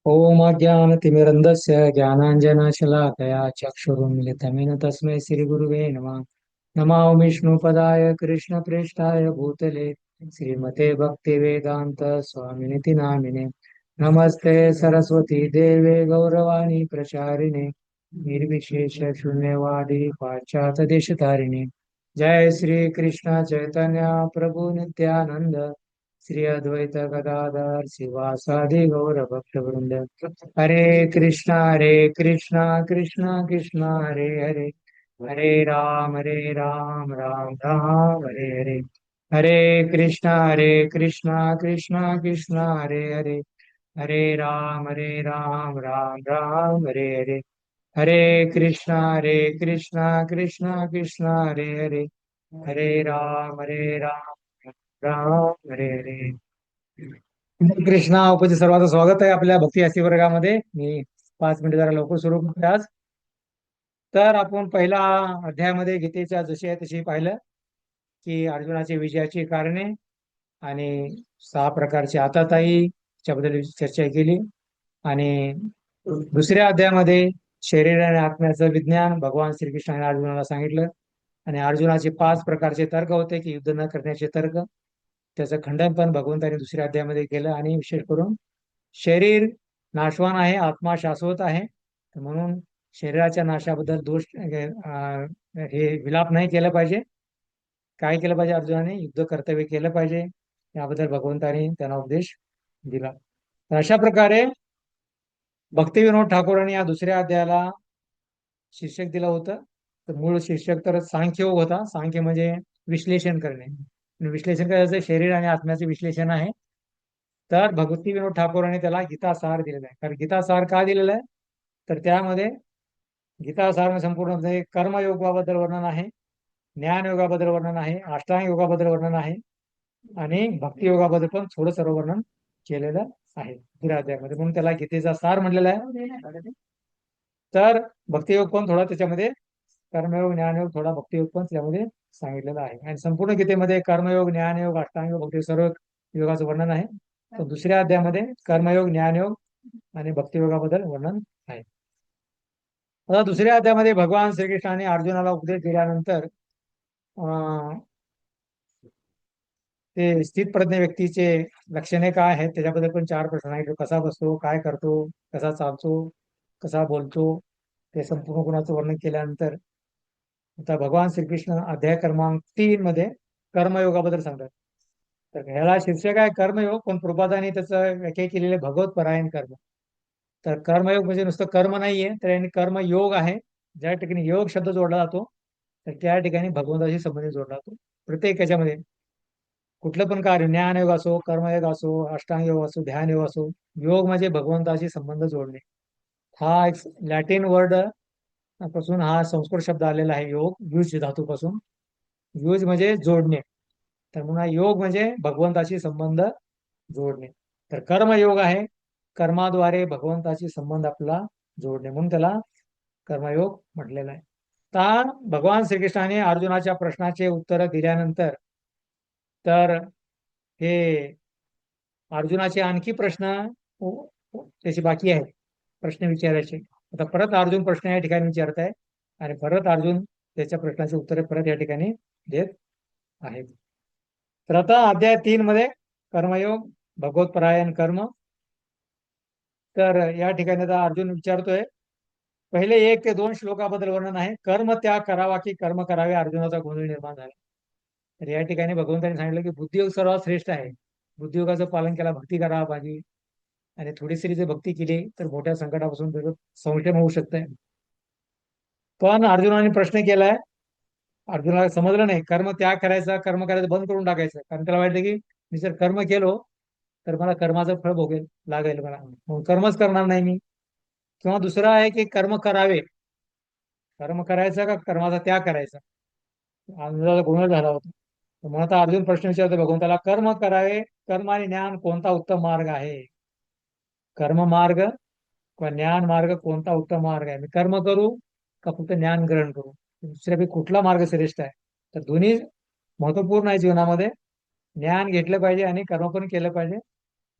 ओम अज्ञानतिमिरन्धस्य ज्ञानाञ्जनशलाकया चक्षुरुन्मिलितमेन तस्मै श्रीगुरुवे नमः। नमो विष्णुपदाय कृष्णप्रेष्ठाय भूतले श्रीमते भक्तिवेदान्त स्वामिनिति नामिने। नमस्ते सरस्वती देवे गौरवाणी प्रचारिणे निर्विशेष शून्यवादी पाश्चात्य देशतारिणे। जय श्री कृष्ण चैतन्य प्रभु नित्यानंद श्री अद्वैत गदाधर शिवासादि गौर भक्तवृंद। हरे कृष्णा कृष्णा कृष्णा हरे हरे, हरे राम राम राम हरे हरे। हरे कृष्णा कृष्णा कृष्णा हरे हरे, हरे राम राम राम हरे हरे। हरे कृष्णा कृष्णा कृष्णा हरे हरे, हरे राम राम हरे हरे। कृष्णा उपस्थित सर्वांचं स्वागत आहे आपल्या भक्ती आरती वर्गामध्ये। मी 5 मिनिटं जरा लवकर सुरू करतो आज. तर आपण पहिला अध्यायामध्ये गीतेच्या जशी आहे तशी पाहिलं की अर्जुनाची विजयाची कारणे आणि 6 प्रकारची आताताई त्याबद्दल चर्चा केली. आणि दुसऱ्या अध्यायामध्ये शरीर आणि आत्म्याचं विज्ञान भगवान श्रीकृष्णाने अर्जुनाला सांगितलं. आणि अर्जुनाचे 5 प्रकारचे तर्क होते की युद्ध न करण्याचे तर्क, त्याचं खंडन पण भगवंताने दुसऱ्या अध्यायामध्ये केलं. आणि विशेष करून शरीर नाशवान आहे, आत्मा शाश्वत आहे, तर म्हणून शरीराच्या नाशाबद्दल हे विलाप नाही केलं पाहिजे. काय केलं पाहिजे? अर्जुनाने युद्ध कर्तव्य केलं पाहिजे, याबद्दल भगवंताने त्यांना उपदेश दिला. तर अशा प्रकारे भक्तिविनोद ठाकूरांनी या दुसऱ्या अध्यायाला शीर्षक दिलं होतं. तर मूळ शीर्षक तर सांख्ययोग होता. सांख्य म्हणजे विश्लेषण करणे, आणि विश्लेषण करायचं शरीर आणि आत्म्याचे विश्लेषण आहे. तर भक्तिविनोद ठाकूरांनी त्याला गीतासार दिलेला आहे. कारण गीतासार का दिलेला आहे? तर त्यामध्ये गीतासार संपूर्ण म्हणजे कर्मयोगाबद्दल वर्णन आहे, ज्ञानयोगाबद्दल वर्णन आहे, अष्टांग योगाबद्दल वर्णन आहे, आणि भक्ती योगाबद्दल पण थोडं सर्व वर्णन केलेलं आहे दुसऱ्या अध्यायामध्ये. म्हणून त्याला गीतेचा सार म्हणलेला आहे. तर भक्तियोग पण थोडा त्याच्यामध्ये, कर्मयोग ज्ञानयोग थोडा भक्तियोग पण त्यामध्ये सांगितलेला आहे. आणि संपूर्ण गीतेमध्ये कर्मयोग ज्ञानयोग अष्टांग भक्ती सर्व योगाचं वर्णन आहे. तर दुसऱ्या अध्यायामध्ये कर्मयोग ज्ञानयोग आणि भक्तियोगाबद्दल वर्णन आहे. आता दुसऱ्या अध्यायामध्ये भगवान श्रीकृष्णाने अर्जुनाला उपदेश दिल्यानंतर अं, ते स्थितप्रज्ञ व्यक्तीचे लक्षणे काय आहेत त्याच्याबद्दल पण 4 प्रश्न आहेत. तो कसा बसतो, काय करतो, कसा चालतो, कसा बोलतो, ते संपूर्ण गुणाचं वर्णन केल्यानंतर आता भगवान श्रीकृष्ण अध्याय क्रमांक 3 मध्ये कर्मयोगाबद्दल सांगतात. तर ह्याला शीर्षक आहे कर्मयोग, पण प्रभादाने त्याचं व्याख्या केलेले भगवत परायण कर्म. तर कर्मयोग म्हणजे नुसतं कर्म नाहीये, तर यांनी कर्मयोग आहे. ज्या ठिकाणी योग शब्द जोडला जातो तर त्या ठिकाणी भगवंताशी संबंधित जोडला जातो. प्रत्येक याच्यामध्ये कुठलं पण कार्य, ज्ञानयोग असो, कर्मयोग असो, अष्टांग योग असो, ध्यान योग असो, योग म्हणजे भगवंताशी संबंध जोडणे. हा एक लॅटिन वर्ड पासून हा संस्कृत शब्द आलेला आहे, योग, युज धातूपासून. युज म्हणजे जोडणे. तर म्हणून हा योग म्हणजे भगवंताशी संबंध जोडणे. तर कर्मयोग आहे, कर्माद्वारे भगवंताशी संबंध आपला जोडणे, म्हणून त्याला कर्मयोग म्हटलेला आहे. तर भगवान श्रीकृष्णाने अर्जुनाच्या प्रश्नाचे उत्तर दिल्यानंतर तर हे अर्जुनाचे आणखी प्रश्न त्याचे बाकी आहेत, प्रश्न विचारायचे. आता परत अर्जुन प्रश्न या ठिकाणी विचारत आहे, आणि परत अर्जुन त्याच्या प्रश्नाचे उत्तर परत या ठिकाणी देत आहेत. तर आता अध्याय 3 मध्ये कर्मयोग, भगवतपरायण कर्म. तर या ठिकाणी आता अर्जुन विचारतोय, पहिले 1 ते 2 श्लोकाबद्दल वर्णन आहे. कर्म त्याग करावा की कर्म करावे, अर्जुनाचा गोंधळ निर्माण झाला. तर या ठिकाणी भगवंतांनी सांगितलं की बुद्धियोग सर्वात श्रेष्ठ आहे. बुद्धियोगाचं पालन केला, भक्ती करावा पाहिजे. आणि थोडीशी जर भक्ती केली तर मोठ्या संकटापासून त्याचं संरक्षण होऊ शकतंय. पण अर्जुनाने प्रश्न केलाय, अर्जुनाला समजलं नाही कर्म त्याग करायचा, कर्म करायचं बंद करून टाकायचं. कारण त्याला वाटलं की मी जर कर्म केलो तर मला कर्माचं फळ भोगेल, लागेल मला, म्हणून कर्मच करणार नाही मी. किंवा दुसरं आहे की कर्म करावे, कर्म करायचं का कर्माचा त्याग करायचा, अर्जुनाचा गोंधळ झाला होता. तर म्हणून आता अर्जुन प्रश्न विचारतो भगवंताला, कर्म करावे, कर्म आणि ज्ञान कोणता उत्तम मार्ग आहे? कर्म मार्ग किंवा ज्ञान मार्ग कोणता उत्तम मार्ग आहे? मी कर्म करू का फक्त ज्ञान ग्रहण करू? दुसऱ्यापैकी कुठला मार्ग श्रेष्ठ आहे? तर दोन्ही महत्वपूर्ण आहे जीवनामध्ये. ज्ञान घेतलं पाहिजे आणि कर्म पण केलं पाहिजे.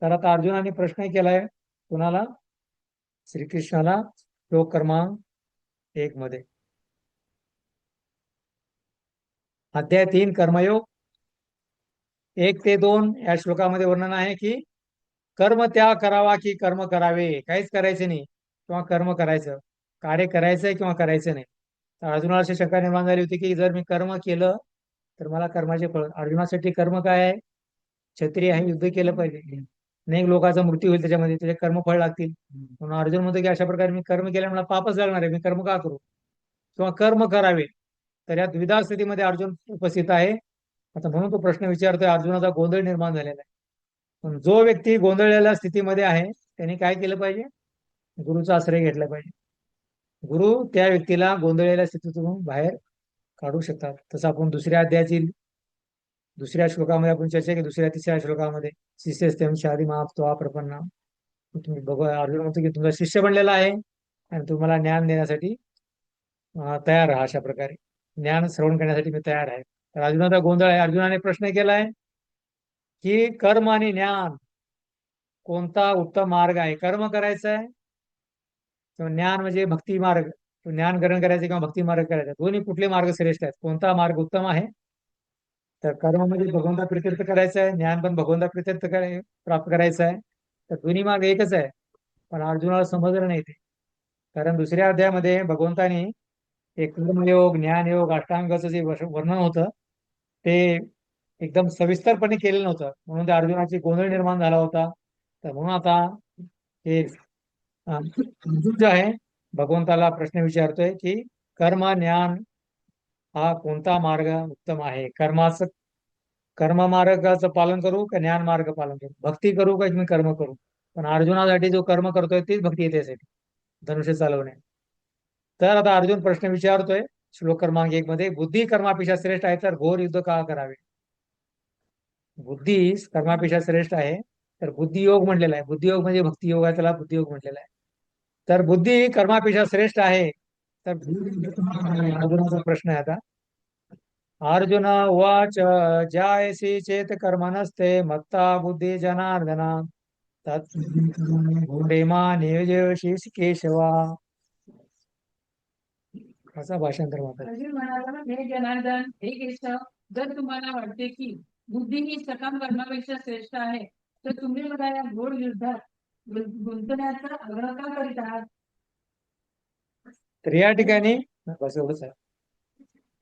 तर आता अर्जुनाने प्रश्न केलाय कुणाला? श्रीकृष्णाला, श्लोक क्रमांक 1 मध्ये. अध्याय 3 कर्मयोग 1 ते 2 या श्लोकामध्ये वर्णन आहे की कर्म त्याग करावा की कर्म करावे, काहीच करायचे नाही किंवा कर्म करायचं, कार्य करायचंय किंवा करायचं नाही. तर अर्जुनाला अशी शंका निर्माण झाली होती की जर मी कर्म केलं तर मला कर्माचे फळ. अर्जुनासाठी कर्म काय आहे? क्षत्रिय आहे, युद्ध केलं पाहिजे. अनेक लोकांचा मृत्यू होईल त्याच्यामध्ये, त्याचे कर्मफळ लागतील. म्हणून अर्जुन म्हणतो की अशा प्रकारे मी कर्म केल्याने मला पापच लागणार आहे, मी कर्म का करू? किंवा कर्म करावे. तर या द्विधा स्थितीमध्ये अर्जुन उपस्थित आहे. आता म्हणून तो प्रश्न विचारतोय, अर्जुनाचा गोंधळ निर्माण झालेला आहे. पण जो व्यक्ती गोंधळलेल्या स्थितीमध्ये आहे त्यांनी काय केलं पाहिजे? गुरुचा आश्रय घेतला पाहिजे. गुरु त्या व्यक्तीला गोंधळलेल्या स्थितीतून बाहेर काढू शकतात. तसं आपण दुसऱ्या अध्यायातील दुसऱ्या श्लोकामध्ये आपण चर्चा केली. दुसऱ्या तिसऱ्या श्लोकामध्ये शिष्यस्तेम शादी माप तो प्रपन्ना. तुम्ही बघा, अर्जुन म्हणतो की तुमचा शिष्य बनलेला आहे आणि तुम्हाला ज्ञान देण्यासाठी तयार राहा. अशा प्रकारे ज्ञान श्रवण करण्यासाठी मी तयार आहे. तर अर्जुनाचा गोंधळ आहे. अर्जुनाने प्रश्न केलाय की कर्म आणि ज्ञान कोणता उत्तम मार्ग आहे? कर्म करायचा आहे किंवा ज्ञान म्हणजे भक्ती मार्ग, ज्ञान ग्रहण करायचे किंवा भक्ती मार्ग करायचा, दोन्ही कुठले मार्ग श्रेष्ठ आहेत? कोणता मार्ग उत्तम आहे? तर कर्म म्हणजे भगवंता प्रित्यर्थ करायचं आहे, ज्ञान पण भगवंता प्रित्यर्थ प्राप्त करायचं आहे. तर दोन्ही मार्ग एकच आहे. पण अर्जुनाला समजलं नाही ते. कारण दुसऱ्या अध्यायामध्ये भगवंतानी एक कर्मयोग, ज्ञानयोग, अष्टांगाचं जे वर्णन होतं ते एकदम सविस्तरपणे केलेलं नव्हतं. म्हणून त्या अर्जुनाची गोंधळ निर्माण झाला होता. तर म्हणून आता हे अर्जुन जो आहे भगवंताला प्रश्न विचारतोय की कर्म ज्ञान हा कोणता मार्ग उत्तम आहे? कर्म मार्गाचं पालन करू का ज्ञान मार्ग पालन करू? भक्ती करू का मी कर्म करू? पण अर्जुनासाठी जो कर्म करतोय तीच भक्ती येते त्यासाठी, धनुष्य चालवणे. तर आता अर्जुन प्रश्न विचारतोय श्लोक क्रमांक 1 मध्ये, बुद्धी कर्मापेक्षा श्रेष्ठ आहे तर घोर युद्ध का करावे? बुद्धी कर्मापेक्षा श्रेष्ठ आहे तर बुद्धियोग म्हटलेला आहे. बुद्धियोग म्हणजे भक्ती योग आहे, त्याला बुद्धियोग म्हटलेला आहे. तर बुद्धी कर्मापेक्षा श्रेष्ठ आहे तर अर्जुनाचा प्रश्न आहे आता. अर्जुन उवाच ज्यायसी चेत कर्मणस्ते मत्ता बुद्धी जनार्दना तत्मा नियोजयशीष केशवा. असा भाषांतर मात्र. अर्जुन म्हणाला, हे जनार्दन, हे केशव, जर तुम्हाला वाटते की बुद्धी ही सकाम कर्मापेक्षा श्रेष्ठ आहे तर तुम्ही मला या घोर युद्धात गुंतण्याचा आग्रह का करीत आहात? तर या ठिकाणी बस एवढंच आहे.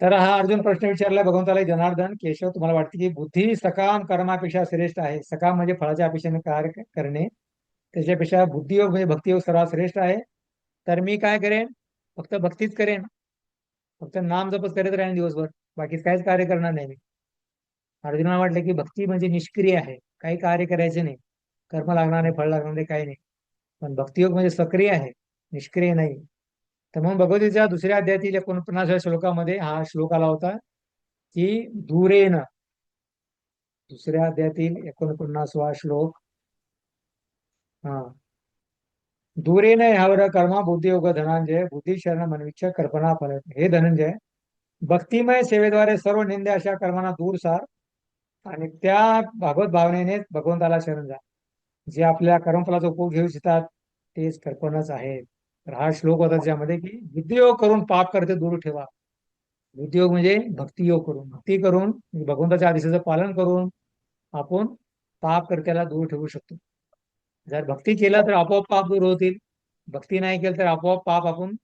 तर हा अर्जुन प्रश्न विचारला भगवंताला, जनार्दन, केशव, तुम्हाला वाटते की बुद्धी सकाम कर्मापेक्षा श्रेष्ठ आहे. सकाम म्हणजे फळाच्या अपेक्षेने कार्य करणे, त्याच्यापेक्षा बुद्धियोग म्हणजे भक्तियोग सर्वात श्रेष्ठ आहे. तर मी काय करेन? फक्त भक्तीच करेन, फक्त नाम जपच करत राहीन दिवसभर, बाकी काहीच कार्य करणार नाही मी. अर्जुनाला वाटलं की भक्ती म्हणजे निष्क्रिय आहे, काही कार्य करायचे नाही, कर्म लागणार नाही, फळ लागणार नाही, काही नाही. पण भक्तियोग म्हणजे सक्रिय आहे, निष्क्रिय नाही. तर म्हणून भगवद्गीतेच्या दुसऱ्या अध्यायातील 49व्या श्लोकामध्ये हा श्लोक आला होता की दूरेन. दुसऱ्या अध्यायातील 49वा श्लोक. हा, दूरेन ह्यावर कर्मा बुद्धियोग धनंजय बुद्धी शरण मनविच्छ कल्पना फल. हे धनंजय, भक्तिमय सेवेद्वारे सर्व निंदे अशा कर्मांना दूर सार आणि त्या भागवत भावनेने भगवंताला शरण जा. जे आपल्या कर्मफलाचा उपभोग घेऊ इच्छितात तेच कल्पनाच आहे. तर हा श्लोक होता ज्यामध्ये की बुद्धियोग करून पाप करते दूर ठेवा. बुद्धियोग म्हणजे भक्तियोग करून, भक्ती करून भगवंताच्या आदेशाचं पालन करून आपण पाप कर्त्याला दूर ठेवू शकतो. जर भक्ती केला तर आपोआप पाप दूर होतील, भक्ती नाही केलं तर आपोआप आपण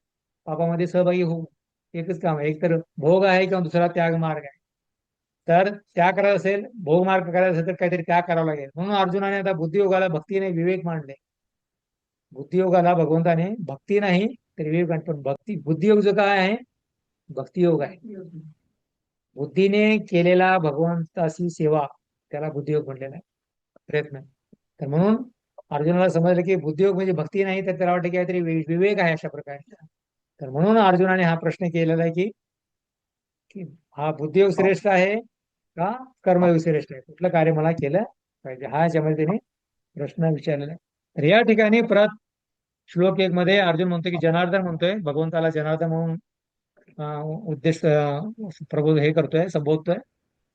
पापामध्ये सहभागी होऊ. एकच काम आहे, एक तर भोग आहे किंवा दुसरा त्याग मार्ग आहे. तर त्याग करायचा असेल, भोग मार्ग करायचा असेल तर काहीतरी त्याग करावा लागेल. म्हणून अर्जुनाने आता बुद्धियोगाला भक्तीने विवेक मांडले. बुद्धियोगाला भगवंताने भक्ती नाही तर विवेक मांडले. पण भक्ती बुद्धियोग जो काय आहे? भक्तियोग आहे. बुद्धीने केलेला भगवंताची सेवा त्याला बुद्धियोग म्हटलेला आहे, प्रयत्न. तर म्हणून अर्जुनाला समजलं की बुद्धियोग म्हणजे भक्ती नाही, तर त्याला वाटतं की काहीतरी विवेक आहे अशा प्रकारे. तर म्हणून अर्जुनाने हा प्रश्न केलेला आहे की हा बुद्धियोग श्रेष्ठ आहे का कर्मयोग श्रेष्ठ आहे, कुठलं कार्य मला केलं पाहिजे, हा याच्यामध्ये त्याने प्रश्न विचारलेला आहे. तर या ठिकाणी परत श्लोक 1 मध्ये अर्जुन म्हणतोय की जनार्दन म्हणतोय भगवंताला, जनार्दन म्हणून उद्देश प्रभू हे करतोय, संबोधतोय.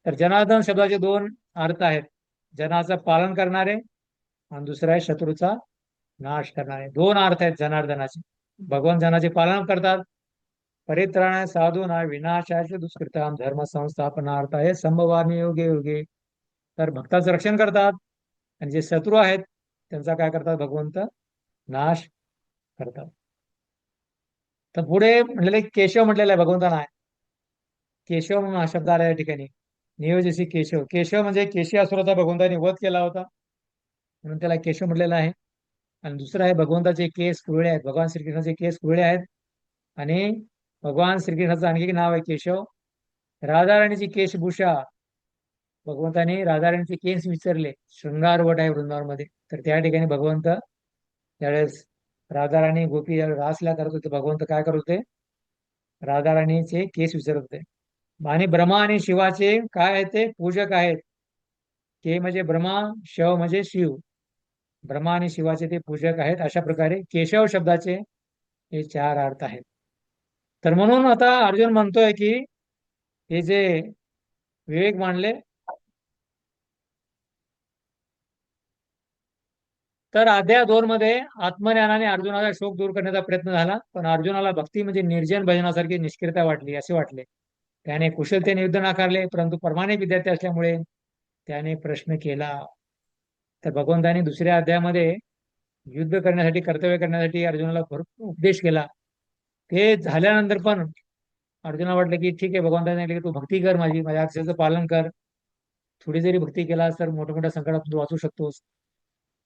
तर जनार्दन शब्दाचे दोन अर्थ आहेत. जनाचं पालन करणारे आणि दुसरा आहे शत्रूचा नाश करणारे. दोन अर्थ आहेत जनार्दनाचे. भगवान जनाचे पालन करतात. परित्राणाय साधूना विनाशाचे दुष्कृताम धर्म संस्थापनार्थ आहे संभवामी योगे योगे. तर भक्ताचं रक्षण करतात आणि जे शत्रू आहेत त्यांचा काय करतात भगवंत नाश करतात. तर पुढे म्हटलेलं आहे, केशव म्हटलेलं आहे भगवंताना आहे. केशव म्हणून हा शब्द आला या ठिकाणी. नियोजसी केशव. केशव म्हणजे केशी असुराचा भगवंताने वध केला होता म्हणून त्याला केशव म्हटलेलं आहे. आणि दुसरं आहे भगवंताचे केस कुरळे आहेत. भगवान श्रीकृष्णाचे केस कुरळे आहेत. आणि भगवान श्रीकृष्णाचं आणखी एक नाव आहे केशव. राधाराणीची केशभूषा भगवंताने राधाराणीचे केस विचारले. शृंगार वट आहे वृंदावनमध्ये. तर त्या ठिकाणी भगवंत त्यावेळेस राधाराणी गोपी ज्यावेळेस रासला करत होते भगवंत काय करत होते राधाराणीचे केस विचारत होते. आणि ब्रह्मा आणि शिवाचे काय आहेत ते पूजक आहेत. के म्हणजे ब्रह्मा, शव म्हणजे शिव. ब्रह्मा आणि शिवाचे ते पूजक आहेत. अशा प्रकारे केशव शब्दाचे हे चार अर्थ आहेत. तर म्हणून आता अर्जुन म्हणतोय की हे जे विवेक मानले तर अध्याय 2 मध्ये आत्मज्ञानाने अर्जुनाचा शोक दूर करण्याचा प्रयत्न झाला. पण अर्जुनाला भक्ती म्हणजे निर्जन भजनासारखी निष्क्रियता वाटली असे वाटले. त्याने कुशलतेने युद्ध नाकारले. परंतु प्रामाणिक विद्यार्थी असल्यामुळे त्याने प्रश्न केला. तर भगवंतांनी दुसऱ्या अध्यायामध्ये युद्ध करण्यासाठी कर्तव्य करण्यासाठी अर्जुनाला भरपूर उपदेश केला. ते झाल्यानंतर पण अर्जुनाला वाटलं की ठीक आहे भगवंताने सांगितलं की तू भक्ती कर माझ्या आदेशाचं पालन कर. थोडी जरी भक्ती केलास तर मोठ्या मोठ्या संकटातून तू वाचू शकतोस.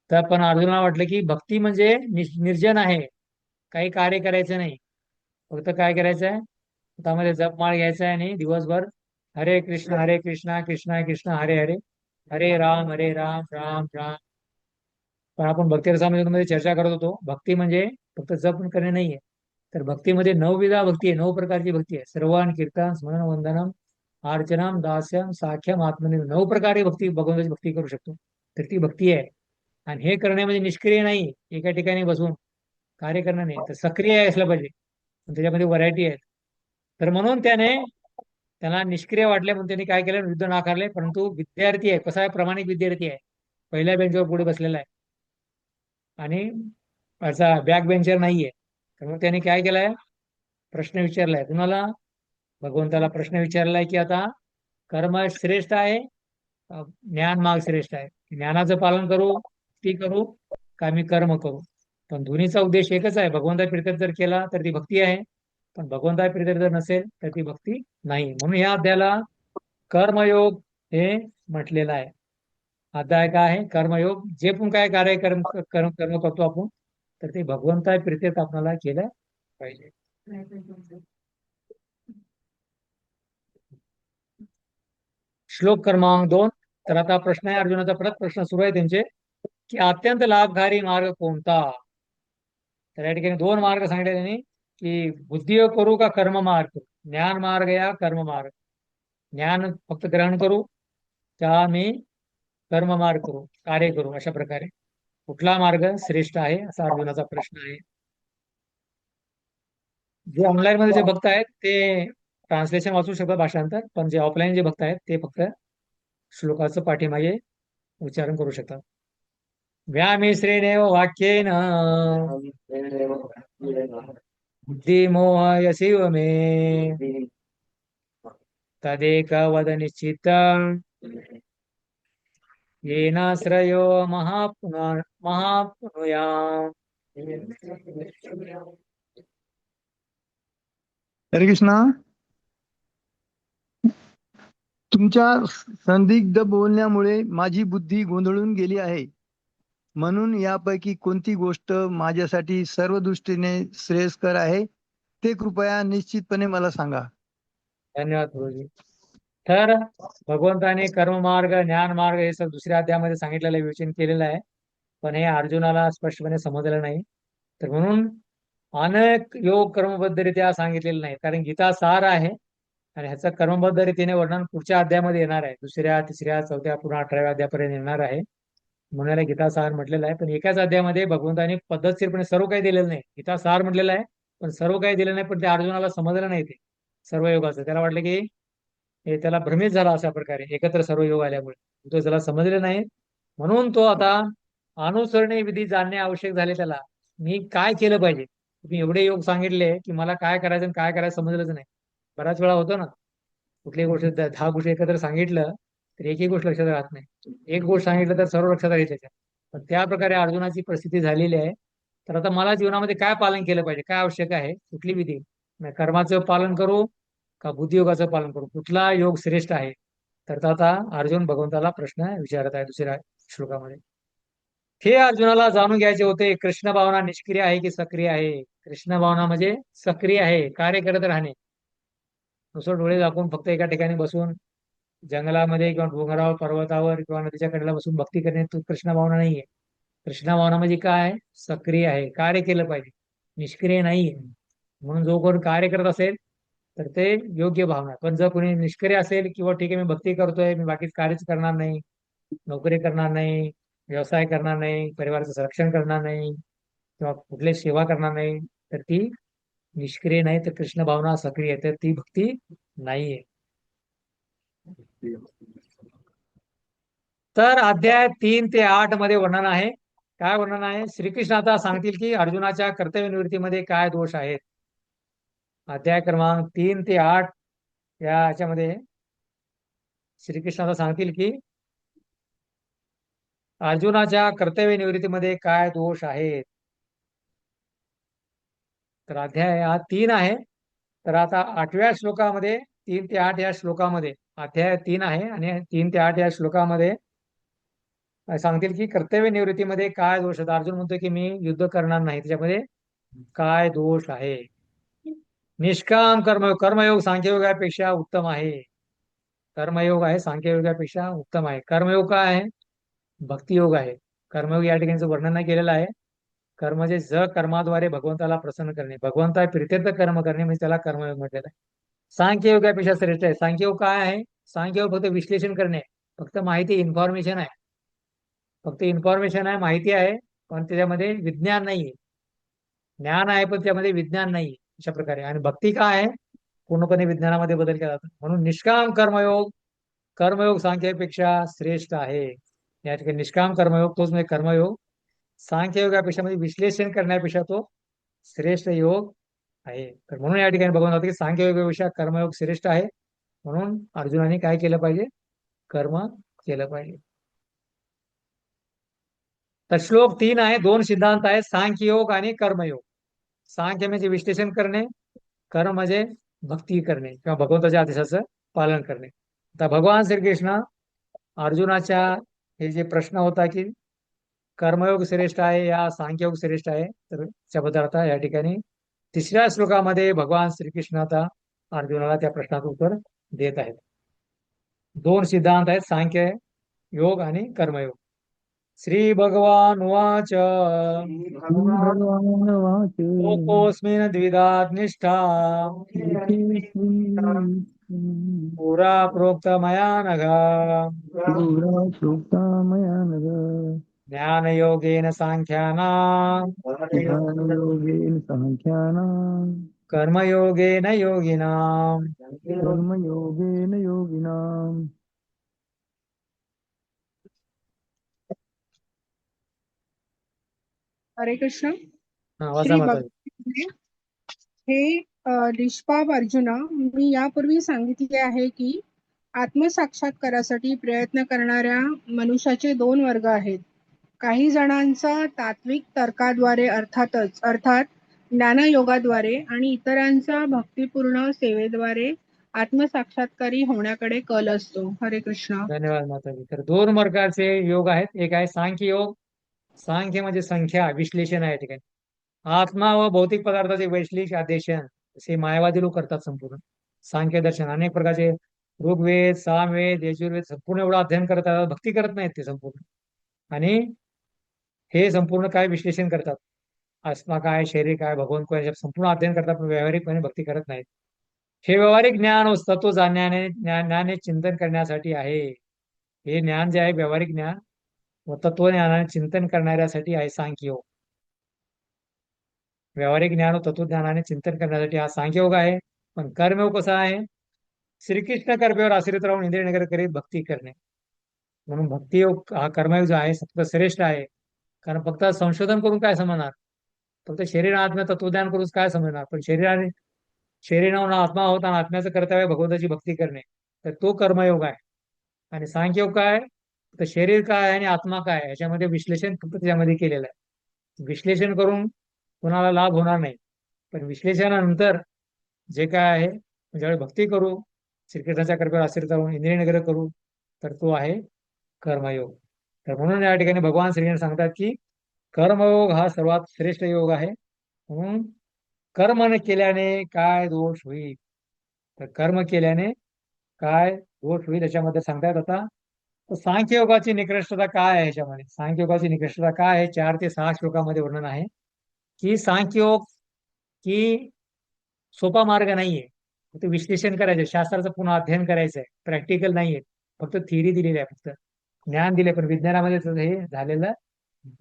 तर पण अर्जुनाला वाटलं की भक्ती म्हणजे निर्जन आहे. काही कार्य करायचं नाही. फक्त काय करायचं आहे त्यामध्ये जपमाळ घ्यायचा आहे आणि दिवसभर हरे कृष्णा कृष्णा कृष्णा हरे हरे हरे राम राम राम. पण आपण भक्ती रसामध्ये चर्चा करत होतो भक्ती म्हणजे फक्त जप करणे नाहीये. तर भक्तीमध्ये 9 विधा भक्ती आहे. 9 प्रकारची भक्ती आहे. श्रवण कीर्तन स्मरण वंदनम अर्चनम दास्यम साख्यम आत्मनि. 9 प्रकारे भक्ती भगवंताची भक्ती करू शकतो. तर ती भक्ती आहे. आणि हे करणे म्हणजे निष्क्रिय नाही एका ठिकाणी बसून कार्य करणं नाही तर सक्रिय असलं पाहिजे. पण त्याच्यामध्ये व्हरायटी आहे. तर म्हणून त्यांना निष्क्रिय वाटले म्हणून त्यांनी काय केलं युद्ध नाकारले. परंतु विद्यार्थी आहे कसा आहे प्रामाणिक विद्यार्थी आहे. पहिल्या बेंचवर पुढे बसलेला आहे आणि याचा बॅक बेंचर नाहीये. त्यामुळे त्यांनी काय केलंय प्रश्न विचारलाय कुणाला भगवंताला प्रश्न विचारलाय की आता कर्म श्रेष्ठ आहे ज्ञान मार्ग श्रेष्ठ आहे. ज्ञानाचं पालन करू ती करू का मी कर्म करू. पण दोन्हीचा उद्देश एकच आहे. भगवंता प्रीत्यर्थ जर केला तर ती भक्ती आहे. पण भगवंता प्रीत्यर्थ जर नसेल तर ती भक्ती नाही. म्हणून या अध्यायाला कर्मयोग हे म्हटलेलं आहे. अध्याय काय आहे कर्मयोग. जे पण काय कार्य कर्म कर्म कर्म करतो आपण तर ते भगवंता प्रीत्यर्थ आपल्याला केलं पाहिजे. श्लोक क्रमांक 2. तर आता प्रश्न आहे अर्जुनाचा परत प्रश्न सुरू आहे त्यांचे की अत्यंत लाभकारी मार्ग कोणता. तर या ठिकाणी 2 मार्ग सांगितले त्यांनी की बुद्धियोग करू का कर्म मार्ग करू. ज्ञान मार्ग या कर्म मार्ग. ज्ञान फक्त ग्रहण करू का मी कर्म मार्ग करू कार्य करू. अशा प्रकारे कुठला मार्ग श्रेष्ठ आहे असा अर्जुनाचा प्रश्न आहे. जे ऑनलाईन मध्ये जे भक्त आहेत ते ट्रान्सलेशन वाचू शकतात भाषांतर. पण जे ऑफलाईन जे भक्त आहेत ते फक्त श्लोकाचं पाठीमागे उच्चारण करू शकतात. व्यामिश्रेणेव वाक्येन बुद्धिमोहयसीव मे तदेक वद निश्चित येनाश्रयो महापुनुया. हरे कृष्णा. तुमच्या संदिग्ध बोलण्यामुळे माझी बुद्धी गोंधळून गेली आहे. म्हणून यापैकी कोणती गोष्ट माझ्यासाठी सर्व दृष्टीने श्रेयस्कर आहे ते कृपया निश्चितपणे मला सांगा. धन्यवाद गुरुजी. तर भगवंताने कर्ममार्ग ज्ञानमार्ग हे सगळं दुसऱ्या अध्यायामध्ये सांगितलेलं आहे विवेचन केलेलं आहे. पण हे अर्जुनाला स्पष्टपणे समजलेलं नाही. तर म्हणून अनेक योग कर्मबद्धरित्या सांगितलेले नाही. कारण गीता सार आहे आणि ह्याचं कर्मबद्ध रीतीने वर्णन पुढच्या अध्यायामध्ये येणार आहे. दुसऱ्या तिसऱ्या चौथ्या पुन्हा 18व्या अध्यायापर्यंत येणार आहे. म्हणून याला गीता सार म्हटलेलं आहे. पण एकाच अध्यायामध्ये भगवंताने पद्धतशीरपणे सर्व काही दिलेलं नाही. गीता सार म्हटलेलं आहे पण सर्व काही दिलं नाही. पण ते अर्जुनाला समजलं नाही ते सर्व योगाचं. त्याला वाटलं की हे त्याला भ्रमित झाला अशा प्रकारे एकत्र सर्व योग आल्यामुळे. तो त्याला समजले नाही, म्हणून तो आता अनुसरणे विधी जाणणे आवश्यक झाले त्याला. मी काय केलं पाहिजे? तुम्ही एवढे योग सांगितले की मला काय करायचं आणि काय करायचं समजलंच नाही. बऱ्याच वेळा होतो ना, कुठलीही गोष्ट 10 गोष्टी एकत्र सांगितलं तर एकही गोष्ट लक्षात राहत नाही. एक गोष्ट सांगितलं तर सर्व लक्षात राहील त्याच्या. पण त्या प्रकारे अर्जुनाची परिस्थिती झालेली आहे. तर आता मला जीवनामध्ये काय पालन केलं पाहिजे, काय आवश्यक आहे, कुठली विधी, मी कर्माचं पालन करू का बुद्धियोगाचं पालन करू, कुठला योग श्रेष्ठ आहे? तर तो आता अर्जुन भगवंताला प्रश्न विचारत आहे दुसऱ्या श्लोकामध्ये. हे अर्जुनाला जाणून घ्यायचे होते, कृष्ण भावना निष्क्रिय आहे की सक्रिय आहे. कृष्ण भावना म्हणजे सक्रिय आहे, कार्य करत राहणे. नुसतं डोळे झाकून फक्त एका ठिकाणी बसून जंगलामध्ये किंवा डोंगरावर पर्वतावर किंवा नदीच्या कडेला बसून भक्ती करणे तो कृष्ण भावना नाहीये. कृष्ण भावना म्हणजे काय? सक्रिय आहे, कार्य केलं पाहिजे, निष्क्रिय नाहीये. म्हणून जो कोण कार्य करत असेल तर ते योग्य भावना आहे. पण जर कोणी निष्क्रिय असेल किंवा ठीक आहे मी भक्ती करतोय, मी बाकीच कार्यच करणार नाही, नोकरी करणार नाही, व्यवसाय करणार नाही, परिवाराचं संरक्षण करणार नाही किंवा कुठली सेवा करणार नाही, तर ती निष्क्रिय नाही, तर कृष्ण भावना सक्रिय आहे, तर ती भक्ती नाहीये. तर अध्याय 3 ते 8 मध्ये वर्णन आहे. काय वर्णन आहे? श्रीकृष्ण आता सांगतील की अर्जुनाच्या कर्तव्य निवृत्तीमध्ये काय दोष आहेत. अध्याय क्रमांक 3 ते 8 या याच्यामध्ये श्रीकृष्ण आता सांगतील की अर्जुनाच्या कर्तव्य निवृत्तीमध्ये काय दोष आहेत. तर अध्याय हा 3 आहे. तर आता 8व्या श्लोकामध्ये 3 ते 8 या श्लोकामध्ये, अध्याय 3 आहे आणि 3 ते 8 या श्लोकामध्ये सांगतील की कर्तव्य निवृत्तीमध्ये काय दोष आहेत. अर्जुन म्हणतोय की मी युद्ध करणार नाही, त्याच्यामध्ये काय दोष आहे. निष्काम कर्मयोग, कर्मयोग सांख्ययोगापेक्षा उत्तम आहे. कर्मयोग आहे सांख्ययोगापेक्षा उत्तम आहे. कर्मयोग काय आहे? भक्तियोग आहे. कर्मयोग या ठिकाणी वर्णन नाही केलेलं आहे. कर्म म्हणजे कर्माद्वारे भगवंताला प्रसन्न करणे, भगवंता प्रित्यर्थ कर्म करणे म्हणजे त्याला कर्मयोग म्हटलेलं आहे. सांख्ययोगापेक्षा श्रेष्ठ आहे. सांख्ययोग काय आहे? सांख्ययोग फक्त विश्लेषण करणे, फक्त माहिती, इन्फॉर्मेशन आहे. फक्त इन्फॉर्मेशन आहे, माहिती आहे, पण त्याच्यामध्ये विज्ञान नाहीये. ज्ञान आहे पण त्यामध्ये विज्ञान नाही, अशा प्रकारे. आणि भक्ती काय आहे? पूर्णपणे विज्ञानामध्ये बदल केला जातो. म्हणून निष्काम कर्मयोग, कर्मयोग सांख्यापेक्षा श्रेष्ठ आहे. या ठिकाणी निष्काम कर्मयोग तोच म्हणजे कर्मयोग सांख्ययोगापेक्षा म्हणजे विश्लेषण करण्यापेक्षा तो श्रेष्ठ योग आहे. तर म्हणून या ठिकाणी बघून जातो की सांख्ययोगापेक्षा कर्मयोग श्रेष्ठ आहे. म्हणून अर्जुनाने काय केलं पाहिजे? कर्म केलं पाहिजे. तर श्लोक 3 आहे, 2 सिद्धांत आहेत, सांख्ययोग आणि कर्मयोग. सांख्य म्हणजे विश्लेषण करणे, कर्म म्हणजे भक्ती करणे किंवा भगवंताच्या आदेशाचं पालन करणे. आता भगवान श्रीकृष्ण अर्जुनाच्या हे जे प्रश्न होता की कर्मयोग श्रेष्ठ आहे या सांख्ययोग श्रेष्ठ आहे, तर त्याबद्दल आता या ठिकाणी 3ऱ्या श्लोकामध्ये भगवान श्रीकृष्ण आता अर्जुनाला त्या प्रश्नाचं उत्तर देत आहेत. 2 सिद्धांत आहेत, सांख्य योग आणि कर्मयोग. श्री भगवान वाच भगवानवाच लोकोऽस्मिन् द्विधा निष्ठा पुरा प्रोक्त मया नघ पुरा श्रुता मया नघ ज्ञानयोगेन सांख्यानां ज्ञानयोगेन साङ्ख्यानां कर्मयोगेन योगिनाम्. कर्मयोगेन योगिनाम्. हरे कृष्ण. हा, वाचा श्री माताजी. भगवान हे निष्पाप अर्जुना, मी यापूर्वी सांगितले आहे की आत्मसाक्षात्कारासाठी प्रयत्न करणाऱ्या मनुष्याचे 2 वर्ग आहेत. काही जणांचा तात्विक तर्काद्वारे अर्थात ज्ञानयोगाद्वारे आणि इतरांचा भक्तिपूर्ण सेवेद्वारे आत्मसाक्षात्कारी होण्याकडे कल असतो. हरे कृष्ण. धन्यवाद माताजी. तर 2 प्रकारचे योग आहेत. एक आहे सांख्य योग. सांख्य म्हणजे संख्या, विश्लेषण आहे या ठिकाणी. आत्मा व भौतिक पदार्थाचे वैश्विक अध्ययन असे मायावादी लोक करतात. संपूर्ण सांख्य दर्शन अनेक प्रकारचे ऋग्वेद, सामवेद, यजुर्वेद संपूर्ण एवढं अध्ययन करतात, भक्ती करत नाहीत ते संपूर्ण. आणि हे संपूर्ण काय विश्लेषण करतात, आत्मा काय, शरीर काय, भगवान काय, संपूर्ण अध्ययन करतात, पण व्यावहारिकपणे भक्ती करत नाहीत. हे व्यावहारिक ज्ञान व तत्व जाणण्याने ज्ञानाने चिंतन करण्यासाठी आहे. हे ज्ञान जे आहे व्यावहारिक ज्ञान व तत्वज्ञानाने चिंतन करणाऱ्यासाठी आहे सांख्ययोग. व्यावहारिक ज्ञान व तत्वज्ञानाने चिंतन करण्यासाठी हा सांख्ययोग आहे. पण कर्मयोग कसा आहे? श्रीकृष्ण कृपेवर आश्रित राहून इंद्रिय निग्रह करीत भक्ती करणे. म्हणून भक्तियोग हा कर्मयोग जो आहे फक्त श्रेष्ठ आहे. कारण फक्त संशोधन करून काय समजणार, फक्त शरीर आत्म्या तत्वज्ञान करून काय समजणार. पण शरीराहून आत्मा होता आणि आत्म्याचं कर्तव्य भगवंताची भक्ती करणे, तर तो कर्मयोग आहे. आणि सांख्ययोग काय, तर शरीर काय आणि आत्मा काय याच्यामध्ये विश्लेषण फक्त त्याच्यामध्ये केलेलं आहे. विश्लेषण करून कोणाला लाभ होणार नाही. पण विश्लेषणानंतर जे काय आहे, ज्यावेळी भक्ती करू, श्रीकृष्णाच्या कृपेवर आश्रित राहून इंद्रिय निग्रह करू, तर तो आहे कर्मयोग. तर म्हणून या ठिकाणी भगवान श्रीकृष्ण सांगतात की कर्मयोग हा सर्वात श्रेष्ठ योग आहे. म्हणून कर्म न केल्याने काय दोष होईल, तर कर्म केल्याने काय दोष होईल याच्यामध्ये सांगतायत. आता तर सांख्ययोगाची निकृष्टता काय आहे, ह्याच्यामध्ये सांख्ययोगाची निकृष्टता काय आहे, 4 ते 6 श्लोकामध्ये वर्णन आहे की सांख्ययोग की सोपा मार्ग नाहीये. फक्त विश्लेषण करायचं, शास्त्राचं पुन्हा अध्ययन करायचं आहे, प्रॅक्टिकल नाहीये. फक्त थिअरी दिलेली आहे, फक्त ज्ञान दिले, पण विज्ञानामध्ये तसं हे झालेलं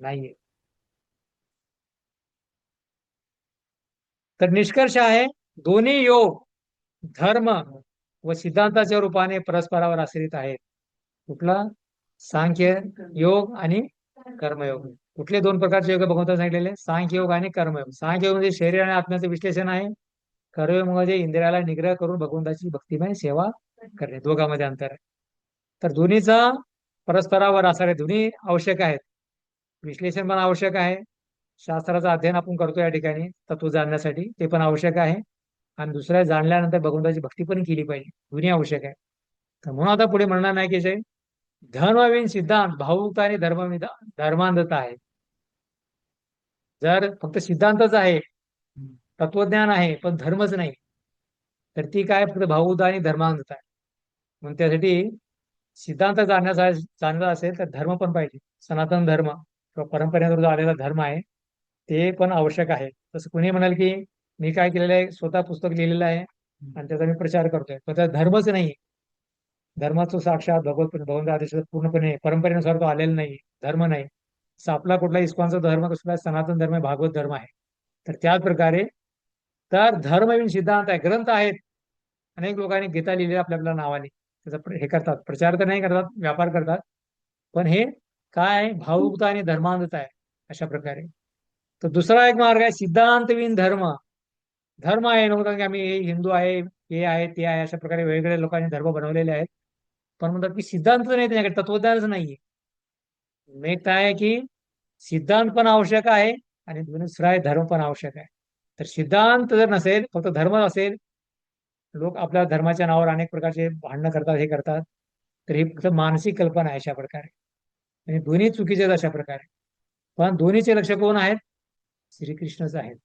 नाहीये. तर निष्कर्ष आहे, दोन्ही योग धर्म व सिद्धांताच्या रूपाने परस्परावर आश्रित आहेत. कुठला, सांख्य योग आणि कर्मयोग. कुठले 2 प्रकारचे योग भगवंताने सांगितलेले, सांख्ययोग आणि कर्मयोग. सांख्ययोग म्हणजे शरीर आणि आत्म्याचं विश्लेषण आहे. कर्मयोग म्हणजे इंद्रियाला निग्रह करून भगवंताची भक्तिमय सेवा करणे, दोघांमध्ये अंतर आहे. तर दोन्हीचा परस्परावर आधार, दोन्ही आवश्यक आहेत. विश्लेषण पण आवश्यक आहे, शास्त्राचं अध्ययन आपण करतो या ठिकाणी तत्व जाणण्यासाठी, ते पण आवश्यक आहे. आणि दुसऱ्या जाणल्यानंतर भगवंताची भक्ती पण केली पाहिजे, दोन्ही आवश्यक आहे. तर म्हणून आता पुढे म्हणणार नाही की जे धर्मविन सिद्धांत भावुकता आणि धर्मांधता आहे. जर फक्त सिद्धांतच आहे, तत्वज्ञान आहे, पण धर्मच नाही, तर ती काय फक्त भावुकता आणि धर्मांधता आहे. म्हणून त्यासाठी सिद्धांत जाणण्याचा असेल तर धर्म पण पाहिजे. सनातन धर्म किंवा परंपरेवर जो आलेला धर्म आहे ते पण आवश्यक आहे. तसं कुणी म्हणाल की मी काय केलेलं आहे, स्वतः पुस्तक लिहिलेलं आहे आणि त्याचा मी प्रचार करतोय, पण त्याचा धर्मच नाही. धर्माचं साक्षात भगवंत आदेश पूर्णपणे परंपरेनुसार तो आलेला नाही, धर्म नाही. तसं आपला कुठला इस्कॉनचा धर्म कसला, सनातन धर्म आहे, भागवत धर्म आहे. तर त्याच प्रकारे तर धर्मविन सिद्धांत आहे, ग्रंथ आहेत. अनेक लोकांनी गीता लिहिली आपल्या आपल्या नावाने, त्याचा हे करतात, प्रचार तर नाही करतात, व्यापार करतात. पण हे काय आहे, भावुकता आणि धर्मांधता आहे अशा प्रकारे. तर दुसरा एक मार्ग आहे सिद्धांतविन धर्म. धर्म आहे नव्हतं की आम्ही हे हिंदू आहे, हे आहे, ते आहे, अशा प्रकारे वेगवेगळ्या लोकांनी धर्म बनवलेले आहेत. पण म्हणतात की सिद्धांत नाही, त्याच्याकडे तत्वज्ञानच नाहीये. एक काय आहे की सिद्धांत पण आवश्यक आहे आणि दुसरा आहे धर्म पण आवश्यक आहे. तर सिद्धांत जर नसेल, फक्त धर्म असेल, लोक आपल्या धर्माच्या नावावर अनेक प्रकारचे भांडणं करतात, हे करतात, तर ही फक्त मानसिक कल्पना आहे अशा प्रकारे. आणि दोन्ही चुकीचे आहेत अशा प्रकारे. पण दोन्हीचे लक्ष कोण आहेत, श्रीकृष्णच आहेत.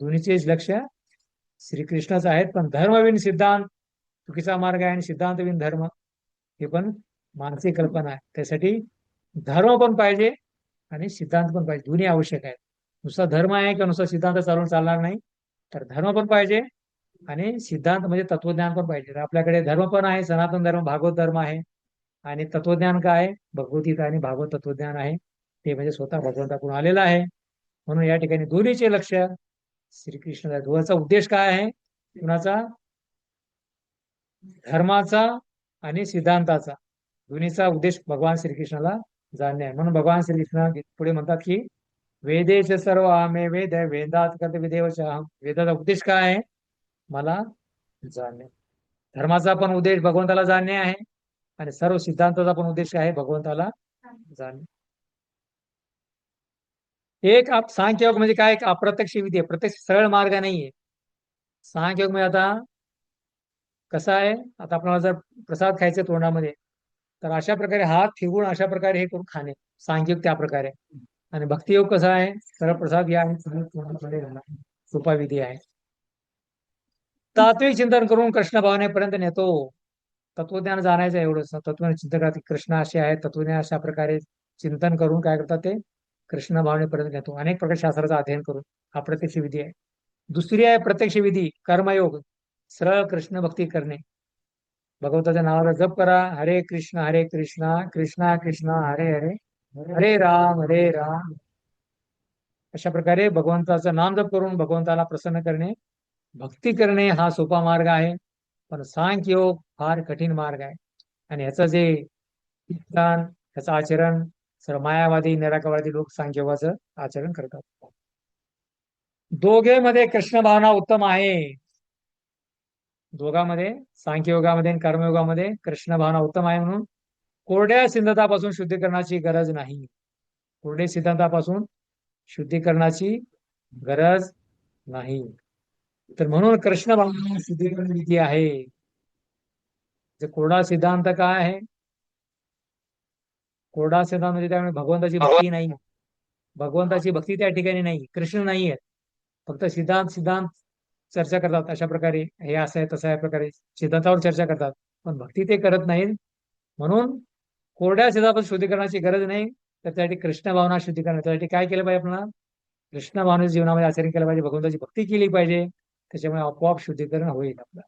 दोन्हीचे लक्ष श्रीकृष्णच आहेत. पण धर्मविन सिद्धांत चुकीचा मार्ग आहे आणि सिद्धांतविन धर्म हे पण मानसिक कल्पना आहे. त्यासाठी धर्म पण पाहिजे आणि सिद्धांत पण पाहिजे, दोन्ही आवश्यक आहेत. नुसता धर्म आहे का नुसता सिद्धांत चालून चालणार नाही. तर धर्म पण पाहिजे आणि सिद्धांत म्हणजे तत्वज्ञान पण पाहिजे. तर आपल्याकडे धर्म पण आहे, सनातन धर्म, भागवत धर्म आहे. आणि तत्वज्ञान काय आहे, भगवद्गीता आणि भागवत तत्वज्ञान आहे. ते म्हणजे स्वतः भगवंताकडून आलेलं आहे. म्हणून या ठिकाणी दोन्हीचे लक्ष श्रीकृष्ण. दोघांचा उद्देश काय आहे, कुणाचा, धर्माचा आणि सिद्धांताचा, दोन्हीचा उद्देश भगवान श्रीकृष्णाला जाणणे आहे. म्हणून भगवान श्रीकृष्ण पुढे म्हणतात की वेदेश सर्व आमे वेद वेदात कर्त विदेवच. वेदाचा उद्देश काय आहे, मला जाणणे. धर्माचा पण उद्देश भगवंताला जाणणे आहे आणि सर्व सिद्धांताचा पण उद्देश आहे भगवंताला जाणणे. एक सांख्ययोग म्हणजे काय, एक अप्रत्यक्ष विधी आहे, प्रत्यक्ष सरळ मार्ग नाहीये. सांख्ययोग म्हणजे आता कसं आहे, आता आपल्याला जर प्रसाद खायचे तोंडामध्ये, तर अशा प्रकारे हात ठेवून अशा प्रकारे हे करून खाणे, सांख्ययोग त्या प्रकारे. आणि भक्तियोग कसा आहे, सरळ प्रसाद घ्या आणि तोंडामध्ये घाला, सोपा विधी आहे. तात्विक चिंतन करून कृष्ण भावनेपर्यंत नेतो. तत्वज्ञान जाणायचं एवढंच. तत्वज्ञान चिंतन करतात, कृष्ण असे आहे, तत्वज्ञान अशा प्रकारे चिंतन करून काय करतात, ते कृष्ण भावनेपर्यंत नेतो. अनेक प्रकार शास्त्राचं अध्ययन करून हा प्रत्यक्ष विधी आहे. दुसरी आहे प्रत्यक्ष विधी, कर्मयोग, सरळ कृष्ण भक्ती करणे. भगवंताच्या नावाचा जप करा, हरे कृष्ण कृष्णा कृष्णा हरे हरे, हरे राम. अशा प्रकारे भगवंताचं नाम जप करून भगवंताला प्रसन्न करणे, भक्ती करणे हा सोपा मार्ग आहे. पण सांख्ययोग फार कठीण मार्ग आहे आणि ह्याचं जे विधान, ह्याचं आचरण सर्व मायावादी निराकारवादी लोक सांख्ययोगाचं आचरण करतात. दोघेमध्ये कृष्ण भावना उत्तम आहे. दोघांमध्ये सांख्ययोगामध्ये आणि कर्मयोगामध्ये कृष्ण भावना उत्तम आहे म्हणून कोरड्या सिद्धांतापासून शुद्धीकरणाची गरज नाही. कोरडे सिद्धांतापासून शुद्धीकरणाची गरज नाही. तर म्हणून कृष्ण भावना शुद्धीकरण विधी आहे. कोरडा सिद्धांत काय आहे? कोरडा सिद्धांत म्हणजे त्यामुळे भगवंताची भक्ती नाही. भगवंताची भक्ती त्या ठिकाणी नाही, कृष्ण नाही आहेत. फक्त सिद्धांत सिद्धांत चर्चा करतात. अशा प्रकारे हे असं आहे तसं आहे प्रकारे सिद्धांतावर चर्चा करतात, पण भक्ती ते करत नाहीत. म्हणून कोरड्या सिद्धांत शुद्धीकरणाची गरज नाही. तर त्यासाठी कृष्ण भावना शुद्धीकरण, त्यासाठी काय केलं पाहिजे? आपल्याला कृष्ण भावनेच्या जीवनामध्ये आचरण केलं पाहिजे, भगवंताची भक्ती केली पाहिजे. त्याच्यामुळे आपोआप शुद्धीकरण होईल आपलं.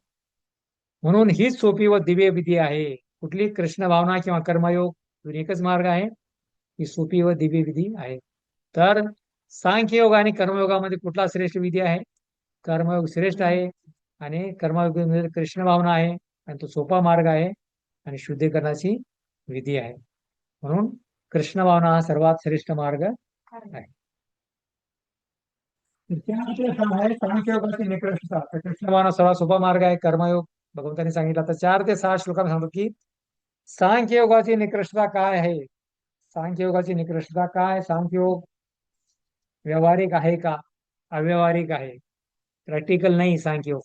म्हणून हीच सोपी व दिव्य विधी आहे. कुठली? कृष्ण भावना किंवा कर्मयोग, एकच मार्ग आहे. ही सोपी व दिव्य विधी आहे. तर सांख्ययोग आणि कर्मयोगामध्ये कुठला श्रेष्ठ विधी आहे? कर्मयोग श्रेष्ठ आहे आणि कर्मयोग कृष्ण भावना आहे आणि तो सोपा मार्ग आहे आणि शुद्धीकरणाची विधी आहे. म्हणून कृष्ण भावना हा सर्वात श्रेष्ठ मार्ग आहे. सांख्ययोगाची निकृष्टता. तर कृष्ण भावना सर्वात सोपा मार्ग आहे. कर्मयोग भगवंतांनी सांगितलं. तर 4 ते 6 श्लोकांना सांगतो की सांख्ययोगाची निकृष्टता काय आहे. सांख्ययोगाची निकृष्टता काय? सांख्ययोग व्यावहारिक आहे का? अव्यावहारिक आहे. प्रॅक्टिकल नाही सांख्ययोग.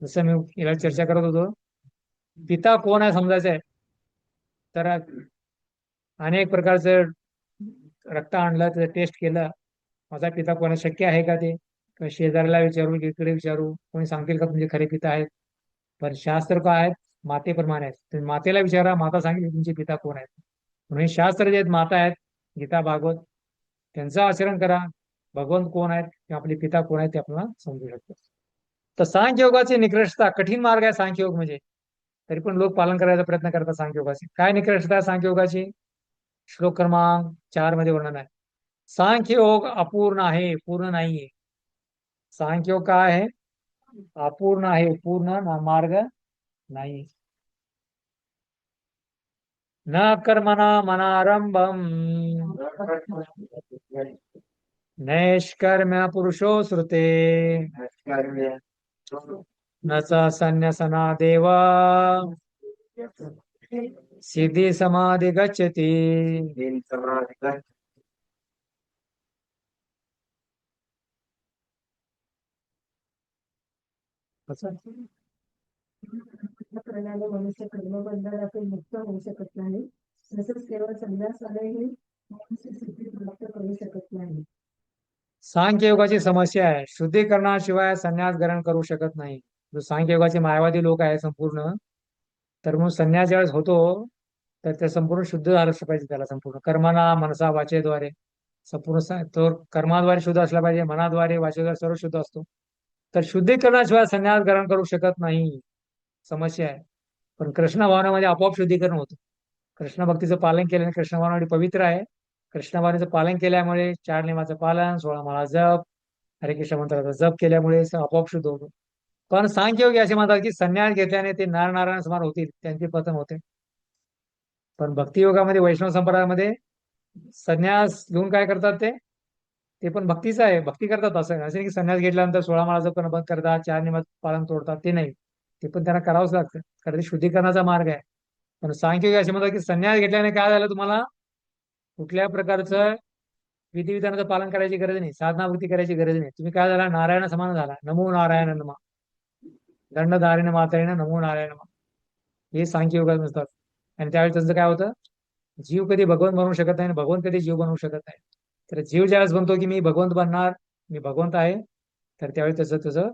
जसं मी याला चर्चा करत होतो, पिता कोण आहे समजायचं आहे. तर अनेक प्रकारचं रक्त आणलं, त्याचं टेस्ट केलं, माझा पिता कोणा शक्य आहे का? ते किंवा शेजाऱ्याला विचारू, इकडे विचारू, कोणी सांगतील का तुमचे खरे पिता आहेत? पण शास्त्र काय आहेत? मातेप्रमाणे आहेत. तुम्ही मातेला विचारा, माता सांगेल तुमचे पिता कोण आहेत. म्हणून शास्त्र जे आहेत माता आहेत, गीता भागवत, त्यांचं आचरण करा. भगवंत कोण आहेत किंवा आपले पिता कोण आहेत ते आपल्याला समजू शकतो. तर सांख्ययोगाची निकृष्टता, कठीण मार्ग आहे सांख्ययोग म्हणजे, तरी पण लोक पालन करायचा प्रयत्न करतात सांख्ययोगाचे. काय निकृष्टता आहे सांख्ययोगाची? श्लोक क्रमांक 4 मध्ये वर्णन आहे. सांख्ययोग अपूर्ण आहे, पूर्ण नाहीये. सांख्ययोग काय आहे? अपूर्ण आहे, पूर्ण मार्ग नाही. न कर्मणा मनारंभम नैष्कर्म्य पुरुषो श्रुते न च संन्यसना देव सिद्धी समाधी गच्छति. करणारे मनुष्य कर्मबंधनातून मुक्त होऊ शकत नाही. तसंच केवळ संन्यासानेही मनुष्य सिद्धी प्राप्त करू शकत नाही. सांख्ययोगाची समस्या आहे, शुद्धीकरणाशिवाय संन्यास ग्रहण करू शकत नाही. जो सांख्ययोगाचे मायावादी लोक आहे संपूर्ण, तर मग संन्यास ज्यावेळेस होतो तर ते संपूर्ण शुद्ध झालं पाहिजे. त्याला संपूर्ण कर्मणा मनसा वाचेद्वारे संपूर्ण तो कर्माद्वारे शुद्ध असला पाहिजे, मनाद्वारे वाचेद्वारे सर्व शुद्ध असतो. तर शुद्धीकरणाशिवाय संन्यास ग्रहण करू शकत नाही. समस्या आहे. पण कृष्ण भावनामध्ये आपोआप शुद्धीकरण होतं. कृष्ण भक्तीचं पालन केल्याने कृष्ण भावना पवित्र आहे. कृष्ण भावनेचं पालन केल्यामुळे 4 नियमाचं पालन, 16 माळा जप, हरे कृष्ण मंत्राचा जप केल्यामुळे आपोआप शुद्ध होतो. पण सांख्ययोगी असे म्हणतात की संन्यास घेतल्याने ते नरनारायण समान होतील, त्यांचे पतन होते. पण भक्तियोगामध्ये वैष्णव संप्रदायामध्ये संन्यास घेऊन काय करतात? ते पण भक्तीचं आहे, भक्ती करतात. असं नाही की संन्यास घेतल्यानंतर 16 माळा जप बंद करतात, 4 नियमाचं पालन तोडतात, ते नाही. ते पण त्यांना करावंच लागतं, कारण ते शुद्धीकरणाचा मार्ग आहे. पण सांख्ययोगी असे म्हणतात की संन्यास घेतल्याने काय झालं? तुम्हाला कुठल्या प्रकारचं विधिविधानाचं पालन करायची गरज नाही, साधना भक्ती करायची गरज नाही. तुम्ही काय झाला? नारायण समान झाला. नमो नारायण नमा दंडधारिण मात्रेण नमो नारायण नमा, हे सांख्ययोगात नसतात. आणि त्यावेळेस त्यांचं काय होतं? जीव कधी भगवंत बनवू शकत नाही आणि भगवंत कधी जीव बनवू शकत नाही. तर जीव ज्यावेळेस म्हणतो की मी भगवंत बनणार, मी भगवंत आहे, तर त्यावेळेस त्याचं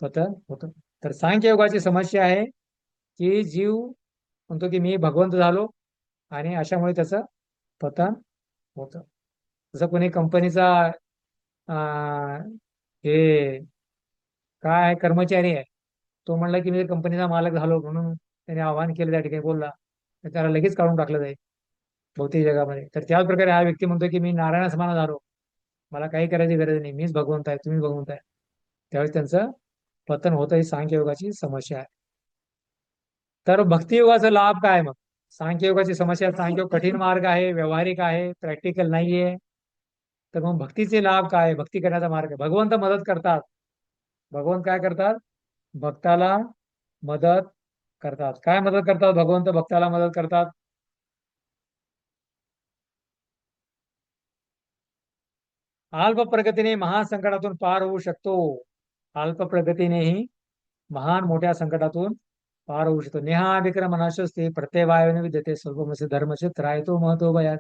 पतन होतं. तर सांख्ययोगाची समस्या आहे की जीव म्हणतो की मी भगवंत झालो आणि अशामुळे त्याचं पतन होतं. जसं कोणी कंपनीचा हे काय आहे कर्मचारी आहे, तो म्हणला की मी कंपनीचा मालक झालो म्हणून त्याने आव्हान केलं, त्या ठिकाणी बोलला, तर त्याला लगेच काढून टाकलं जाईल भौतिक जगामध्ये. तर त्याच प्रकारे हा व्यक्ती म्हणतो की मी नारायण समान झालो, मला काही करायची गरज नाही, मीच भगवंत आहे, तुम्ही भगवंत आहे, त्यावेळेस त्यांचं पतन होतं. ही सांख्ययोगाची समस्या आहे. तर भक्तियोगाचा लाभ काय मग? सांख्ययोगाची समस्या, सांख्ययोग कठीण मार्ग आहे, व्यवहारिक आहे, प्रॅक्टिकल नाहीये. तर मग भक्तीचे लाभ काय? भक्ती करण्याचा मार्ग भगवंत मदत करतात. भगवंत काय करतात? भक्ताला मदत करतात. काय मदत करतात? भगवंत भक्ताला मदत करतात. अल्प प्रगतीने महान संकटातून पार होऊ शकतो. अल्प प्रगतीनेही महान मोठ्या संकटातून पार होऊ शकतो. नेहा विक्रम नशस्ते प्रत्यवायोने विद्यते स्वल्पमसे धर्मचे त्रायतो महतो भयात.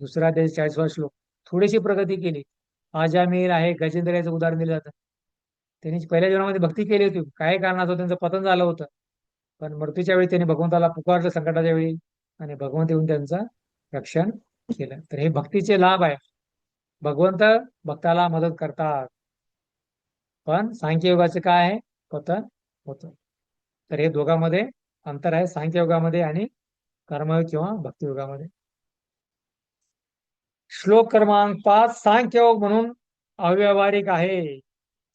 दुसरा देश 40वा श्लोक. थोडीशी प्रगती केली. आजामीर आहे, गजेंद्र याचं उदाहरण दिलं जातं. त्यांनी पहिल्या जीवनामध्ये भक्ती केली होती, काही कारणाचं त्यांचं पतन झालं होतं. पण मृत्यूच्या वेळी त्यांनी भगवंताला पुकारलं संकटाच्या वेळी, आणि भगवंत येऊन त्यांचं रक्षण केलं. तर हे भक्तीचे लाभ आहे. भगवंत भक्ताला मदत करतात. पण सांख्ययोगाचं काय आहे? पतन होतं. तर हे दोघांमध्ये अंतर आहे, सांख्ययोगामध्ये आणि कर्मयोग किंवा भक्तियोगामध्ये. श्लोक क्रमांक 5. सांख्ययोग म्हणून अव्यावहारिक आहे.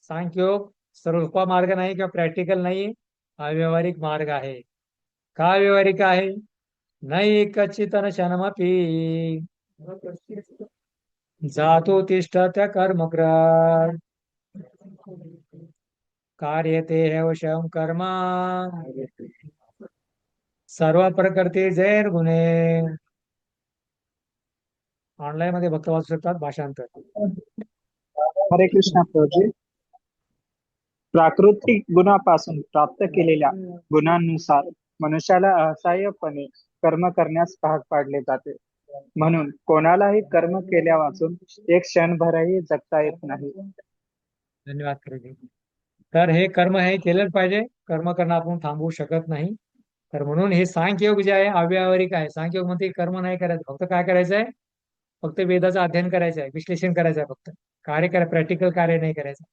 सांख्ययोग सर्वोपा मार्ग नाही किंवा प्रॅक्टिकल नाही, अव्यावहारिक मार्ग आहे. का व्यावहारिक आहे? नाही कच्चितन क्षणमपि जातो तिष्ठत कर्मकृत् कार्यते ह्यवशं कर्म सर्व प्रकृती जैर गुणे. ऑनलाईन मध्ये भक्त वाचू शकतात, भाषांतर. हरे कृष्णा प्रभुजी. प्राकृतिक गुणापासून प्राप्त केलेल्या गुणांनुसार मनुष्याला असहाय्यपणे कर्म करण्यास भाग पाडले जाते. म्हणून कोणालाही कर्म केल्या वाचून एक क्षणभरही जगता येत नाही. धन्यवाद प्रभू. तर हे कर्म हे केलंच पाहिजे. कर्म करणं आपण थांबवू शकत नाही. तर म्हणून हे सांख्ययोग जे आहे अव्यावहारिक आहे. सांख्ययोग मध्ये कर्म नाही करायचं, फक्त काय करायचं आहे? फक्त वेदाचं अध्ययन करायचं आहे, विश्लेषण करायचं आहे, फक्त कार्य करा, प्रॅक्टिकल कार्य नाही करायचं.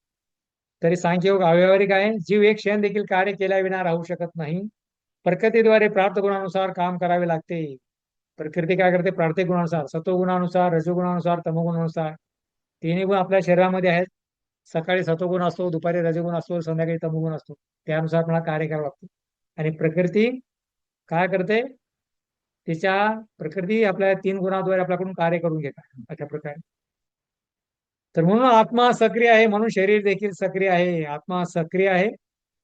तरी सांख्ययोग अव्यावहारिक आहे. जीव एक क्षण देखील कार्य केल्याविना राहू शकत नाही. प्रकृतीद्वारे प्राप्त गुणानुसार काम करावे लागते. प्रकृती काय करते? प्रार्थिक गुणानुसार, सत्वगुणानुसार, रजोगुणानुसार, तमोगुणानुसार. तिन्ही गुण आपल्या शरीरामध्ये आहेत. सकाळी सत्वगुण असतो, दुपारी रजोगुण असतो, संध्याकाळी तमोगुण असतो. त्यानुसार आपल्याला कार्य करावं लागतं. आणि प्रकृती काय करते? तिच्या प्रकृती आपल्या 3 गुणाद्वारे आपल्याकडून कार्य करून घेतात अशा प्रकारे. तर म्हणून आत्मा सक्रिय आहे, म्हणून शरीर देखील सक्रिय आहे. आत्मा सक्रिय आहे,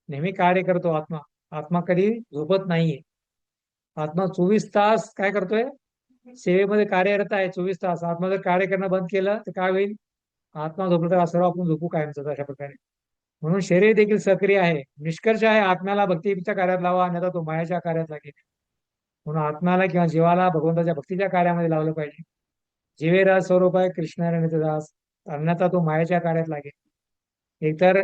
नेहमी कार्य करतो आत्मा. आत्मा कधी झोपत नाहीये. आत्मा 24 तास काय करतोय? सेवेमध्ये कार्यरत आहे 24 तास. आत्मा जर कार्य करणं बंद केलं तर काय होईल? आत्मा झोपला तर सर्व आपण झोपू कायमचं अशा प्रकारे. म्हणून शरीर देखील सक्रिय आहे. निष्कर्ष आहे, आत्म्याला भक्तीच्या कार्यात लावा, अन्यथा तो मायाच्या कार्यात लागेल. म्हणून आत्म्याला किंवा जीवाला भगवंताच्या भक्तीच्या कार्यामध्ये लावलं पाहिजे. जीवे रस स्वरूप आहे कृष्ण दास, अन्यथा तो मायाच्या कार्यात लागेल. एकतर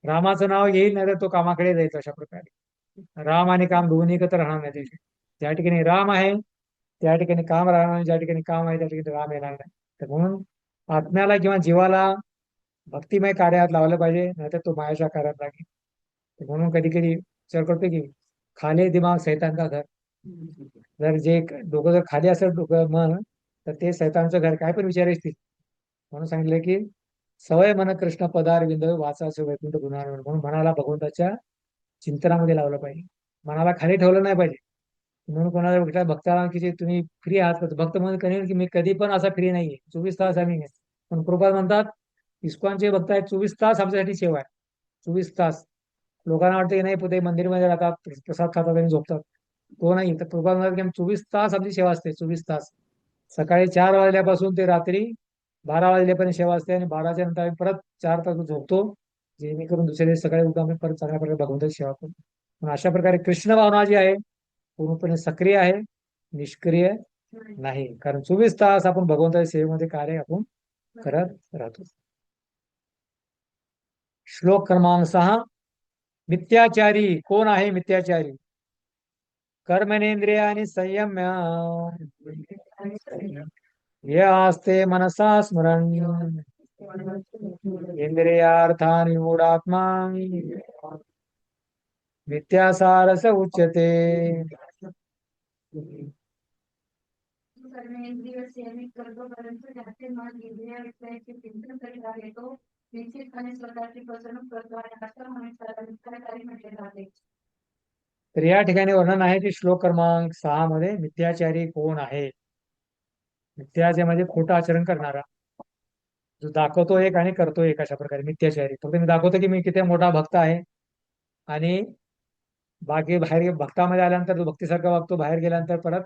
रामाचं नाव येईल, नाही तर तो कामाकडे जायचं अशा प्रकारे. राम आणि काम दोन्ही एकत्र राहणार नाही तिथे. ज्या ठिकाणी राम आहे त्या ठिकाणी काम राहणार नाही, ज्या ठिकाणी काम आहे त्या ठिकाणी राम येणार नाही. तर म्हणून आत्म्याला किंवा जीवाला भक्तिमय कार्यात लावलं पाहिजे, नाहीतर तो मायाच्या कार्यात लागेल. तर म्हणून कधी कधी विचार करतो की खाली दिमाग सैतान का घर. जर जे डोकं जर खाली असेल डोकं मन, तर ते सैतानचं घर. काय पण विचार असतील. म्हणून सांगितलं की सवय मन कृष्ण पदार विंद वाचाचे वैकुंठ गुन्हा. म्हणून मनाला भगवंताच्या चिंतनामध्ये लावलं पाहिजे. मनाला खाली ठेवलं नाही पाहिजे. म्हणून कोणाला भेटला भक्ताला की तुम्ही फ्री आहात का? भक्त म्हणून करेल की मी कधी पण असा फ्री नाहीये, 24 तास आम्ही नाही. पण कृपा म्हणतात इस्कॉनचे भक्त आहेत, 24 तास आमच्यासाठी सेवा आहे. 24 तास. लोकांना वाटतं की नाही ते मंदिरमध्ये राहतात, प्रसाद खातात आणि झोपतात. तो नाही. तर कृपा म्हणतात की 24 तास आमची सेवा असते. 24 तास. सकाळी 4 वाजल्यापासून ते रात्री 12 वाजल्यापर्यंत सेवा असते, आणि 12च्या नंतर आम्ही परत 4 तास झोपतो, जेणेकरून दुसऱ्या दिवशी सकाळी उठून आम्ही परत चांगल्या प्रकारे भगवंताची सेवा करतो. पण अशा प्रकारे कृष्ण भावना जी आहे पूर्णपणे सक्रिय आहे, निष्क्रिय नाही. कारण 24 तास आपण भगवंताच्या सेवेमध्ये कार्य आपण करत राहतो. श्लोक क्रमांक 6. मिथ्याचारी कोण आहे? मिथ्याचारी कर्मनेंद्रियानि संयम्य ये आस्ते मनसा स्मरण इंद्रियार्थानि मूढात्मा मिथ्यासारस उच्यते. कर्मेंद्रिय सेवित करतो, परंतु ज्याचे मन इंद्रिय विषयाचे चिंतन करीत आहे तो निश्चितपणे स्वतःची फसवणूक करतो, आणि अशा मनुष्याला मिथ्याचारी म्हटले जाते. तर या ठिकाणी वर्णन आहे की श्लोक क्रमांक 6 मध्ये मिथ्याचारी कोण आहे. मिथ्याचे म्हणजे खोटं आचरण करणारा, जो दाखवतो एक आणि करतो एक, अशा प्रकारे मिथ्याचारी. फक्त मी दाखवतो की मी किती मोठा भक्त आहे आणि बाकी बाहेर भक्तामध्ये आल्यानंतर जो भक्तीसारखा वागतो, बाहेर गेल्यानंतर परत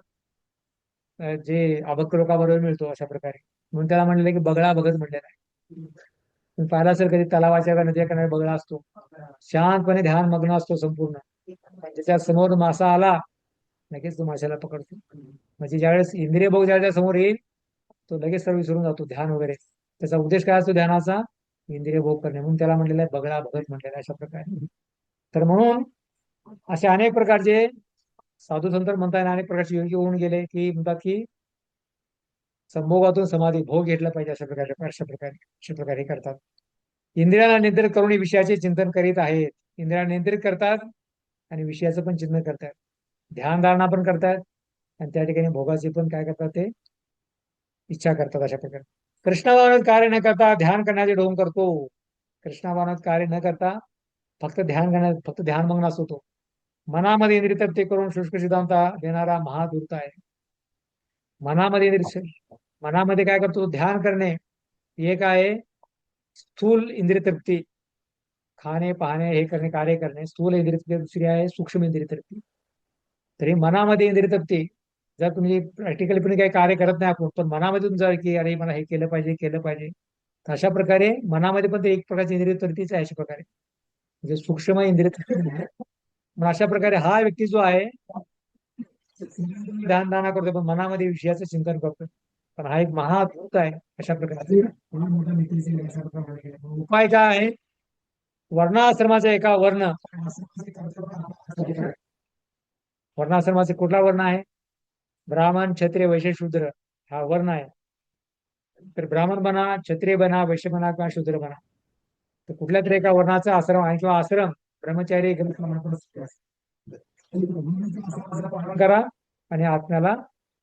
जे अभक्त लोकांबरोबर मिळतो, अशा प्रकारे. म्हणून त्याला म्हणलेलं की बगळा भगत म्हणलेला आहे. तुम्ही पाहिला असेल कधी तलावाच्या का नदीच्या किनारी बगळा असतो, शांतपणे ध्यान मग्न असतो संपूर्ण. त्याच्या समोर मासा आला, लगेच तो माशाला पकडतो. म्हणजे ज्यावेळेस इंद्रिय भोग ज्याच्या समोर येईल, तो लगेच सर्व विसरून जातो, ध्यान वगैरे. त्याचा उद्देश काय असतो ध्यानाचा? इंद्रिय भोग करणे. म्हणून त्याला म्हणलेलं आहे बगळा भगत म्हणलेला आहे, अशा प्रकारे. तर म्हणून असे अनेक प्रकारचे साधू संत म्हणता येईल, अनेक प्रकारचे योगी होऊन गेले की म्हणतात की संभोगातून समाधी भोग घेतला पाहिजे, अशा प्रकारे करतात. इंद्रियाला नियंत्रित करून विषयाचे चिंतन करीत आहेत. इंद्रियाला नियंत्रित करतात आणि विषयाचं पण चिंतन करतात, ध्यानधारणा पण करतात आणि त्या ठिकाणी भोगाची पण काय करतात ते इच्छा करतात, अशा प्रकारे. कृष्णाभावनात कार्य न करता ध्यान करण्याचे ढोंग करतो. कृष्णाभावनात कार्य न करता फक्त ध्यान करण्यात, फक्त ध्यानमग्न असतो तो. मनामध्ये इंद्रिय तृप्ती करून शुष्क सिद्धांत देणारा महादूत आहे. मनामध्ये मनामध्ये काय करतो? ध्यान करणे. एक आहे स्थूल इंद्रिय तृप्ती, खाणे पाहणे हे करणे, कार्य करणे, स्थूल इंद्रिय तृप्ती. दुसरी आहे सूक्ष्म इंद्रिय तृप्ती. तरी मनामध्ये इंद्रिय तृप्ती, जर तुम्ही प्रॅक्टिकली पण काही कार्य करत नाही आपण, पण मनामध्ये तुमचं की अरे मला हे केलं पाहिजे, केलं पाहिजे, तर अशा प्रकारे मनामध्ये पण ते एक प्रकारची इंद्रिय तृप्तीच आहे, अशा प्रकारे. म्हणजे सूक्ष्म इंद्रिय तृप्ती आहे. मग अशा प्रकारे हा व्यक्ती जो आहे ध्यानधारणा करतो, पण मनामध्ये विषयाचं चिंतन करतो. पण हा एक महाभूत आहे, अशा प्रकारे. उपाय काय आहे? वर्णाश्रमाचा एका वर्ण, वर्णाश्रमाचे कुठला वर्ण आहे? ब्राह्मण, क्षत्रिय, वैश्य, शूद्र हा वर्ण आहे. तर ब्राह्मण बना, क्षत्रिय बना, वैश्य बना किंवा शूद्र बना. तर कुठल्या तरी एका वर्णाचा आश्रम आहे किंवा आश्रम, ब्रह्मचारी पालन करा आणि आत्म्याला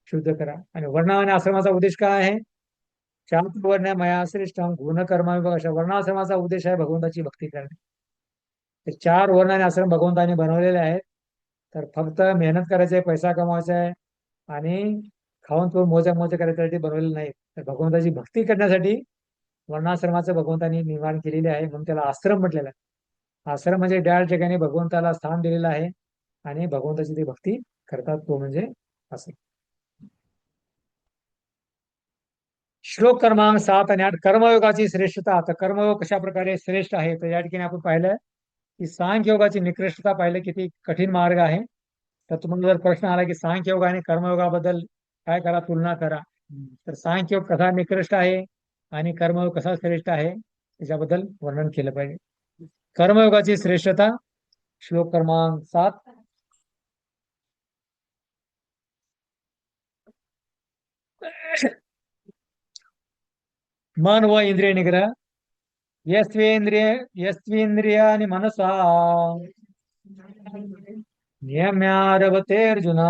शुद्ध करा. आणि वर्ण आणि आश्रमाचा उद्देश काय आहे? वर्ण मया श्रेष्ठम गुण कर्म विभाग, अशा वर्णाश्रमाचा उद्देश आहे भगवंताची भक्ती करणे. ते 4 वर्ण आणि आश्रम भगवंताने बनवलेले आहेत. तर फक्त मेहनत करायची आहे, पैसा कमवायचा आहे आणि खाऊन पिऊन मोजा मोजा करायसाठी बनवलेले नाहीत. तर भगवंताची भक्ती करण्यासाठी वर्णाश्रमाचं भगवंतानी निर्माण केलेले आहे, म्हणून त्याला आश्रम म्हटलेलं आहे. आश्रम म्हणजे त्या ठिकाणी भगवंताला स्थान दिलेलं आहे आणि भगवंताची ती भक्ती करतात, तो म्हणजे असं. श्लोक क्रमांक 7 आणि 8 कर्मयोगाची श्रेष्ठता. आता कर्मयोग कशा प्रकारे श्रेष्ठ आहे, तर या ठिकाणी आपण पाहिलं की सांख्ययोगाची निकृष्टता पाहिलं, किती कठीण मार्ग आहे. तर तुम्हाला जर प्रश्न आला की सांख्ययोग आणि कर्मयोगाबद्दल काय करा, तुलना करा, तर सांख्ययोग कसा निकृष्ट आहे आणि कर्मयोग कसा श्रेष्ठ आहे, त्याच्याबद्दल वर्णन केलं पाहिजे. कर्मयोगाची श्रेष्ठता, श्लोक क्रमांक 7. मन व इंद्रिय निग्रह. यस्वेंद्रियानि मनसा नियम्यारभते अर्जुना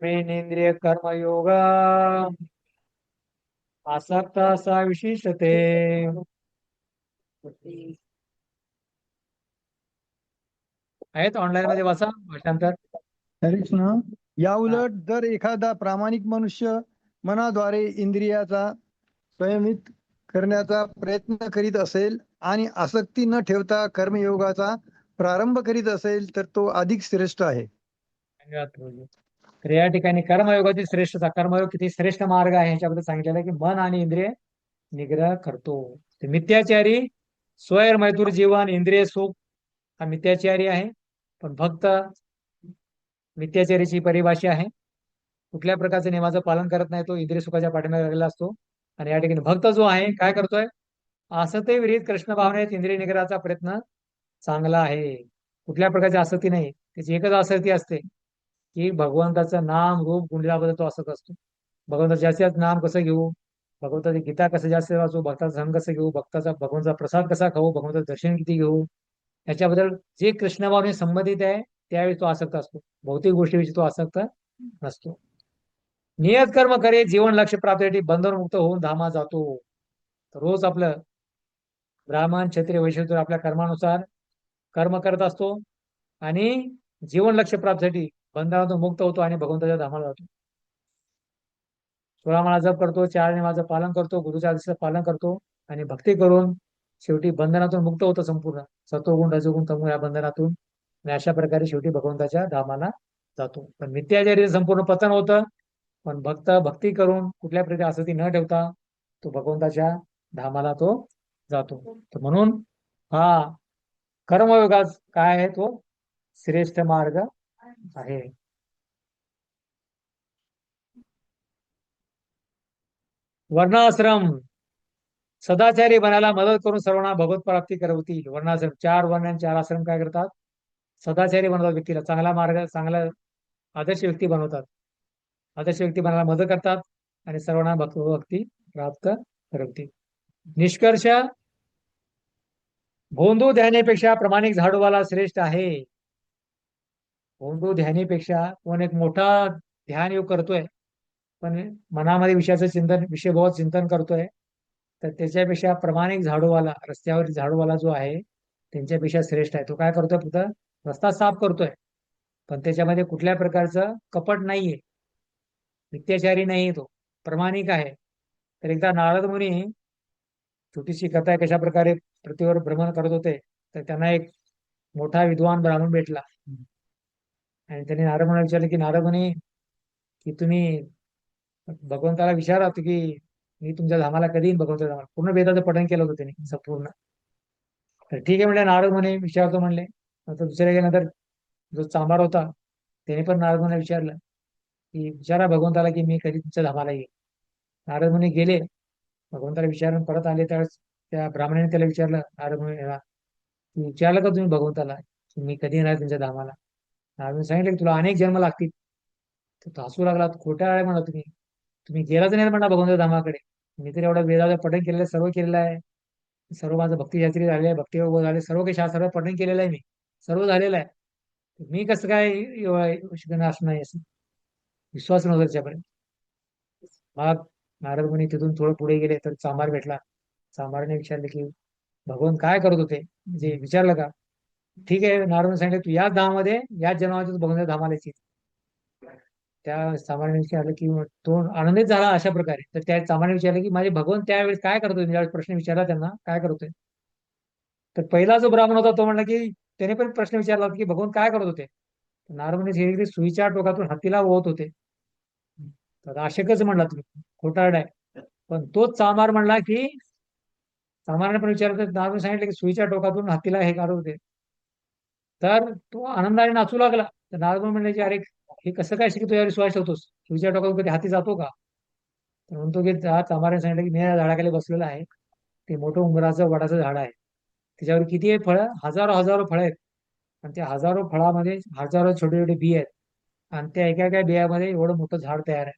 इंद्रिय कर्मयोगा आसक्ता सा विशिष्टते. आहेत ऑनलाईन मध्ये, वाचा भाषांतर. हरे कृष्ण. या उलट जर एखादा प्रामाणिक मनुष्य मनाद्वारे इंद्रियाचा संयमित करण्याचा प्रयत्न करीत असेल आणि आसक्ती न ठेवता कर्मयोगाचा प्रारंभ करीत असेल तर तो अधिक श्रेष्ठ आहे. धन्यवाद प्रभू. तर या ठिकाणी कर्मयोगाची श्रेष्ठता, कर्मयोग किती श्रेष्ठ मार्ग आहे ह्याच्याबद्दल सांगितलेलं आहे की मन आणि इंद्रिय निग्रह करतो. ते मिथ्याचारी स्वैर मैथुर जीवन इंद्रिय सुख हा मिथ्याचारी आहे. पण भक्त मिथ्याचारीची परिभाषा आहे, कुठल्या प्रकारच्या नियमाचं पालन करत नाही, तो इंद्रिय सुखाच्या पाठीमागे लागलेला असतो. आणि या ठिकाणी भक्त जो आहे काय करतोय? आसक्ती विरहित कृष्ण भावनेत इंद्रिय निग्रहाचा प्रयत्न चांगला आहे. कुठल्या प्रकारची आसक्ती नाही, त्याची एकच आसक्ती असते की भगवंताचं नाम रूप गुणल्याबद्दल तो आसक्त असतो. भगवंताचं जास्तीत नाम कसं घेऊ, भगवंताची गीता कसं जास्त वाचू, भक्ताचा संग कसं घेऊ, भगवंताचा प्रसाद कसा खाऊ, भगवंताचं दर्शन किती घेऊ, याच्याबद्दल जे कृष्णभावने संबंधित आहे त्यावेळी तो आसक्त असतो. भौतिक गोष्टीविषयी तो आसक्त नसतो. नियत कर्म करे जीवन लक्ष्य प्राप्तीसाठी बंधनमुक्त होऊन धामा जातो. तर रोज आपलं ब्राह्मण क्षत्रिय वैश्य आपल्या कर्मानुसार कर्म करत असतो आणि जीवन लक्ष्य प्राप्तीसाठी बंधनातून मुक्त होतो आणि भगवंताच्या धामाला जातो. 16 माळा जप करतो, 4 नियमाचं पालन करतो, गुरुच्या आदेशाचं पालन करतो आणि भक्ती करून शेवटी बंधनातून मुक्त होतो संपूर्ण. सत्वगुण, रजोगुण, तमोगुण या बंधनातून आणि अशा प्रकारे शेवटी भगवंताच्या धामाला जातो. पण मिथ्याचारी संपूर्ण पतन होतं. पण भक्त भक्ती करून कुठल्या प्रकारे आसक्ती न ठेवता तो भगवंताच्या धामाला तो जातो. तर म्हणून हा कर्मयोगा काय आहे, तो श्रेष्ठ मार्ग आहे. वर्णाश्रम सदाचारी बनायला मदत करून सर्वांना भगवत प्राप्ती करवतील. वर्णाश्रम 4 वर्ण आणि 4 आश्रम काय करतात, सदाचारी बनवतात व्यक्तीला, चांगला मार्ग, चांगला आदर्श व्यक्ती बनवतात. आदर्श व्यक्ती बनायला मदत करतात आणि सर्वांना भक्ती प्राप्त करवतील. निष्कर्ष, भोंदू ध्यानेपेक्षा प्रामाणिक झाडूवाला श्रेष्ठ आहे. भोंदू ध्यानेपेक्षा कोण एक मोठा ध्यान योग करतोय पण मनामध्ये विषयाचं चिंतन, विषयभोवात चिंतन करतोय, तर त्याच्यापेक्षा प्रामाणिक झाडूवाला, रस्त्यावर झाडूवाला जो आहे त्यांच्यापेक्षा श्रेष्ठ आहे. तो काय करतोय, फक्त रस्ता साफ करतोय पण त्याच्यामध्ये कुठल्या प्रकारचं कपट नाहीये, मिथ्याचारी नाही, तो प्रामाणिक आहे. तर एकदा नारद मुनी छोटीशी कथा आहे, कशा प्रकारे पृथ्वीवर भ्रमण करत होते, तर त्यांना एक मोठा विद्वान ब्राह्मण भेटला आणि त्यांनी नारद मुनीला विचारले की नारद मुनी, की तुम्ही भगवंताला विचारा की मी तुमच्या धामाला कधी येईन, भगवंताच्या धामाला. पूर्ण वेदाचं पठण केलं होतं त्यांनी संपूर्ण. तर ठीक आहे म्हणले नारद मुनी, विचारतो म्हणले. नंतर दुसऱ्या गेल्यानंतर जो चांभार होता त्याने पण नारद मुनीला विचारलं की विचारा भगवंताला की मी कधी तुमच्या धामाला येईल. नारद मुनी गेले, भगवंताला विचारून परत आले. त्यावेळेस त्या ब्राह्मणाने त्याला विचारलं, नारद मुनीला, की विचारलं का तुम्ही भगवंताला की मी कधी येणार तुमच्या धामाला. नारद मुनी सांगितलं की तुला अनेक जन्म लागतील. तर तो हसू लागला, खोट्या आहे म्हणा तुम्ही, तुम्ही गेलाच नाही म्हणा भगवंताच्या धामाकडे. मी तर एवढं वेदाचं पठण केलेलं आहे, सर्व केलेलं आहे, सर्व माझं भक्तिशास्त्री झाले आहे, भक्तियोग झाले, सर्व काही सर्व पठण केलेलं आहे, मी सर्व झालेलं आहे. मी कसं काय शिकणार असं नाही, असं विश्वास नव्हता त्याच्यापर्यंत. मग नारद मुनी तिथून थोडं पुढे गेले तर चांभार भेटला. चांभारने विचारले की भगवान काय करत होते, म्हणजे विचारलं का. ठीक आहे, नारद मुनी सांगितलं तू याच धामामध्ये, याच जन्मामध्ये तू भगवंताच्या धामाला येशील. त्या चांभाराने विचारलं की तो आनंदित झाला अशा प्रकारे. तर त्या चांभाराने विचारलं की माझे भगवान त्यावेळेस काय करत होते, ज्यावेळेस प्रश्न विचारला त्यांना काय करतोय. तर पहिला जो ब्राह्मण होता तो म्हणला की त्याने पण प्रश्न विचारला होता की भगवान काय करत होते. नारद मुनी सांगितले सुईच्या टोकातून हत्तीला ओवत होते. तर आशकच म्हणला तुम्ही, खोटारडा आहे. पण तोच चांभार म्हणला की चांभाराने पण विचारलं तर नारद मुनी सांगितलं की सुईच्या टोकातून हत्तीला हे करत होते. तर तो आनंदाने नाचू लागला. तर नारद मुनी म्हणले की अरे हे कसं काय शिकतो, यावर विश्वास ठेवतोस, सुईच्या टोकातून कधी हाती जातो का. तर म्हणतो की त्या चांभाराने सांगितलं की मी या झाडाखाली बसलेला आहे, ते मोठं उंबराचं वडाचं झाड आहे, त्याच्यावर किती आहे फळं, हजारो हजारो फळं आहेत आणि त्या हजारो फळामध्ये हजारो छोटे छोटे बी आहेत आणि त्या एका एका बियामध्ये एवढं मोठं झाड तयार आहे.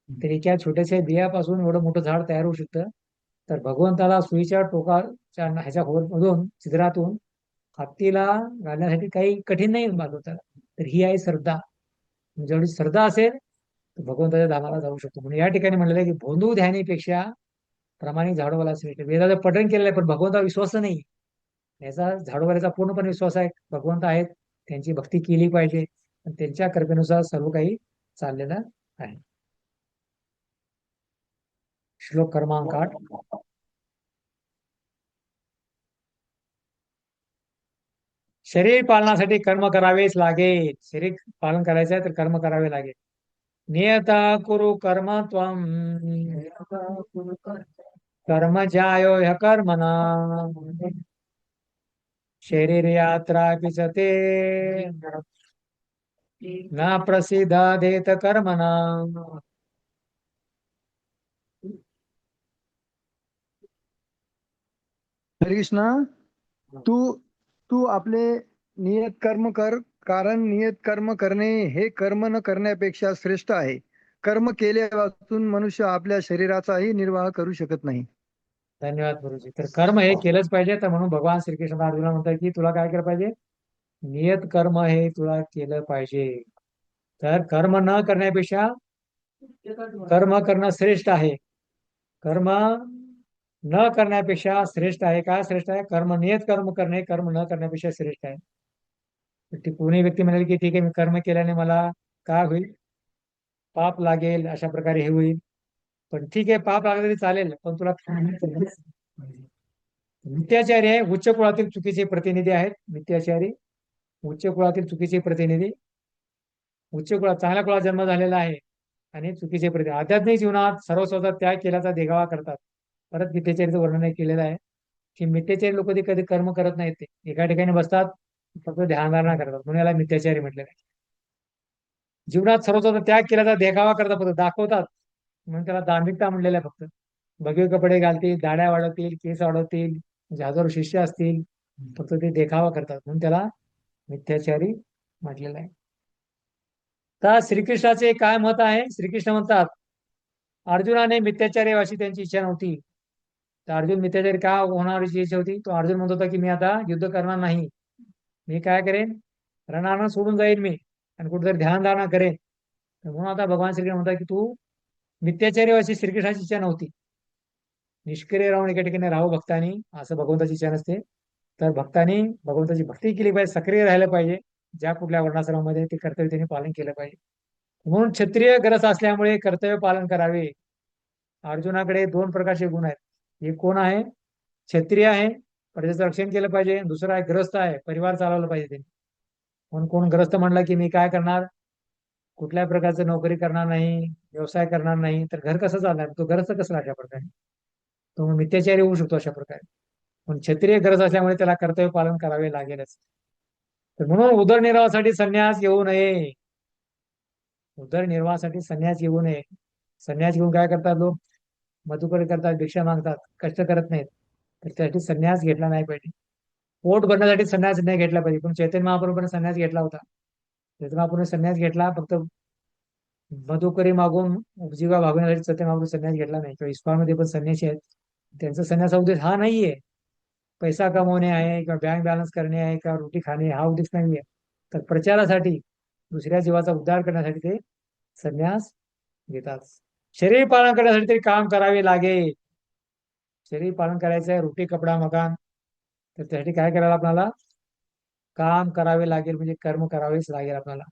तर एका छोट्याशा बियापासून एवढं मोठं झाड तयार होऊ शकतं. तर भगवंताला सुईच्या टोकाच्या ह्याच्या मधून छिद्रातून हत्तीला घालण्यासाठी काही कठीण नाही बांधवताला. तर ही आहे श्रद्धा. जेवढी श्रद्धा असेल तर भगवंताच्या धामाला जाऊ शकतो. म्हणून या ठिकाणी म्हणलेलं आहे की भोंदू ध्यानीपेक्षा प्रामाणिक झाडोबाला श्रेष्ठ. वेदाचं पठण केलेलं आहे पण भगवंतावर विश्वास नाही. याचा झाडोबाला पूर्णपणे विश्वास आहे, भगवंत आहेत, त्यांची भक्ती केली पाहिजे आणि त्यांच्या कृपेनुसार सर्व काही चाललेलं आहे. श्लोक क्रमांक 8. शरीर पालनासाठी कर्म करावेच लागेल. शरीर पालन करायचं आहे तर कर्म करावे लागेल. नियता कुरु कर्म त्वम कर्म ज्यायो ह्य कर्मणा शरीर यात्रा पिचते न प्रसिद्धादेत कर्मणा. हरे कृष्णा, तू तू आपले नियत कर्म कर, कारण नियत कर्म करणे हे कर्म न करण्यापेक्षा श्रेष्ठ आहे. कर्म केल्यापासून मनुष्य आपल्या शरीराचाही निर्वाह करू शकत नाही. धन्यवाद गुरुजी. तर कर्म हे केलंच पाहिजे. तर म्हणून भगवान श्रीकृष्ण अर्जुना म्हणतात की तुला काय केलं पाहिजे, नियत कर्म हे तुला केलं पाहिजे. तर कर्म न करण्यापेक्षा कर्म करणं श्रेष्ठ आहे. कर्म न करण्यापेक्षा श्रेष्ठ आहे. काय श्रेष्ठ आहे, कर्म नियत कर्म करणे कर्म न करण्यापेक्षा श्रेष्ठ आहे. तर ती कोणी व्यक्ती म्हणाली की ठीक आहे, मी कर्म केल्याने मला काय होईल, पाप लागेल, अशा प्रकारे हे होईल. पण ठीक आहे, पाप लागलं तरी चालेल, पण तुला मिथ्याचारी आहे, उच्च कुळातील चुकीचे प्रतिनिधी आहेत. मिथ्याचारी उच्च कुळातील चुकीचे प्रतिनिधी, उच्च कुळात चांगल्या कुळात जन्म झालेला आहे आणि चुकीचे प्रतिनिधी आध्यात्मिक जीवनात सर्व स्वतः त्याग केल्याचा देखावा करतात. परत मिथ्याचारीचं वर्णन केलेलं आहे की मिथ्याचारी लोक ते कधी कर्म करत नाहीत, ते एका ठिकाणी बसतात, फक्त ध्यानधारणा करतात, म्हणून याला मिथ्याचारी म्हटलेलं आहे. जीवनात सर्व स्वतः त्याग केल्याचा देखावा करतात, फक्त दाखवतात, म्हणून त्याला धार्मिकता म्हटलेलं आहे. फक्त भगवे कपडे घालतील, दाढ्या वाढवतील, केस वाढवतील, म्हणजे हजारो शिष्य असतील, फक्त ते देखावा करतात, म्हणून त्याला मिथ्याचारी म्हटलेलं आहे. तर श्रीकृष्णाचे काय मत आहे? श्रीकृष्ण म्हणतात अर्जुनाने मिथ्याचारी व्हायची त्यांची इच्छा नव्हती. तर अर्जुन मिथ्याचारी का होण्याची इच्छा होती? तो अर्जुन म्हणत होता की मी आता युद्ध करणार नाही, मी काय करेन, रणांगण सोडून जाईन मी आणि कुठेतरी ध्यानधारणा करेन. तर म्हणून आता भगवान श्रीकृष्ण म्हणतात की तू मिथ्याचारी व्हायची श्रीकृष्णाची इच्छा नव्हती, निष्क्रिय राहून एका ठिकाणी राहू भक्तांनी, असं भगवंताची इच्छा नसते. तर भक्तांनी भगवंताची भक्ती केली पाहिजे, सक्रिय राहिलं पाहिजे, ज्या कुठल्या वर्णाश्रमामध्ये ते कर्तव्य त्यांनी पालन केलं पाहिजे. म्हणून क्षत्रिय गरज असल्यामुळे कर्तव्य पालन करावे. अर्जुनाकडे दोन प्रकारचे गुण आहेत. एक कोण आहे? क्षत्रिय आहे, प्रजेचं रक्षण केलं पाहिजे. दुसरा आहे ग्रस्त आहे, परिवार चालवलं पाहिजे त्यांनी. म्हणून कोण ग्रस्त म्हणला की मी काय करणार, कुठल्या प्रकारचं नोकरी करणार नाही, व्यवसाय करणार नाही, तर घर कसं चालणार, तो ग्रस्त कसला अशा प्रकारे, तो मग मिथ्याचारी होऊ शकतो अशा प्रकारे. पण क्षत्रिय गरज असल्यामुळे त्याला कर्तव्य पालन करावे लागेलच. तर म्हणून उदरनिर्वाहासाठी संन्यास घेऊ नये. उदरनिर्वाहासाठी संन्यास घेऊ नये. संन्यास घेऊन काय करतात लोक? मधुकरी करतात, भिक्षा मागतात, कष्ट करत नाहीत. तर त्यासाठी संन्यास घेतला नाही पाहिजे. पोट भरण्यासाठी संन्यास नाही घेतला पाहिजे. पण चैतन्य महाप्रभूने संन्यास घेतला होता. चैतन्य महाप्रभूने संन्यास घेतला, फक्त मधुकरी मागून उपजीविका भागवण्यासाठी चैतन्य महाप्रभू संन्यास घेतला नाही. किंवा इस्कॉनमध्ये पण संन्यासी आहेत, त्यांचा संन्यासा उद्देश हा नाहीये पैसा कमवणे आहे किंवा बँक बॅलन्स करणे आहे किंवा रोटी खाणे, हा उद्देश नाहीये. तर प्रचारासाठी, दुसऱ्या जीवाचा उद्धार करण्यासाठी ते संन्यास घेतात. शरीर पालन करण्यासाठी तरी काम करावे लागेल. शरीर पालन करायचं आहे, रोटी कपडा मकान, तर त्यासाठी काय करायला आपल्याला काम करावे लागेल, म्हणजे कर्म करावेच लागेल आपल्याला.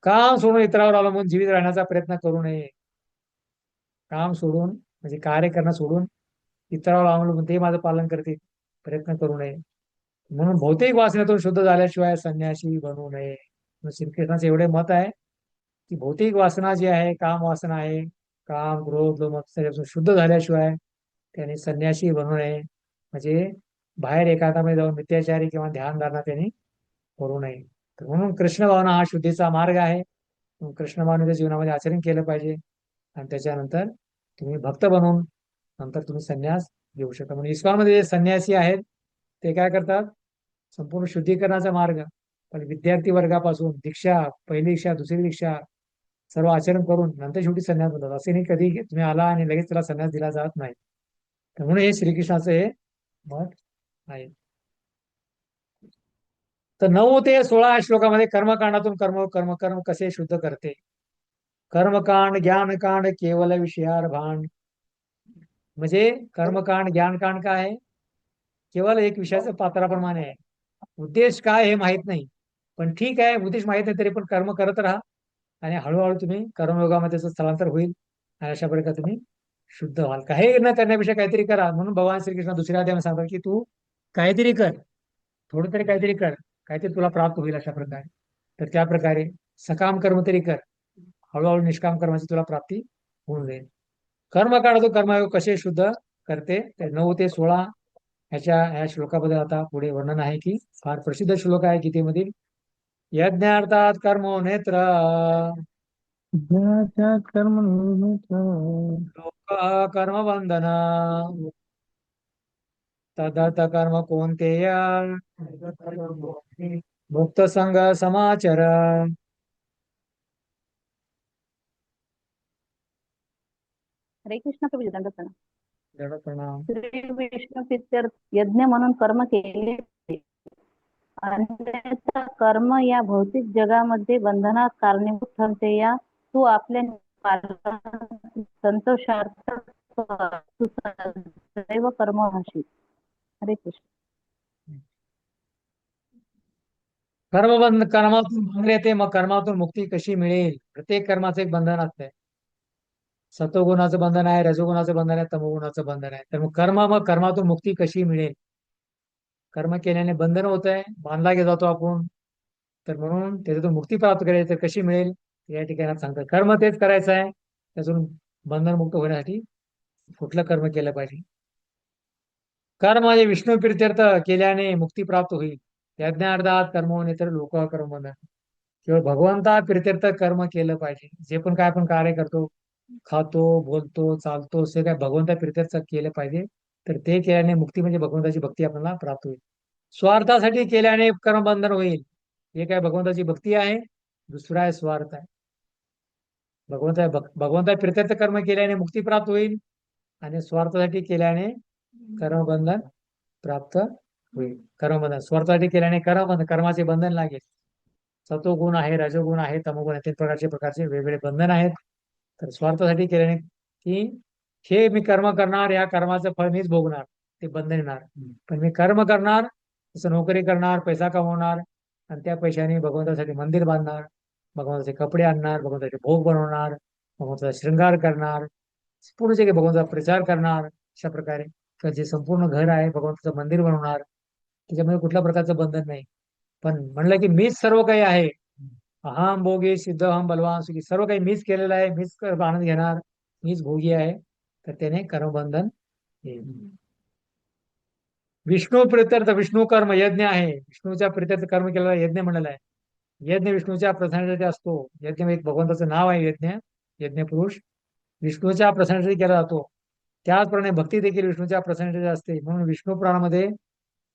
काम सोडून इतरावर अवलंबून जीवित राहण्याचा प्रयत्न करू नये. काम सोडून, म्हणजे कार्य करणं सोडून इतरावर अवलंबून ते माझं पालन करतील, प्रयत्न करू नये. म्हणून भौतिक वासनेतून शुद्ध झाल्याशिवाय संन्यासी बनू नये. श्रीकृष्णाचे एवढे मत आहे की भौतिक वासना जी आहे, काम वासना आहे, काम क्रोध लोभ मत्सर्यापासून शुद्ध झाल्याशिवाय त्याने संन्यासी बनू नये. म्हणजे बाहेर एकांतामध्ये जाऊन मिथ्याचारी किंवा ध्यानधारणा त्यांनी करू नये. तर म्हणून कृष्ण भावना हा शुद्धीचा मार्ग आहे. कृष्ण भावनेच्या जीवनामध्ये आचरण केलं पाहिजे आणि त्याच्यानंतर तुम्ही भक्त बनून नंतर तुम्ही संन्यास घेऊ शकता. म्हणजे इस्कॉनमध्ये जे संन्यासी आहेत ते काय करतात? संपूर्ण शुद्धीकरणाचा मार्ग, पण विद्यार्थी वर्गापासून दीक्षा, पहिली दीक्षा, दुसरी दीक्षा सर्व आचरण करून नंतर शेवटी संन्यास होतात. असे नाही कधी तुम्ही आला आणि लगेच त्याला संन्यास दिला जात नाही. तर म्हणून हे श्रीकृष्णाचं हे मत आहे. तर 9 ते 16 श्लोकामध्ये कर्मकांडातून कर्म कर्म कर्म कसे शुद्ध करते. कर्मकांड, ज्ञानकांड, केवल विषयार भांड. म्हणजे कर्मकांड, ज्ञानकांड काय आहे? केवळ एक विषयाचं पात्राप्रमाणे आहे. उद्देश काय हे माहित नाही, पण ठीक आहे, उद्देश माहित नाही तरी पण कर्म करत राहा आणि हळूहळू तुम्ही कर्मयोगामध्ये त्याचं स्थलांतर होईल आणि अशा प्रकारे तुम्ही शुद्ध व्हाल. काही न करण्यापेक्षा काहीतरी करा. म्हणून भगवान श्रीकृष्ण दुसऱ्या अध्यायामध्ये सांगतात की तू काहीतरी कर, थोडं तरी काहीतरी कर, काहीतरी तुला प्राप्त होईल अशा प्रकारे. तर त्या प्रकारे सकाम कर्म तरी कर, हळूहळू निष्काम कर्माची तुला प्राप्ती होऊन जाईल. कर्म काढतो कर्मयोग कसे शुद्ध करते. ते 9 ते 16 ह्या श्लोकाबद्दल आता पुढे वर्णन आहे की फार प्रसिद्ध श्लोक आहे गीतेमधील. यज्ञार्थात कर्मो नेत्र ज्ञाच्या कर्म लोक कर्म बंधन तदर्थ कर्म कोणतेय मुक्त संग समाचर. हरे कृष्ण कवी दंड प्रणाम. जड प्रणाम. श्री विष्णू प्रित्यर्थ यज्ञ म्हणून कर्म केले अन्यथा कर्म या भौतिक जगामध्ये बंधनात कारणीभूत ठरते. या तू आपल्या संतोषार्थ तू सदैव कर्म होशील. हरे कृष्ण. कर्मातून बंधन येते, मग कर्मातून मुक्ती कशी मिळेल? प्रत्येक कर्माचं एक बंधन असतंय. सत्वगुणाचं बंधन आहे, रजोगुणाचं बंधन आहे, तमोगुणाचं बंधन आहे. तर मग कर्मातून मुक्ती कशी मिळेल? कर्म केल्याने बंधन होत आहे, बांधला गेला जातो आपण. तर म्हणून त्याच्यातून मुक्ती प्राप्त करायची तर कशी मिळेल? या ठिकाणी सांगतात कर्म तेच करायचं आहे. त्यातून बंधनमुक्त होण्यासाठी कुठलं कर्म केलं पाहिजे? कर्म म्हणजे विष्णू प्रीत्यर्थ केल्याने मुक्ती प्राप्त होईल. यज्ञार्थात कर्म तर लोक कर्म बंधन. केवळ भगवंता प्रीत्यर्थ कर्म केलं पाहिजे. जे पण काय आपण कार्य करतो, खातो, बोलतो, चालतो, ते काय भगवंता प्रीत्यर्थ केलं पाहिजे. तर ते केल्याने मुक्ती म्हणजे भगवंताची भक्ती आपल्याला प्राप्त होईल. स्वार्थासाठी केल्याने कर्मबंधन होईल. हे काय भगवंताची भक्ती आहे, दुसरा आहे स्वार्थ आहे. भगवंता प्रीत्यर्थ कर्म केल्याने मुक्ती प्राप्त होईल आणि स्वार्थासाठी केल्याने कर्मबंधन प्राप्त होईल. कर्मबंधन स्वार्थासाठी केल्याने कर्माचे बंधन लागेल. सत्वगुण आहे, रजोगुण आहे, तमोगुण आहे, 3 प्रकारचे वेगवेगळे बंधन आहेत. तर स्वार्थासाठी केल्याने की हे मी कर्म करणार, या कर्माचं फळ मीच भोगणार, ते बंधन येणार. पण मी कर्म करणार, जसं नोकरी करणार, पैसा कमवणार आणि त्या पैशाने भगवंतासाठी मंदिर बांधणार, भगवंताचे कपडे आणणार, भगवंताचे भोग बनवणार, भगवंताचा शृंगार करणार, पूर्ण जे काही भगवंताचा प्रचार करणार. अशा प्रकारे तर जे संपूर्ण घर आहे भगवंताचं मंदिर बनवणार, त्याच्यामध्ये कुठल्या प्रकारचं बंधन नाही. पण म्हणलं की मीच सर्व काही आहे, अहम भोगी सिद्ध अहम बलवान सुखी, सर्व काही मीच केलेलं आहे, मीच आनंद घेणार, मीच भोगी आहे, तर त्याने कर्मबंधन येईल. विष्णू प्रीत्यर्थ विष्णू कर्म यज्ञ आहे. विष्णूच्या प्रीत्यर्थ कर्म केलेला यज्ञ म्हणलेला आहे. यज्ञ विष्णूच्या प्रसन्नतेसाठी असतो. यज्ञ एक भगवंताचं नाव आहे. यज्ञ पुरुष विष्णूच्या प्रसन्नतेसाठी केला जातो. त्याचप्रमाणे भक्ती देखील विष्णूच्या प्रसन्नतेसाठी असते. म्हणून विष्णू पुराणामध्ये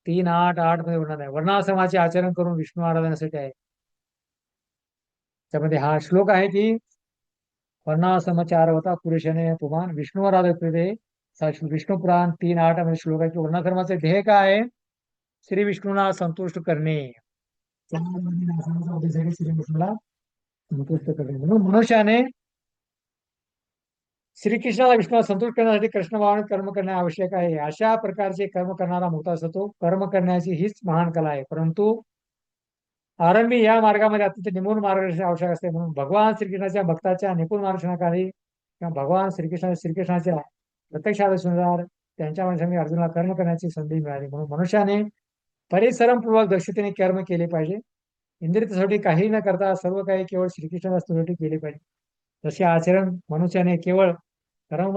3:8:8 मध्ये वर्णन आहे. वर्णाश्रमाचे आचरण करून विष्णू आराधनासाठी आहे. त्यामध्ये हा श्लोक आहे की वर्णाश्रमाचार होता पुरुषाने पुमान विष्णू आराधते. विष्णू पुराण 3:8 मध्ये श्लोक आहे की वर्णाश्रमाचे ध्येय काय आहे? श्री विष्णूला संतुष्ट करणे. श्री विष्णूला संतुष्ट करणे म्हणून मनुष्याने श्रीकृष्णाला विष्णूला संतुष्ट करण्यासाठी कृष्ण भावाने कर्म करणे आवश्यक आहे. अशा प्रकारचे कर्म करणारा मुक्त असतो. कर्म करण्याची हीच महान कला आहे. परंतु आरंभी या मार्गामध्ये अत्यंत निपुण मार्गदर्शन आवश्यक असते. म्हणून भगवान श्रीकृष्णाच्या भक्ताच्या निपुण मार्गदर्शनाखाली किंवा भगवान श्रीकृष्णाच्या प्रत्यक्ष आदेशानुसार त्यांच्या माणसाने अर्जुनाला कर्म करण्याची संधी मिळाली. म्हणून मनुष्याने परिश्रमपूर्वक दक्षतेने कर्म केले पाहिजे. इंद्रियासाठी काही न करता सर्व काही केवळ श्रीकृष्णाच्या स्तुतीसाठी केले पाहिजे. तसे आचरण मनुष्याने केवळ कर्म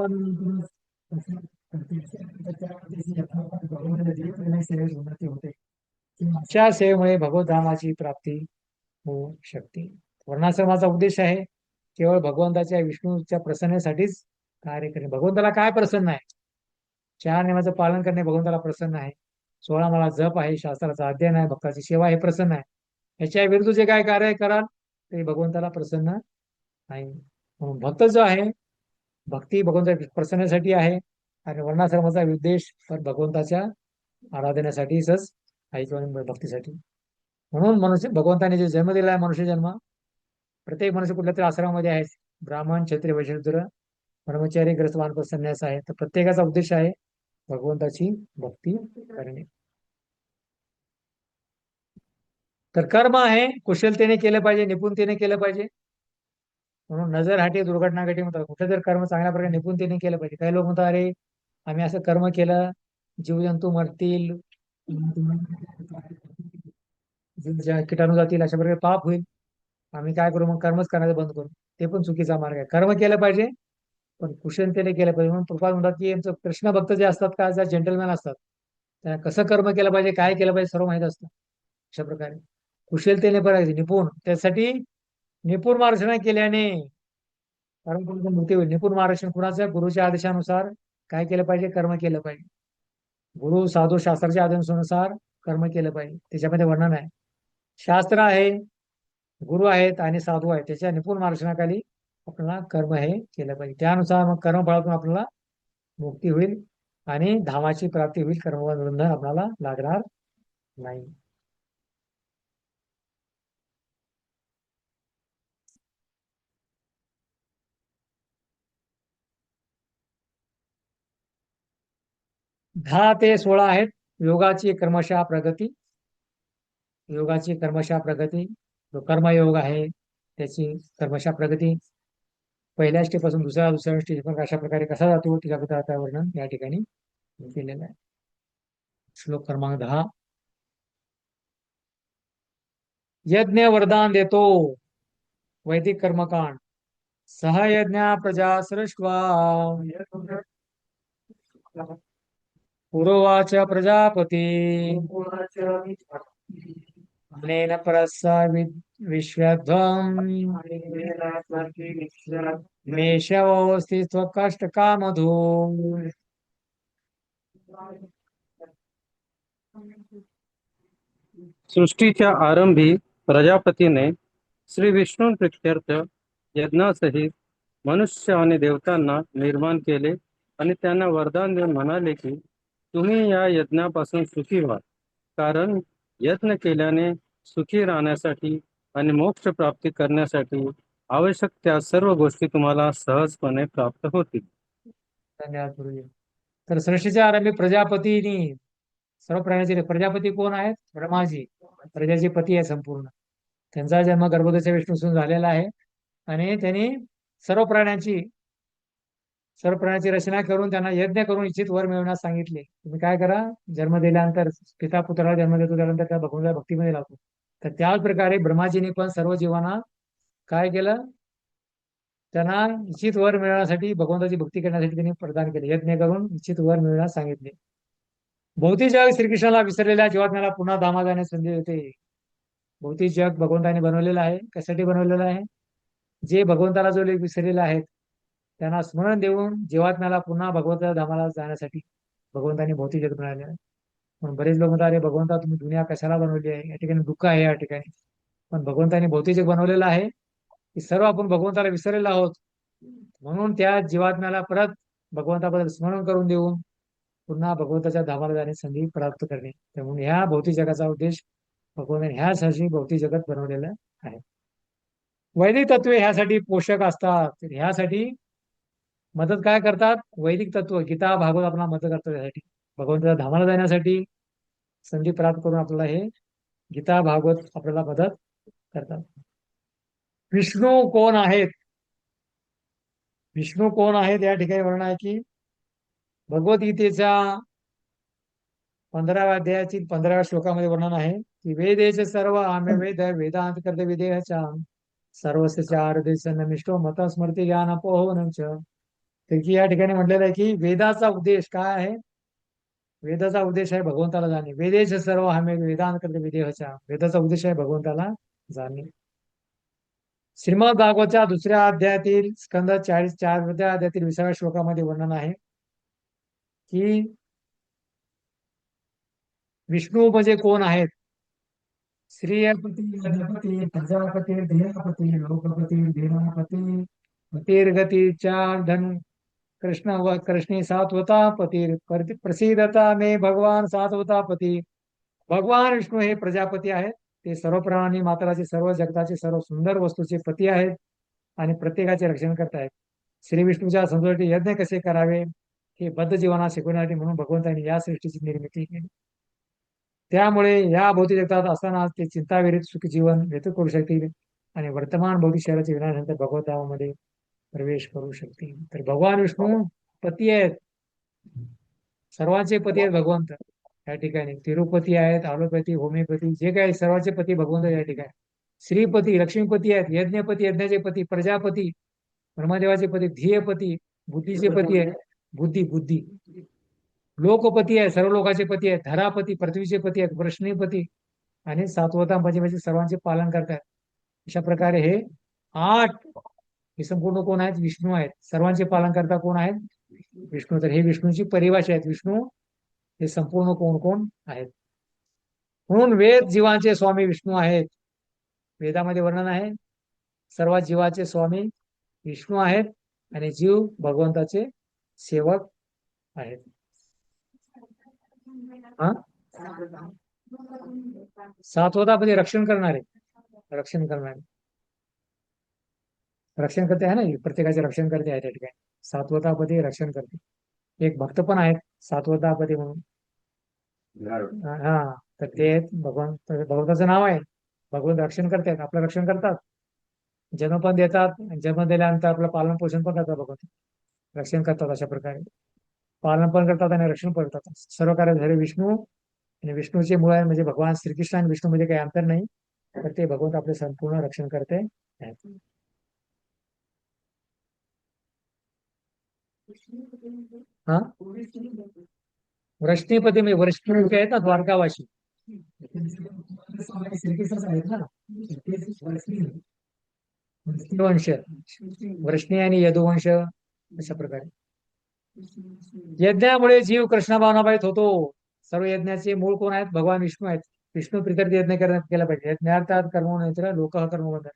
होते. अशा सेवेमुळे भगवद्धामाची प्राप्ती होऊ शकते. वर्णाश्रमाचा उद्देश आहे केवळ भगवंताच्या विष्णूच्या प्रसन्नेसाठीच कार्य करणे. भगवंताला काय प्रसन्न आहे? 4 नियमाचं पालन करणे भगवंताला प्रसन्न आहे. 16 मला जप आहे, शास्त्राचा अध्ययन आहे, भक्ताची सेवा हे प्रसन्न आहे. याच्या विरुद्ध जे काय कार्य कराल ते भगवंताला प्रसन्न नाही. म्हणून भक्त जो आहे भक्ती भगवंताच्या प्रसन्नासाठी आहे आणि वर्णाश्रमाचा उद्देश तर भगवंताच्या आराधनेसाठीच आहे किंवा भक्तीसाठी. म्हणून मनुष्य भगवंताने जे जन्म दिला आहे मनुष्य जन्म, प्रत्येक मनुष्य कुठल्या तरी आश्रमामध्ये आहे. ब्राह्मण, क्षत्रिय, वैश्य, शूद्र, ब्रह्मचारी, ग्रस्त, वानप्रस्थ, संन्यास आहे. तर प्रत्येकाचा उद्देश आहे भगवंताची भक्ती करणे. तर कर्म आहे कुशलतेने केलं पाहिजे, निपुणतेने केलं पाहिजे. म्हणून नजर हाटी दुर्घटना घटी म्हणतात. कुठे जर कर्म चांगल्या प्रकारे निपुणतेने केलं पाहिजे. काही लोक म्हणतात अरे आम्ही असं कर्म केलं, जीवजंतू मरतील, किटाणू जातील, अशा प्रकारे पाप होईल, आम्ही काय करू मग कर्मच करायचं बंद करू. ते पण चुकीचा मार्ग आहे. कर्म केलं पाहिजे पण कुशलतेने केलं पाहिजे. म्हणून प्रभुपाद म्हणतात की यांचं कृष्ण भक्त जे असतात का ज्या जेंटलमॅन असतात त्यांना कसं कर्म केलं पाहिजे, काय केलं पाहिजे सर्व माहित असतं. अशा प्रकारे कुशलतेने करायचे, निपुण, त्यासाठी निपुण मार्गदर्शन केल्याने कर्म मुक्ती होईल. निपुण मार्गदर्शन कुणाचं? गुरुच्या आदेशानुसार काय केलं पाहिजे? कर्म केलं पाहिजे. गुरु साधू शास्त्राच्या आदेशानुसार कर्म केलं पाहिजे. त्याच्यामध्ये वर्णन आहे. शास्त्र आहे, गुरु आहेत आणि साधू आहेत, त्याच्या निपुण मार्गदर्शनाखाली आपल्याला कर्म हे केलं पाहिजे. त्यानुसार मग कर्मफळातून आपल्याला मुक्ती होईल आणि धामाची प्राप्ती होईल. कर्मबंधन आपल्याला लागणार नाही. दहा ते 16 आहेत योगाची क्रमशः प्रगती. योगाची कर्मशः प्रगती, जो कर्मयोग आहे त्याची कर्मशः प्रगती, पहिल्या स्टेपासून दुसऱ्या स्टेज पण अशा प्रकारे कसा जातो त्याच्याबद्दल आता वर्णन या ठिकाणी केलेलं आहे. श्लोक क्रमांक 10. यज्ञ वरदान देतो, वैदिक कर्मकांड. सहयज्ञ प्रजा सृष्ट्वा पुरोवाच प्रजापती अनेन परस्सा विश्वध्वम् मेषवोऽस्ति त्वकष्टकामधू. सृष्टीच्या आरंभी प्रजापतीने श्री विष्णू प्रित्यर्थ यज्ञासहित मनुष्य आणि देवतांना निर्माण केले आणि त्यांना वरदान देऊन म्हणाले की तुम्ही या यज्ञापासून सुखी व्हा, कारण यज्ञ केल्याने सुखी राहण्यासाठी आणि मोक्ष प्राप्ती करण्यासाठी आवश्यक त्या सर्व गोष्टी तुम्हाला सहजपणे प्राप्त होतील. धन्यवाद गुरुजी. तर सृष्टीच्या आरंभी प्रजापतीनी सर्व प्राण्याचे प्रजापती कोण आहेत? ब्रह्माजी, प्रजाचे पती आहे संपूर्ण. त्यांचा जन्म गर्भोदय विष्णूसून झालेला आहे आणि त्यांनी सर्व प्राण्याची रचना करून त्यांना यज्ञ करून इच्छित वर मिळवण्यास सांगितले. तुम्ही काय करा, जन्म दिल्यानंतर पिता पुत्राला जन्म देतो त्यानंतर त्या भगवंताच्या भक्तीमध्ये लागतो. तर त्याच प्रकारे ब्रह्माजीने पण सर्व जीवांना काय केलं, त्यांना इच्छित वर मिळवण्यासाठी भगवंताची भक्ती करण्यासाठी त्यांनी प्रदान केले, यज्ञ करून इच्छित वर मिळवण्यास सांगितले. भौतिक जग श्रीकृष्णाला विसरलेल्या जीवात्म्याला पुन्हा धामा जाण्यास संधी देते. भौतिक जग भगवंताने बनवलेलं आहे. कशासाठी बनवलेलं आहे? जे भगवंताला जो लोक विसरलेले आहेत त्यांना स्मरण देऊन जीवात्म्याला पुन्हा भगवंताच्या धामाला जाण्यासाठी भगवंताने भौतिक जग बनवले आहे. पण बरेच लोक म्हणतात, अरे भगवंता तुम्ही दुनिया कशाला बनवली आहे? या ठिकाणी दुःख आहे या ठिकाणी. पण भगवंताने भौतिक जग बनवलेलं आहे की सर्व आपण भगवंताला विसरलेलो आहोत, म्हणून त्या जीवात्म्याला परत भगवंताबद्दल स्मरण करून देऊन पुन्हा भगवंताच्या धामाला जाण्याची संधी प्राप्त करणे. त्यामुळे ह्या भौतिक जगाचा उद्देश भगवंताने ह्यासाठी भौतिक जगत बनवलेलं आहे. वैदिक तत्वे ह्यासाठी पोषक असतात. ह्यासाठी मदत काय करतात? वैदिक तत्व गीता भागवत आपल्याला मदत करतात. यासाठी भगवंताच्या धामाला जाण्यासाठी संधी प्राप्त करून आपल्याला हे गीता भागवत आपल्याला मदत करतात. विष्णू कोण आहेत? विष्णू कोण आहेत या ठिकाणी वर्णन आहे की भगवद्गीतेच्या 15व्या अध्यायातील 15व्या श्लोकामध्ये वर्णन आहे की वेदेचे सर्व आम्ही वेद वेदांत कर्त विधेयच्या सर्वस्य चार देशनिष्ठो मत स्मृती ज्ञान अपोहनच. तर की या ठिकाणी म्हटलेलं आहे की वेदाचा उद्देश काय आहे? वेदाचा उद्देश आहे भगवंताला जाणे. वेदेचे सर्व आम्ही वेदांत कर्त विधेयच्या, वेदाचा उद्देश आहे भगवंताला जाणे. श्रीमद भागवतच्या दुसऱ्या अध्यायातील स्कंद 44 अध्यायातील 20व्या श्लोकामध्ये वर्णन आहे की विष्णू म्हणजे कोण आहेत? श्रीयपती यज्ञपती प्रजापती धेयपती लोकपती धेनापती पतीर्गतीच्या धन कृष्ण व कृष्णी सात्वता पती प्रसिद्धता मे भगवान सात्वता पती. भगवान विष्णू हे प्रजापती आहेत. ते सर्व प्राणी मात्राचे सर्व जगताचे सर्व सुंदर वस्तूचे पती आहेत आणि प्रत्येकाचे रक्षण करतायत. श्री विष्णूच्या संतोषासाठी यज्ञ कसे करावे हे बद्ध जीवनात शिकवण्यासाठी म्हणून भगवंतांनी या सृष्टीची निर्मिती केली. त्यामुळे या भौतिक जगतात असताना ते चिंताविरहित सुखी जीवन व्यतीत करू शकतील आणि वर्तमान भौतिक शरीराच्या विनाशानंतर भगवंतामध्ये प्रवेश करू शकतील. तर भगवान विष्णू पती आहेत, सर्वांचे पती आहेत भगवंत. या ठिकाणी तिरुपती आहेत, आलोपती, होमिओपॅथी, जे काही सर्वांचे पती भगवंत या ठिकाणी. श्रीपती लक्ष्मीपती आहेत, यज्ञपती यज्ञाचे पती, प्रजापती ब्रह्मदेवाचे पती, ध्येयपती बुद्धीचे पती आहेत, बुद्धी लोकपती आहे, सर्व लोकांचे पती आहेत, धरापती पृथ्वीचे पती आहेत, वृष्णीपती आणि सात्वता म्हणजे सर्वांचे पालन करतात. अशा प्रकारे हे 8 हे संपूर्ण कोण आहेत? विष्णू आहेत. सर्वांचे पालन करता कोण आहेत? विष्णू. तर हे विष्णूची परिभाषा आहेत. विष्णू हे संपूर्ण कोण कोण आहेत? म्हणून वेद जीवांचे स्वामी विष्णू आहेत. वेदामध्ये वर्णन आहे सर्व जीवाचे स्वामी विष्णू आहेत आणि जीव भगवंताचे सेवक आहेत. हा, सात्वतापदी रक्षण करणारे रक्षण करते आहे ना, प्रत्येकाचे रक्षण करते आहे त्या ठिकाणी. सात्वतापदी रक्षण करते. एक भक्त पण आहेत सात्वतापदी म्हणून. हा, तर ते भगवान, भगवंताचं नाव आहे. भगवंत रक्षण करतात, आपलं रक्षण करतात, जन्म पण देतात, जन्म दिल्यानंतर आपलं पालन पोषण पण करतात. भगवंत रक्षण करतात, अशा प्रकारे पालन पण करतात आणि रक्षण पण करतात. सर्व कार्य झाले विष्णू, आणि विष्णूचे मुळ आहे म्हणजे भगवान श्रीकृष्ण आणि विष्णू मध्ये काही अंतर नाही. तर ते भगवंत आपले संपूर्ण रक्षण करते आहेत. हा, वृष्णीपती म्हणजे वृष्णी जे आहेत ना, द्वारकावासी श्रीकृष्णच आहेत ना. वंश, वृष्णी आणि यदुवंश, अशा प्रकारे यज्ञामुळे जीव कृष्णाभावनाबाईत होतो. सर्व यज्ञाचे मूळ कोण आहेत? भगवान विष्णू आहेत. विष्णू प्रित्यर्थ यज्ञ केला पाहिजे. यज्ञार्थात कर्म नैत्र लोक कर्म बंधन.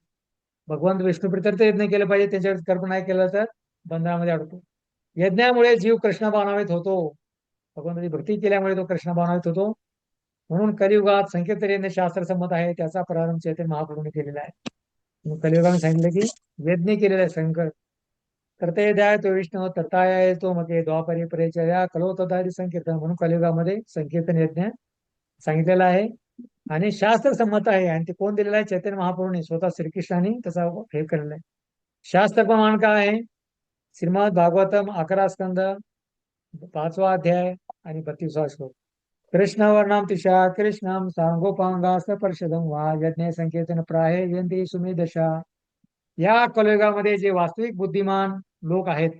भगवंत विष्णू प्रित्यर्थ यज्ञ केलं पाहिजे, त्यांच्यावर कर्म नाही केलं तर बंधनामध्ये अडतो. यज्ञामुळे जीव कृष्णाभावनाबाईत होतो. भगवंताची भक्ती केल्यामुळे तो कृष्णाभावनाबाईत होतो. म्हणून कलियुगात संकीर्तन यज्ञ शास्त्र संमत आहे, त्याचा प्रारंभ चैतन्य महाप्रभूने केलेला आहे. म्हणून कलियुगाने सांगितलं की यज्ञ केलेला आहे शंकर. करते द्याय तो विष्णू तरताय तो मते द्वापरी परिचया कलोतदारी संकीर्तन. म्हणून कलियुगामध्ये संकीर्तन यज्ञ सांगितलेला आहे आणि शास्त्र संमत आहे. आणि ते कोण दिलेलं आहे? चैतन्य महाप्रभूने स्वतः श्रीकृष्णाने त्याचा हे केलेला आहे. शास्त्र प्रमाण काय आहे? श्रीमद भागवतम 11 स्कंद 5वा अध्याय आणि 32वा श्लोक. कृष्ण वर्णम तिशा कृष्णम सांगोपांगास परिषदम वा यज्ञ संकीर्तन प्राहे यंती सुमेधशा. या कलियुगामध्ये जे वास्तविक बुद्धिमान लोक आहेत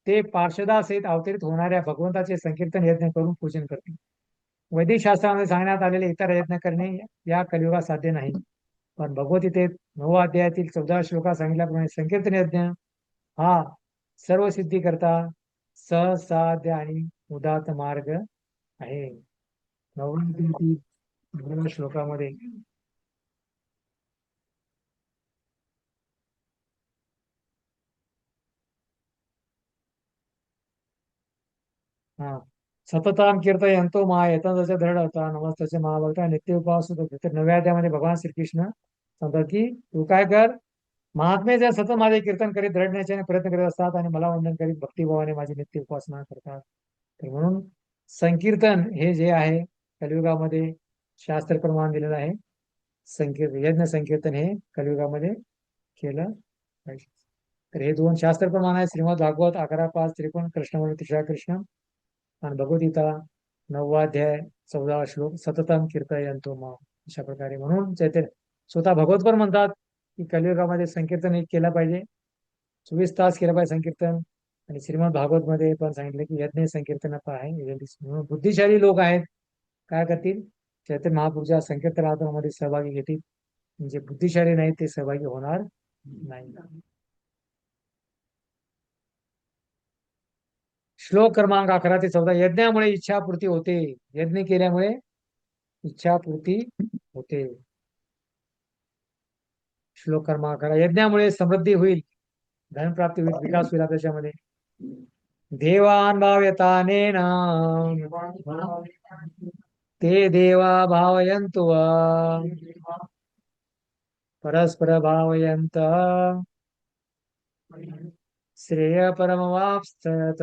ते पार्षदासहित अवतरित होणाऱ्या भगवंताचे संकीर्तन यज्ञ करून पूजन करतील. वैदिक शास्त्रामध्ये सांगण्यात आलेले इतर यज्ञ करणे या कलियुगात साध्य नाही. पण भगवद्गीतेत 9व्या अध्यायातील 14 श्लोकात सांगितल्याप्रमाणे संकीर्तन यज्ञ हा सर्व सिद्धी करता सहसाध्य आणि उदात मार्ग आहे. 9व्या श्लोकामध्ये हा, सतताम कीर्तयंतो मा येताचे दृढ होता नमस्तचे महाभक्ता नित्य उपास होतो. तर 9व्या अध्यायामध्ये भगवान श्रीकृष्ण सांगतात की तू काय कर, महात्मे जर सतत माझे कीर्तन करीत दृढण्याचे प्रयत्न करीत असतात आणि मला वंदन करीत भक्तिभावाने माझी नित्य उपासना करतात. तर म्हणून संकीर्तन हे जे आहे कलियुगामध्ये शास्त्र प्रमाण दिलेलं आहे. संकीर्तन यज्ञ संकीर्तन हे कलियुगामध्ये केलं पाहिजे. तर हे 2 शास्त्र प्रमाण आहे. श्रीमद भागवत 11:5 त्रिकोण कृष्ण तिसरा कृष्ण आणि भगवद्गीता 9वा अध्याय 14वा श्लोक सततम कीर्तयंतो मा. अशा प्रकारे म्हणून स्वतः भगवत पण म्हणतात की कलियुगामध्ये संकीर्तन हे केलं पाहिजे, 24 तास केलं पाहिजे संकीर्तन. आणि श्रीमद भागवत मध्ये पण सांगितलं की यज्ञ संकीर्तन आहे. म्हणून बुद्धिशाली लोक आहेत काय करतील? चैतन्य महापुरुषाच्या संकीर्तनामध्ये सहभागी घेतील. म्हणजे बुद्धिशाली नाही ते सहभागी होणार नाही. श्लोक क्रमांक 11 ते 14. यज्ञामुळे इच्छापूर्ती होते. यज्ञ केल्यामुळे इच्छापूर्ती होते. श्लोक क्रमांक 11. यज्ञामुळे समृद्धी होईल, धनप्राप्ती होईल, विकास होईल त्याच्यामध्ये. देवान भाव्यतानेन ते देवा भावयन्तु वा परस्पर भावयन्त श्रेय परमवाप्स्यत.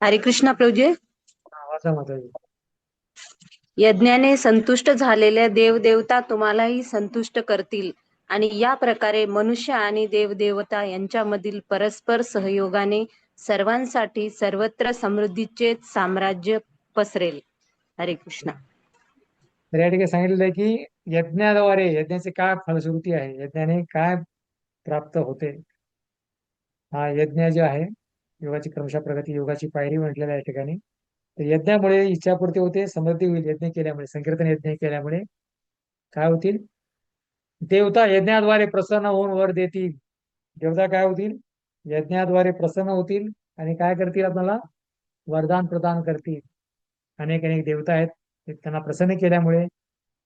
हरे कृष्णा प्रभुजी. वाचा माताजी. यज्ञाने संतुष्ट झालेल्या देवदेवता तुम्हालाही संतुष्ट करतील आणि या प्रकारे मनुष्य आणि देवदेवता यांच्यामधील परस्पर सहयोगाने सर्वांसाठी सर्वत्र समृद्धीचे साम्राज्य पसरेल. हरे कृष्णा. तर या ठिकाणी सांगितलेलं आहे की यज्ञाद्वारे, यज्ञाचे काय फलश्रुती आहे, यज्ञाने काय प्राप्त होते. हा यज्ञ जे आहे योगाची क्रमशः प्रगती, योगाची पायरी म्हटलेल्या या ठिकाणी. तर यज्ञामुळे इच्छापूर्ती होते, समृद्धी होईल. यज्ञ केल्यामुळे, संकीर्तन यज्ञ केल्यामुळे काय होतील? देवता यज्ञाद्वारे प्रसन्न होऊन वर देतील. देवता काय होतील? यज्ञाद्वारे प्रसन्न होतील आणि काय करतील? आपल्याला वरदान प्रदान करतील. अनेक अनेक देवता आहेत, त्यांना प्रसन्न केल्यामुळे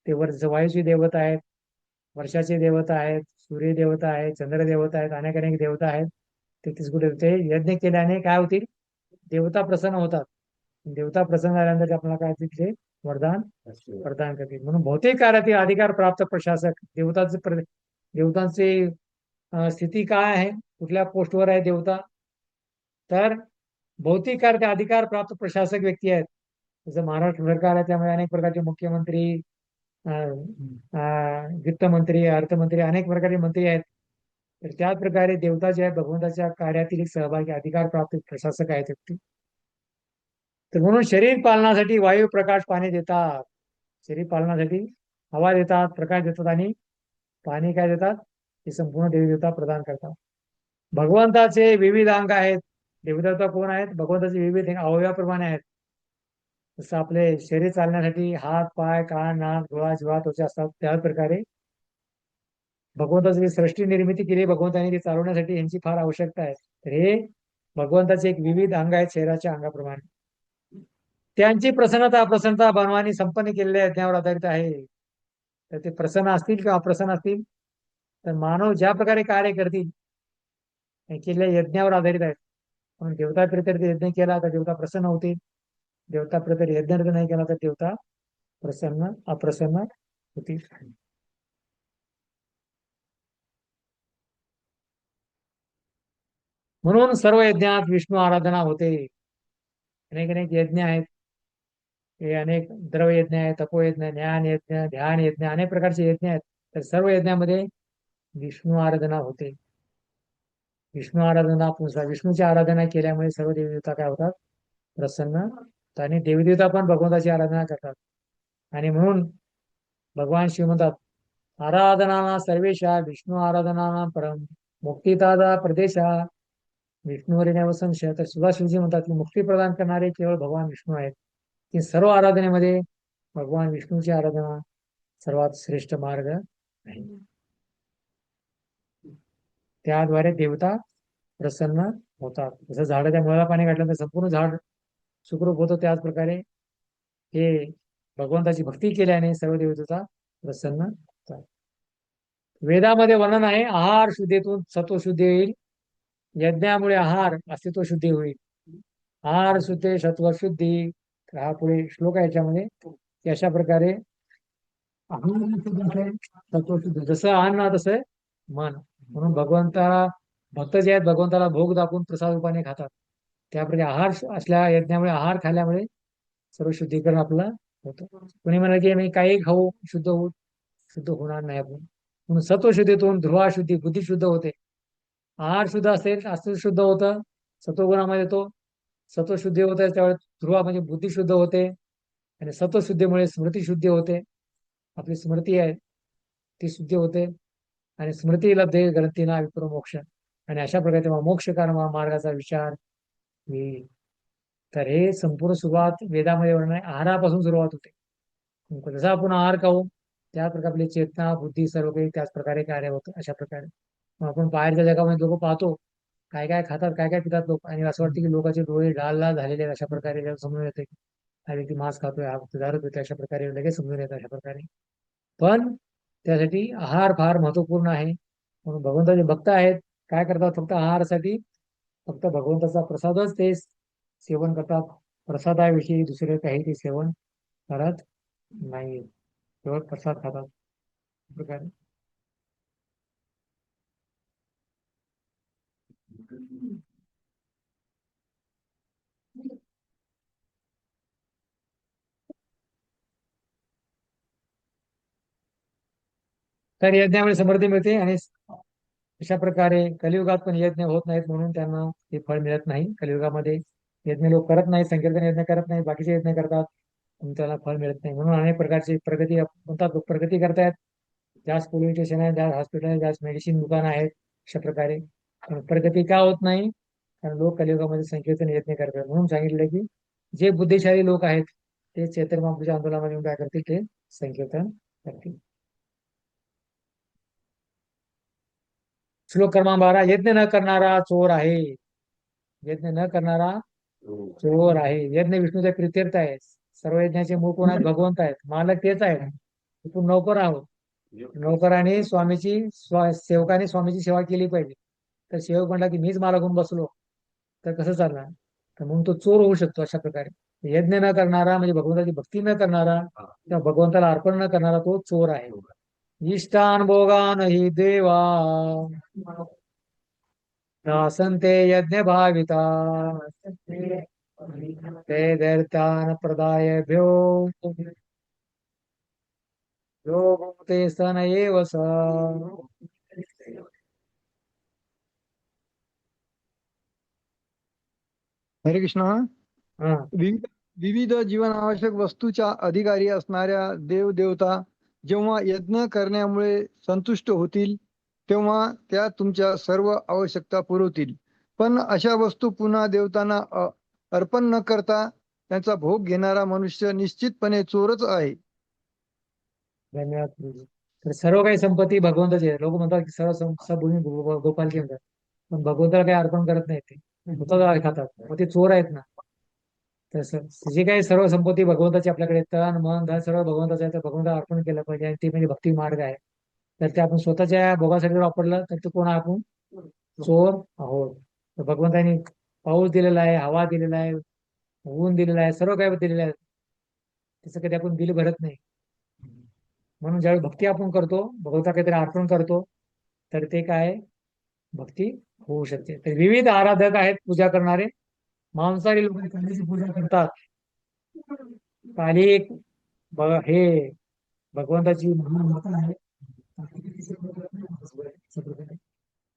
ते वायूची देवता आहेत, वर्षाचे देवता आहेत, सूर्य देवता आहेत, चंद्र देवता आहेत, अनेक अनेक देवता आहेत. तेहतीस कोटी देवते यज्ञ केल्याने काय होतील? देवता प्रसन्न होतात. देवता प्रसन्न झाल्यानंतर आपल्याला काय होतील? ते वरदान प्रदान करतील. म्हणून भौतिक कार्यातील अधिकार प्राप्त प्रशासक देवतांचे स्थिती काय आहे? कुठल्या पोस्टवर आहे देवता? तर भौतिक अधिकार प्राप्त प्रशासक व्यक्ती आहेत. जसं महाराष्ट्र सरकार आहे त्यामुळे अनेक प्रकारचे मुख्यमंत्री, वित्तमंत्री, अर्थमंत्री, अनेक प्रकारचे मंत्री आहेत. तर त्याच प्रकारे देवता जे आहेत भगवंताच्या कार्यातील एक सहभागी अधिकार प्राप्त प्रशासक आहेत व्यक्ती. तर म्हणून शरीर पालनासाठी वायू, प्रकाश, पाणी देतात. शरीर पालनासाठी हवा देतात, प्रकाश देतात आणि पाणी काय देतात, हे संपूर्ण देवी देवता प्रदान करतात. भगवंताचे विविध अंग आहेत. देवदेवता कोण आहेत? भगवंताचे विविध अवयवाप्रमाणे आहेत. जसं आपले शरीर चालण्यासाठी हात, पाय, कान, नाक, डोळा, जिव्हा, त्वचा असतात, त्याच प्रकारे भगवंताची सृष्टी निर्मिती केली भगवंताने, ती चालवण्यासाठी यांची फार आवश्यकता आहे. तर हे भगवंताचे एक विविध अंग आहेत शरीराच्या अंगाप्रमाणे. त्यांची प्रसन्नता अप्रसन्नता बनवानी संपन्न केलेल्या यज्ञावर आधारित आहे. तर ते प्रसन्न असतील किंवा अप्रसन्न असतील, तर मानव ज्या प्रकारे कार्य करतील हे केलेल्या यज्ञावर आधारित आहेत. म्हणून देवता प्रित्यर्थ यज्ञ केला तर देवता प्रसन्न होतील. देवता प्रित्यर्थ यज्ञ नाही केला तर देवता प्रसन्न अप्रसन्न होतील. म्हणून सर्व यज्ञात विष्णू आराधना होते. अनेक अनेक यज्ञ आहेत. हे अनेक द्रव्ययज्ञ आहे, तपोयज्ञ, ज्ञान यज्ञ, ध्यान यज्ञ, अनेक प्रकारचे यज्ञ आहेत. तर सर्व यज्ञामध्ये विष्णू आराधना होते. विष्णू आराधना विष्णूची आराधना केल्यामुळे सर्व देवदेवता काय होतात? प्रसन्न. आणि देवदेवता पण भगवंताची आराधना करतात. आणि म्हणून भगवान शिव म्हणतात, आराधना सर्वेशा विष्णू आराधना परम मुक्तिदाता प्रदेशा विष्णूवरील संशय. तर सुभाषजी म्हणतात की मुक्ती प्रदान करणारे केवळ भगवान विष्णू आहेत. की सर्व आराधनेमध्ये भगवान विष्णूची आराधना सर्वात श्रेष्ठ मार्ग आहे. त्याद्वारे देवता प्रसन्न होतात. जसं झाडाच्या मुळाला पाणी घातलं तर संपूर्ण झाड सुखरूप होतं, त्याच प्रकारे हे भगवंताची भक्ती केल्याने सर्व देवता प्रसन्न होतात. वेदामध्ये वर्णन आहे, आहार शुद्धीतून सत्व शुद्धी होईल. यज्ञामुळे आहार अस्तित्व शुद्धी होईल. आहार शुद्धी सत्व शुद्धी. तर हा पुढे श्लोक आहे याच्यामध्ये. अशा प्रकारे सत्व शुद्धी, जसं अन्न तसं मन. म्हणून भगवंताला भक्त जे आहेत भगवंताला भोग दाखवून प्रसाद रूपाने खातात. त्याप्रमाणे आहार असल्या यज्ञामुळे, आहार खाल्ल्यामुळे सर्व शुद्धीकरण आपलं होतं. कोणी म्हणाल की मी काही खाऊ शुद्ध होऊ, शुद्ध होणार नाही आपण. म्हणून सत्वशुद्धीतून ध्रुवा शुद्धी, बुद्धी शुद्ध होते. आहार शुद्ध असेल अस्तित्व शुद्ध होतं, सत्वगुणामध्ये तो सत्वशुद्धी होते, त्यावेळेस ध्रुवा म्हणजे बुद्धी शुद्ध होते. आणि सत्वशुद्धीमुळे स्मृती शुद्धी होते. आपली स्मृती आहे ती शुद्धी होते. आणि स्मृतीला दे ग्रंथीना विप्र मोक्ष. आणि अशा प्रकारे तेव्हा मोक्ष कर्म मार्गाचा विचार होईल. तर हे संपूर्ण सुरुवात वेदामध्ये वर्णन आहे. आहारापासून सुरुवात होते. जसा आपण आहार खाऊ त्या प्रकारे आपली चेतना बुद्धी सर्व काही त्याच प्रकारे कार्य होतं. अशा प्रकारे आपण बाहेरच्या जगामध्ये लोक पाहतो काय काय खातात, काय काय पितात लोक, आणि असं वाटतं की लोकांचे डोळे लाल लाल झालेले आहेत. अशा प्रकारे समजून येते की हा व्यक्ती मांस खातोय, हा व्यक्ती दारू पितोय, अशा प्रकारे लगेच समजून येतं. अशा प्रकारे पण त्यासाठी आहार फार महत्वपूर्ण आहे. म्हणून भगवंताचे भक्त आहेत काय करतात, फक्त आहारासाठी फक्त भगवंताचा प्रसादच ते सेवन करतात. प्रसादाविषयी दुसरे काही ते सेवन करत नाही, केवळ प्रसाद खातात. प्रकारे तर यज्ञामुळे समृद्धी मिळते. आणि अशा प्रकारे कलियुगात पण यज्ञ होत नाहीत म्हणून त्यांना ते फळ मिळत नाही. कलियुगामध्ये यज्ञ लोक करत नाहीत, संकीर्तन यज्ञ करत नाही, बाकीचे यज्ञ करतात, पण त्याला फळ मिळत नाही. म्हणून अनेक प्रकारची प्रगती म्हणतात, लोक प्रगती करतायत. जास्त पोलीस स्टेशन आहे, जास्त हॉस्पिटल आहे, जास्त मेडिसिन दुकान आहेत. अशा प्रकारे प्रगती का होत नाही? कारण लोक कलियुगामध्ये संकीर्तन यज्ञ करतात. म्हणून सांगितलं की जे बुद्धिशाली लोक आहेत ते चैतन्य महाप्रभूच्या आंदोलनामध्ये येऊन काय करतील, ते संकीर्तन करतील. श्लोक क्रमांक 12, यज्ञ न करणारा चोर आहे. यज्ञ न करणारा चोर आहे. यज्ञ विष्णूचा प्रित्यर्थ आहे. सर्व यज्ञाचे मूळ कोण आहेत? भगवंत आहेत. मालक तेच आहेत. आपण नोकर आहोत. नोकराने स्वामीची सेवकाने स्वामीची सेवा केली पाहिजे. तर सेवक म्हणला की मीच मालक होऊन बसलो तर कसं चालणार? तर म्हणून तो चोर होऊ शकतो. अशा प्रकारे यज्ञ न करणारा म्हणजे भगवंताची भक्ती न करणारा किंवा भगवंताला अर्पण न करणारा तो चोर आहे. इष्टान भोगान हि देवा नासन्ते यज्ञ भाविता ते दैत्यान् प्रदायभ्यो यो भूते सन एव स. हरे कृष्ण. हा. विविध विविध जीवनावश्यक वस्तूच्या अधिकारी असणाऱ्या देव देवता जेव्हा यज्ञ करण्यामुळे संतुष्ट होतील तेव्हा त्या तुमच्या सर्व आवश्यकता पुरवतील. पण अशा वस्तू पुन्हा देवतांना अर्पण न करता त्यांचा भोग घेणारा मनुष्य निश्चितपणे चोरच आहे. धन्यवाद गुरुजी. तर सर्व काही संपत्ती भगवंताची आहे. लोक म्हणतात की सर्व सब भूमी गोपाल की म्हणतात, पण भगवंताला काही अर्पण करत नाही ते स्वतः खातात, मग ते चोर आहेत ना. तसं जे काही सर्व संपत्ती भगवंताची आपल्याकडे तन मन धन सर्व भगवंताचं आहे, तर भगवंताला अर्पण केलं पाहिजे, आणि ते म्हणजे भक्ती मार्ग आहे. तर ते आपण स्वतःच्या भोगासाठी जर वापरलं तर ते कोण आपण चोर आहोत. तर भगवंताने पाऊस दिलेला आहे, हवा दिलेला आहे, ऊन दिलेला आहे, सर्व काही दिलेलं आहे, त्याचं कधी आपण बिल भरत नाही. म्हणून ज्यावेळी भक्ती आपण करतो, भगवंता काहीतरी अर्पण करतो, तर ते काय भक्ती होऊ शकते. तर विविध आराधक आहेत पूजा करणारे. मांसाहारी लोक कालीची पूजा करतात. काली एक हे भगवंताची महान माता आहे.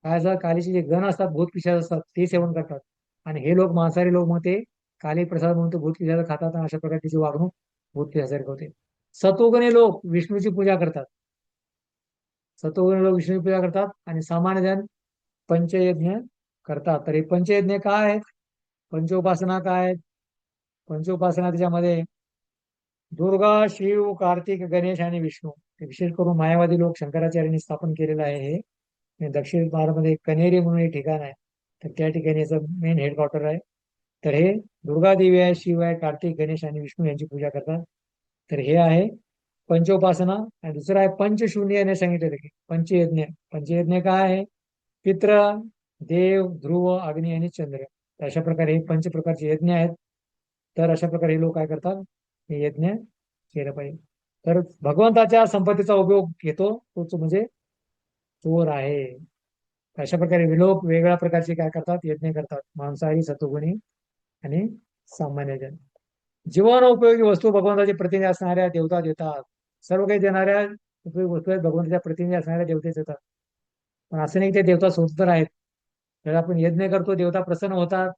काय असं कालीचे जे गण असतात, भूत पिशाच असतात, ते सेवन करतात. आणि हे लोक मांसाहारी लोक मग ते काली प्रसाद म्हणून ते भूत पिशाच खातात, आणि अशा प्रकारे त्याची वागणूक भूत पिशासारखी होते. सतोगुणी लोक विष्णूची पूजा करतात. सतोगुणी लोक विष्णूची पूजा करतात आणि सामान्य जन पंचयज्ञ करतात. तर हे पंचयज्ञ काय आहेत, पंचोपासना काय आहेत? पंचोपासना त्याच्यामध्ये दुर्गा, शिव, कार्तिक, गणेश आणि विष्णू. ते विशेष करून मायावादी लोक शंकराचार्यांनी स्थापन केलेलं आहे हे. आणि दक्षिण भारतमध्ये कनेरी म्हणून एक ठिकाण आहे, तर त्या ठिकाणी याचं मेन हेडक्वार्टर आहे. तर हे दुर्गा देवी आहे, शिव आहे, कार्तिक, गणेश आणि विष्णू यांची पूजा करतात. तर हे आहे पंचोपासना. आणि दुसरं आहे पंचशून्य याने सांगितलेलं की पंचयज्ञ. पंचयज्ञ काय आहे? पित्र, देव, ध्रुव, अग्नी आणि चंद्र. तर अशा प्रकारे हे पंच प्रकारचे यज्ञ आहेत. तर अशा प्रकारे हे लोक काय करतात, हे यज्ञ केलं पाहिजे. तर भगवंताच्या संपत्तीचा उपयोग घेतो तोच म्हणजे चोर आहे. अशा प्रकारे लोक वेगवेगळ्या प्रकारचे काय करतात, यज्ञ करतात, मांसाहारी, सतोगुणी आणि सामान्य जन. जीवन उपयोगी वस्तू भगवंताचे प्रतिनिधी असणाऱ्या देवता देतात. सर्व काही देणाऱ्या उपयोगी वस्तू आहेत भगवंताच्या प्रतिनिधी असणाऱ्या देवतेच देतात. पण असं नाही की ते देवता स्वतंत्र आहेत. जर आपण यज्ञ करतो, देवता प्रसन्न होतात,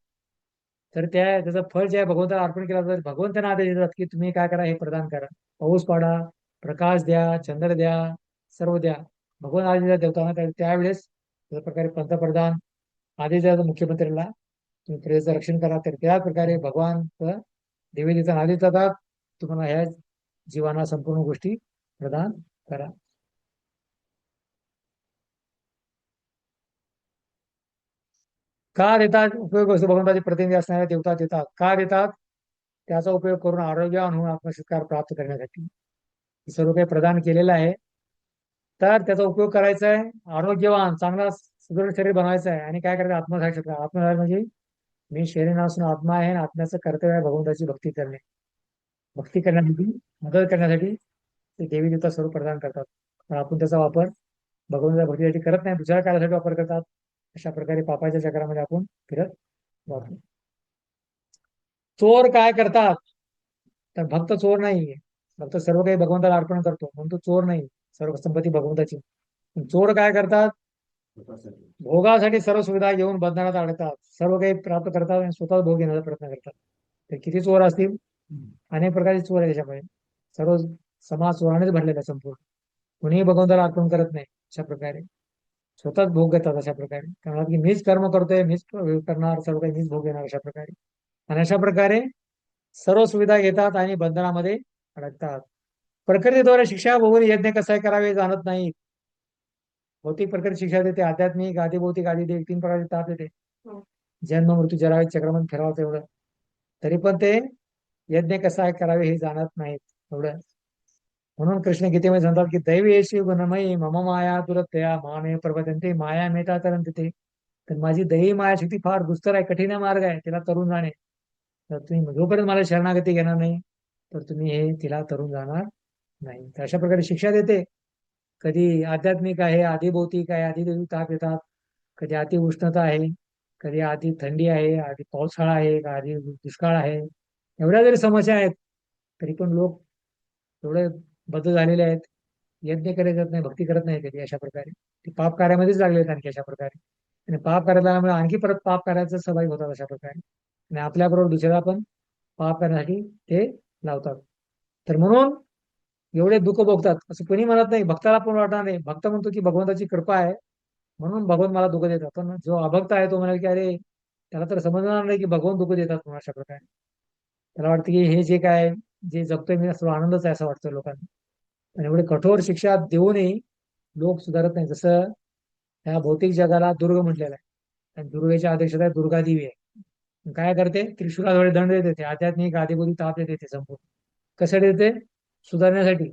तर त्याचं फळ जे आहे भगवंताला अर्पण केलं जातं. भगवंतांना आदेश देतात की तुम्ही काय करा, हे प्रदान करा, पाऊस पाडा, प्रकाश द्या, चंद्र द्या, सर्व द्या. भगवान आदेश देतात देवतांना. त्यावेळेस त्याच्या प्रकारे पंतप्रधान आदेश देतात मुख्यमंत्र्याला, तुम्ही प्रजेचं रक्षण करा. तर त्या प्रकारे भगवान देवी देवतांना आदेश देतात, तुम्हाला ह्या जीवाना संपूर्ण गोष्टी प्रदान करा. का देतात? उपयोग वस्तू भगवंताचे प्रतिनिधी असणाऱ्या देवता देतात. का देतात? त्याचा उपयोग करून आरोग्यवान होऊन आत्मसत्कार प्राप्त करण्यासाठी. सर्व काही प्रदान केलेलं आहे. तर त्याचा उपयोग करायचा आहे आरोग्यवान, चांगला सुदृढ शरीर बनवायचं आहे. आणि काय करायचं, आत्मसाक्षात्कार. आत्मसाक्षात्कार म्हणजे मी शरीर नसून आत्मा आहे, आणि आत्म्याचं कर्तव्य आहे भगवंताची भक्ती करणे. भक्ती करण्यासाठी, मदत करण्यासाठी ते देवी देवता सर्व प्रदान करतात. पण आपण त्याचा वापर भगवंताच्या भक्तीसाठी करत नाही, दुसऱ्या कार्यासाठी वापर करतात. अशा प्रकारे पापाच्या चक्रामध्ये आपण फिरत जातो. चोर काय करतात? तर भक्त चोर नाहीये. भक्त सर्व काही भगवंताला अर्पण करतो, म्हणून तो चोर नाही. सर्व संपत्ती भगवंताची. पण चोर काय करतात? भोगासाठी सर्व सुविधा घेऊन बंधनात अडकतात, सर्व काही प्राप्त करतात आणि स्वतः भोग घेण्याचा प्रयत्न करतात. ते किती चोर असतील? अनेक प्रकारचे चोर आहे त्याच्यामध्ये. सर्व समाज चोरानेच भरलेला आहे संपूर्ण. कुणीही भगवंताला अर्पण करत नाही. अशा प्रकारे स्वतःच भोग घेतात. अशा प्रकारे कारण की मीच कर्म करतोय, मीच करणार, सर्व काही मीच भोग घेणार. अशा प्रकारे आणि अशा प्रकारे सर्व सुविधा घेतात आणि बंधनामध्ये अडकतात. प्रकृतीद्वारे शिक्षा भोगून यज्ञ कसाय करावे जाणत नाही. भौतिक प्रकृती शिक्षा देते, आध्यात्मिक, आदिभौतिक, आदी 3 प्रकारचे ताप देते. जन्म, मृत्यू, जरा चक्रमण फिरावं एवढं. तरी पण ते यज्ञ कसा करावे हे जाणत नाहीत एवढं. म्हणून कृष्ण गीतेमध्ये सांगतात की दैवेशी गुणमयी मम माया दुरत्या मामे प्रपद्यन्ते माया मेता तरंती ते. तर माझी दैवी माया शक्ती फार दुस्तर आहे, कठीण मार्ग आहे तिला तरुण जाणे. तर तुम्ही जोपर्यंत मला शरणागती घेणार नाही, तर तुम्ही हे तिला तरुण जाणार नाही. तर अशा प्रकारे शिक्षा देते. कधी आध्यात्मिक आहे, आदिभौतिक आहे, आदिदेवी ताप येतात, कधी अति उष्णता आहे, कधी अति थंडी आहे, आधी पावसाळा आहे, आधी दुष्काळ आहे. एवढ्या जरी समस्या आहेत तरी पण लोक एवढे बद्ध झालेले आहेत, यज्ञ करत नाही, भक्ती करत नाही कधी. अशा प्रकारे ते पाप कार्यामध्येच लागले आहेत आणखी अशा प्रकारे. आणि पाप करायला लागल्यामुळे आणखी परत पाप करायचं सहभागी होतात अशा प्रकारे. आणि आपल्याबरोबर दुसऱ्याला पण पाप करण्यासाठी ते लावतात. तर म्हणून एवढे दुःख भोगतात असं कोणी म्हणत नाही. भक्ताला पण वाटणार नाही. भक्त म्हणतो की भगवंताची कृपा आहे म्हणून भगवान मला दुःख देतात. पण जो अभक्त आहे तो म्हणाल की अरे त्याला तर समजणार नाही की भगवान दुःख देतात म्हणून अशा प्रकारे. त्याला वाटतं की हे जे काय जे जगतोय मी असं आनंदच आहे असं वाटतं लोकांना. आणि एवढे कठोर शिक्षा देऊनही लोक सुधारत नाही. जसं ह्या भौतिक जगाला दुर्ग म्हटलेलं आहे आणि दुर्गेच्या अध्यक्षता दुर्गा देवी आहे. काय करते? त्रिशूलाद्वारे दंड देते. ते आध्यात्मिक आदिबोधी ताप देते ते संपूर्ण. कशासाठी देते? सुधारण्यासाठी.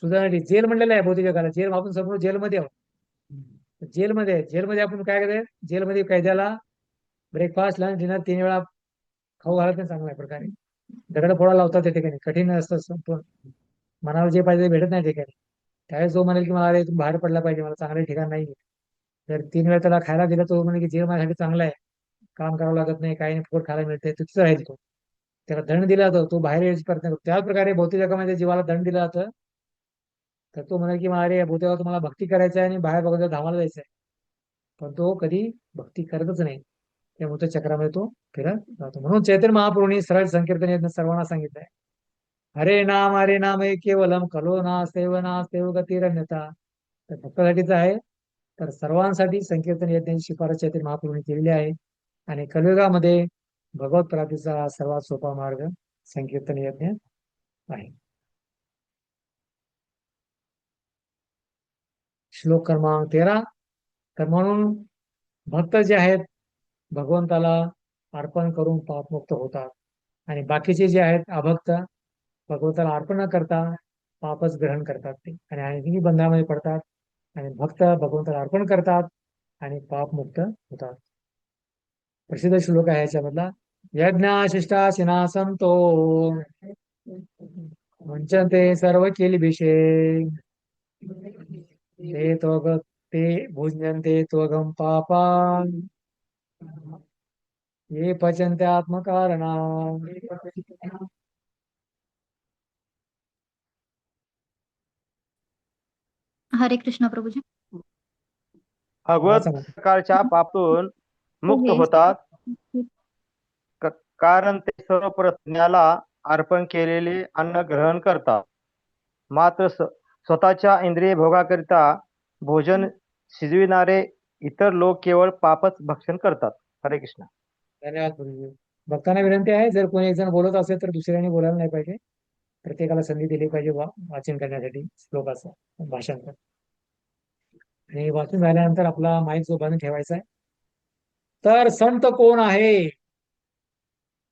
सुधारण्यासाठी जेल म्हणलेलं आहे भौतिक जगाला. जेल आपण संपूर्ण जेलमध्ये आहोत. जेलमध्ये आपण काय करते? जेलमध्ये कैद्याला ब्रेकफास्ट लंच डिनर 3 वेळा खाऊ घालत नाही चांगल्या प्रकारे. दगड फोडा लावतात त्या ठिकाणी. कठीण असतं संपूर्ण. मनाला जे पाहिजे ते भेटत नाही ठिकाणी. त्यावेळेस जो म्हणेल की मला अरे बाहेर पडला पाहिजे, मला चांगलं ठिकाण नाही. जर 3 वेळा त्याला खायला दिलं तो म्हणे की जेल माझ्यासाठी चांगला आहे, काम करावं लागत नाही, काही नाही, फुकट खायला मिळते, तो तिथं राहील. त्याला दंड दिला जातो, तो बाहेर यायची प्रयत्न करतो. त्याच प्रकारे भौतिक जगामध्ये जीवाला दंड दिला जातं तर तो म्हणाल की मला अरे भौतिक तुम्हाला भक्ती करायचं आहे आणि बाहेर बघायचं धामाला जायचं आहे. पण तो कधी भक्ती करतच नाही. त्यामुळे तो चक्रामध्ये तो फिरत राहतो. म्हणून चैतन्य महाप्रभूंनी सरळ संकीर्तन यज्ञ सर्वांना सांगितलंय. हरे नाम हे केवलम कलो नास्तेव गतिरन्यथा. तर भक्तासाठीच आहे. तर सर्वांसाठी संकीर्तन यज्ञाची शिफारस चैतन्य महाप्रभूंनी केलेली आहे. आणि कलियुगामध्ये भगवत प्राप्तीचा सर्वात सोपा मार्ग संकीर्तन यज्ञ आहे. श्लोक क्रमांक 13. तर म्हणून भक्त जे आहेत भगवंताला अर्पण करून पापमुक्त होतात आणि बाकीचे जे आहेत अभक्त भगवंताला अर्पण न करता पापच ग्रहण करतात ते आणि आणखी बंधनामध्ये पडतात. आणि भक्त भगवंताला अर्पण करतात आणि पापमुक्त होतात. प्रसिद्ध श्लोक आहे याच्यामधला. यज्ञाशिष्टाशिना संतो मुंचन्ते सर्व किल्बिषे ते त्वग ते भुञ्जन्ते त्वगं पापान् ये पचन्ते आत्मकारणा. हरे कृष्ण प्रभूजी. भगवत प्रकारच्या पापातून मुक्त होतात कारण ते सर्वप्रथम्याला अर्पण केलेले अन्न ग्रहण करतात. मात्र स्वतःच्या इंद्रिय भोगाकरिता भोजन शिजविणारे इतर लोक केवळ पापच भक्षण करतात. हरे कृष्ण. धन्यवाद गुरुजी. भक्तांना विनंती आहे जर कोणी एक जण बोलत असेल तर दुसऱ्याने बोलायला नाही पाहिजे. प्रत्येकाला संधी दिली पाहिजे वाचन करण्यासाठी श्लोकाचं भाषांतर. आणि वाचून झाल्यानंतर आपला माईक जो बंद ठेवायचा आहे. तर संत कोण आहे?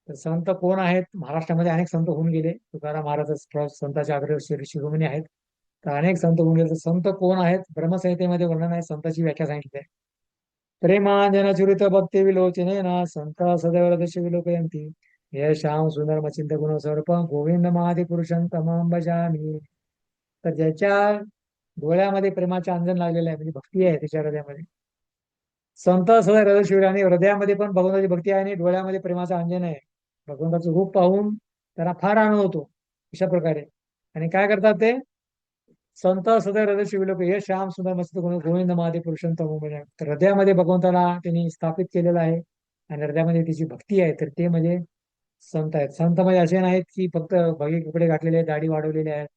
तर संत कोण आहेत? महाराष्ट्रामध्ये अनेक संत होऊन गेले. तुकाराम महाराज संतांच्या अग्रवर्षी शिरोमणी आहेत. तर अनेक संत होऊन गेले. तर संत कोण आहेत? ब्रह्मसंहितेमध्ये वर्णन आहे. संताची व्याख्या सांगितली आहे. प्रेमांजन चुरित भक्ती विलोचने ना संत सदैव हृदय विलोकयंती हे श्याम सुंदर मचिंत गुण सर्प गोविंद महादि पुरुषं तमाम भजामी. तर ज्याच्या डोळ्यामध्ये प्रेमाचे अंजन लागलेलं आहे म्हणजे भक्ती आहे त्याच्या हृदयामध्ये, संत सदैव हृदय शिविर आणि हृदयामध्ये पण भगवंताची भक्ती आहे आणि डोळ्यामध्ये प्रेमाचं अंजन आहे. भगवंताचं रूप पाहून त्यांना फार आनंद होतो अशा प्रकारे. आणि काय करतात ते संत सदैव हृदय शिविलोक हे श्याम सुंदर मस्त गुण गोविंद महादेव पुरुषोत्तम. तर हृदयामध्ये भगवंताला त्यांनी स्थापित केलेलं आहे आणि हृदयामध्ये त्याची भक्ती आहे. तर ते म्हणजे संत आहेत. संत म्हणजे असे नाहीत की फक्त भगे कपडे घातलेले आहेत, दाढी वाढवलेले आहेत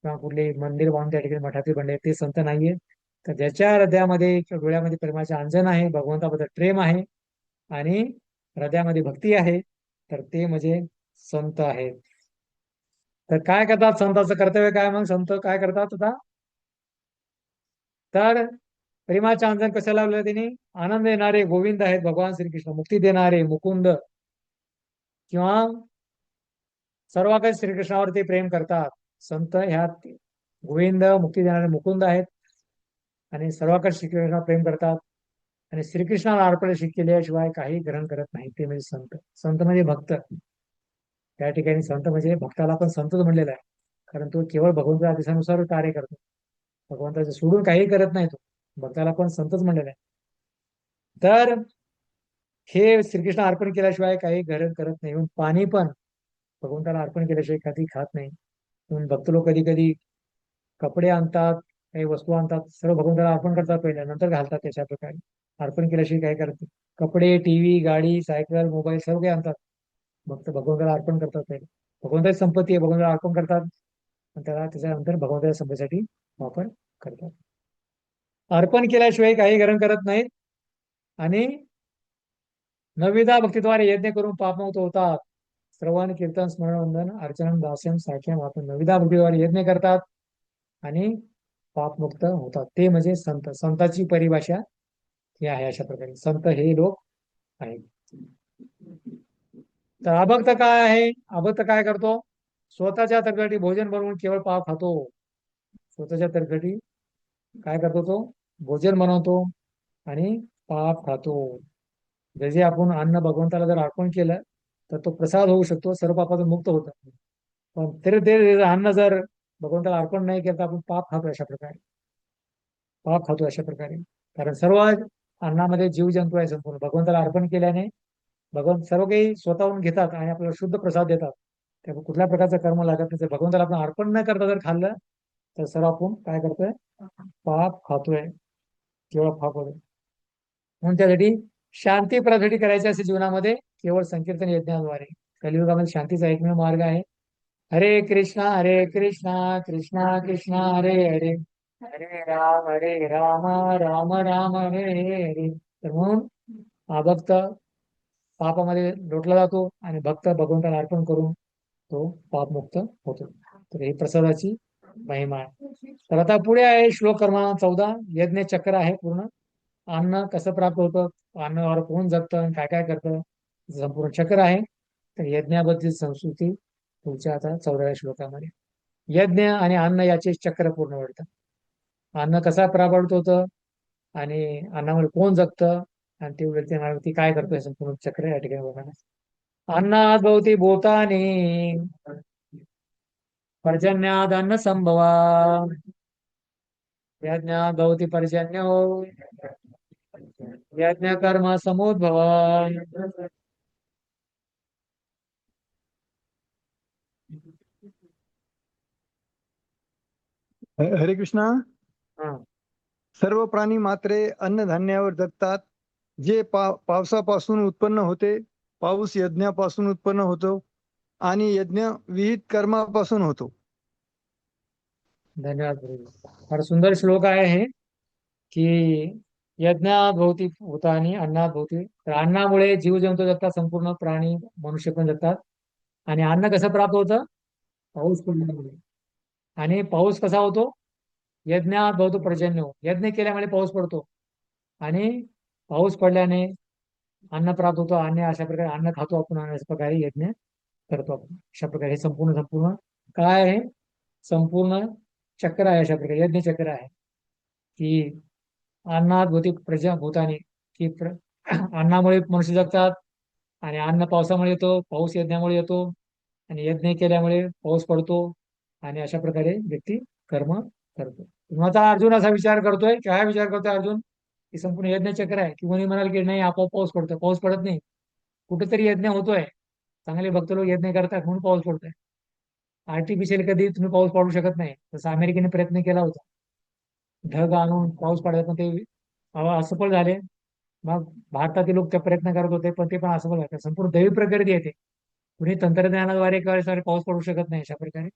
किंवा कुठले मंदिर बांधून त्या ठिकाणी मठातील बनले ते संत नाहीये. तर ज्याच्या हृदयामध्ये किंवा डोळ्यामध्ये प्रेमाचे अंजन आहे, भगवंताबद्दल प्रेम आहे आणि हृदयामध्ये भक्ती आहे तर ते म्हणजे संत आहेत. तर काय करतात? संतांचं कर्तव्य काय? मग संत काय करतात आता? तर प्रेमाचे अंजन कशाला लावलं त्यांनी? आनंद देणारे गोविंद आहेत भगवान श्रीकृष्ण, मुक्ती देणारे मुकुंद किंवा सर्व काही श्रीकृष्णावरती प्रेम करतात. संत ह्यात गोविंद मुक्ती देणारे मुकुंद आहेत आणि सर्वाकडे श्रीकृष्णावर प्रेम करतात आणि श्रीकृष्णाला अर्पण केल्याशिवाय काही ग्रहण करत नाही. ते म्हणजे संत. संत म्हणजे भक्त. त्या ठिकाणी संत म्हणजे भक्ताला पण संतच म्हणलेला आहे कारण तो केवळ भगवंताच्या आदेशानुसार कार्य करतो. भगवंताचं सोडून काही करत नाही तो. भक्ताला पण संतच म्हणलेला आहे. तर हे श्रीकृष्ण अर्पण केल्याशिवाय काही घरत करत नाही. म्हणून पाणी पण भगवंताला अर्पण केल्याशिवाय कधी खात नाही. म्हणून भक्त लोक कधी कधी कपडे आणतात, काही वस्तू आणतात, सर्व भगवंताला अर्पण करतात पहिले, नंतर घालतात. त्याच्या प्रकारे अर्पण केल्याशिवाय काय करते. कपडे, टीव्ही, गाडी, सायकल, मोबाईल सर्व काही आणतात, भक्त भगवंताला अर्पण करतात पहिले. भगवंताची संपत्ती आहे, भगवंताला अर्पण करतात आणि त्याला त्याच्यानंतर भगवंताच्या संपत्तीसाठी वापर करतात. अर्पण केल्याशिवाय काही ग्रहण करत नाहीत आणि नविदा भक्तीद्वारे यज्ञ करून पापमुक्त होतात. श्रवण, कीर्तन, स्मरण, वंदन, अर्चन, दास्यम, साख्यम आपण नविदा भक्तीद्वारे यज्ञ करतात आणि पापमुक्त होतात. ते म्हणजे संत. संताची परिभाषा ही आहे अशा प्रकारे. संत हे लोक आहेत. तर अभक्त काय आहे. अभक्त काय करतो. स्वतःच्या तर्फेसाठी भोजन बनवून केवळ पाप खातो. स्वतःच्या तर्फेसाठी काय करतो तो, भोजन बनवतो आणि पाप खातो. जसे आपण अन्न भगवंताला जर अर्पण केलं तर तो प्रसाद होऊ शकतो, सर्व पापातून मुक्त होतं. पण तरी ते अन्न जर भगवंताला अर्पण नाही केलं तर आपण पाप खातो अशा प्रकारे. पाप खातो अशा प्रकारे. कारण सर्व अन्नामध्ये जीवजंतू आहे संपूर्ण. भगवंताला अर्पण केल्याने भगवंत सर्व काही स्वतःहून घेतात आणि आपल्याला शुद्ध प्रसाद देतात. त्यामुळे कुठल्या प्रकारचं कर्म लागत नाही. जर भगवंताला आपण अर्पण न करता जर खाल्लं तर सर्व आपण काय करतोय, पाप खातोय, केवळ पाप होतोय. म्हणून त्यासाठी शांती प्राप्तीसाठी करायची असे जीवनामध्ये केवळ संकीर्तन यज्ञाद्वारे. कलियुगामध्ये शांतीचा एकमेव मार्ग आहे. हरे कृष्णा कृष्णा कृष्णा हरे हरे, हरे राम राम राम हरे हरे. तर म्हणून हा भक्त पापामध्ये लोटला जातो आणि भक्त भगवंताला अर्पण करून तो पापमुक्त होतो. तर ही प्रसादाची महिमा आहे. तर आता पुढे आहे श्लोक क्रमांक 14. यज्ञ चक्र आहे पूर्ण. अन्न कसं प्राप्त होतं, अन्नावर कोण जगतं, काय काय करतं, संपूर्ण चक्र आहे. तर यज्ञाबद्दल संस्कृती तुमच्या आता 14व्या श्लोकामध्ये. यज्ञ आणि अन्न याचे चक्र पूर्ण वाढतं. अन्न कसा प्राप्त होतं आणि अन्नामुळे कोण जगतं आणि ते व्यक्ती काय करतो, हे संपूर्ण चक्र या ठिकाणी बघा. अन्नात भवती भूतानि पर्जन्यादन्न संभवा, यज्ञात भवती पर्जन्यो यज्ञ कर्म समुद्भव. हरे कृष्णा. हा. सर्व प्राणी मात्रे अन्नधान्यावर जगतात. जे पावसापासून उत्पन्न होते, पाऊस यज्ञापासून उत्पन्न होतो आणि यज्ञ विहित कर्मापासून होतो. धन्यवाद गुरुजी. फार सुंदर श्लोक आहे हे, की यज्ञात भोवती भूतानि अन्नात भोवती. तर अन्नामुळे जीवजंतू जगतात, संपूर्ण प्राणी मनुष्य पण जगतात. आणि अन्न कसं प्राप्त होतं, पाऊस पडल्यामुळे. आणि पाऊस कसा होतो, यज्ञात भवतो पर्जन्य. यज्ञ केल्यामुळे पाऊस पडतो आणि पाऊस पडल्याने अन्न प्राप्त होतं. आणि अशा प्रकारे अन्न खातो आपण आणि अशा प्रकारे यज्ञ करतो आपण. अशा प्रकारे हे संपूर्ण संपूर्ण काय आहे, संपूर्ण चक्र आहे. अशा प्रकारे यज्ञ चक्र आहे की अन्नात भूती प्रजा भूतानी, की अन्नामुळे मनुष्य जगतात आणि अन्न पावसामुळे येतो, पाऊस यज्ञामुळे येतो आणि यज्ञ केल्यामुळे पाऊस पडतो आणि अशा प्रकारे व्यक्ती कर्म करतो. मग आता अर्जुन असा विचार करतोय, काय विचार करतोय अर्जुन, की संपूर्ण यज्ञ चक्र आहे. की कोणी म्हणाल की नाही आपोआप पाऊस पडतो, पाऊस पडत नाही, कुठेतरी यज्ञ होतोय, चांगले भक्त लोक यज्ञ करतात म्हणून पाऊस पडतोय. आर्टिफिशियल कधी तुम्ही पाऊस पाडू शकत नाही. जसं अमेरिकेने प्रयत्न केला होता, ढग आणून पाऊस पाडायचा, पण ते असफल झाले. मग भारतातील लोक त्या प्रयत्न करत होते, पण ते पण असफल झाले. संपूर्ण दैवी प्रकृती येते, कुणी तंत्रज्ञानाद्वारे किंवा पाऊस पडू शकत नाही अशा प्रकारे.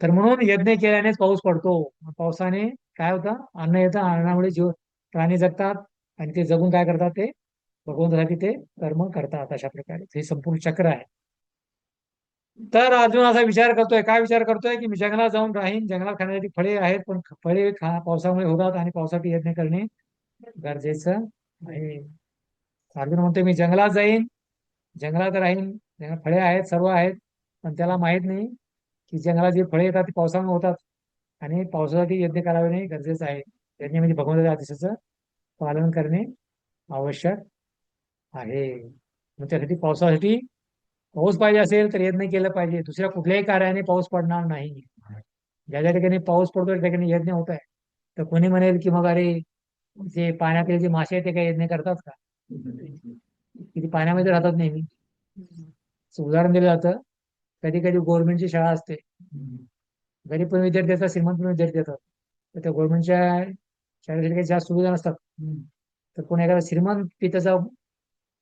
तर म्हणून यज्ञ केल्यानेच पाऊस पडतो. पावसाने काय होतं, अन्न येतं, अन्नामुळे जीव प्राणी जगतात आणि ते जगून काय करतात, ते भगवंतासाठी ते कर्म करतात. अशा प्रकारे हे संपूर्ण चक्र आहे. तर अर्जुन असा विचार करतोय, काय विचार करतोय, की मी जंगलात जाऊन राहीन, जंगलात खाण्यासाठी फळे आहेत, पण फळे पावसामुळे होतात आणि पावसासाठी यज्ञ करणे गरजेचं आहे. अर्जुन म्हणतोय मी जंगलात जाईन, जंगलात राहीन, जंगलात फळे आहेत, सर्व आहेत, पण त्याला माहित नाही की जंगलात जी फळे येतात ती पावसामुळे होतात आणि पावसासाठी यज्ञ करावे गरजेचं आहे. यज्ञ म्हणजे भगवंताच्या आदेशाचं पालन करणे आवश्यक आहे. मग त्यासाठी पावसासाठी पाऊस पाहिजे असेल तर यज्ञ केलं पाहिजे. दुसऱ्या कुठल्याही कार्याने पाऊस पडणार नाही. ज्या ज्या ठिकाणी पाऊस पडतो त्या ठिकाणी यज्ञ होत आहे. तर कोणी म्हणेल की मग अरे जे पाण्यातले जे मासे आहेत ते काही यज्ञ करतात का? किती पाण्यामध्ये राहतात नेहमी. उदाहरण दिलं जातं, कधी कधी गव्हर्नमेंटची शाळा असते, गरीब पण विद्यार्थी येतात, श्रीमंत पण विद्यार्थी येतात. तर त्या गव्हर्नमेंटच्या शाळेसाठी काही जास्त सुविधा नसतात. तर कोणी एखादा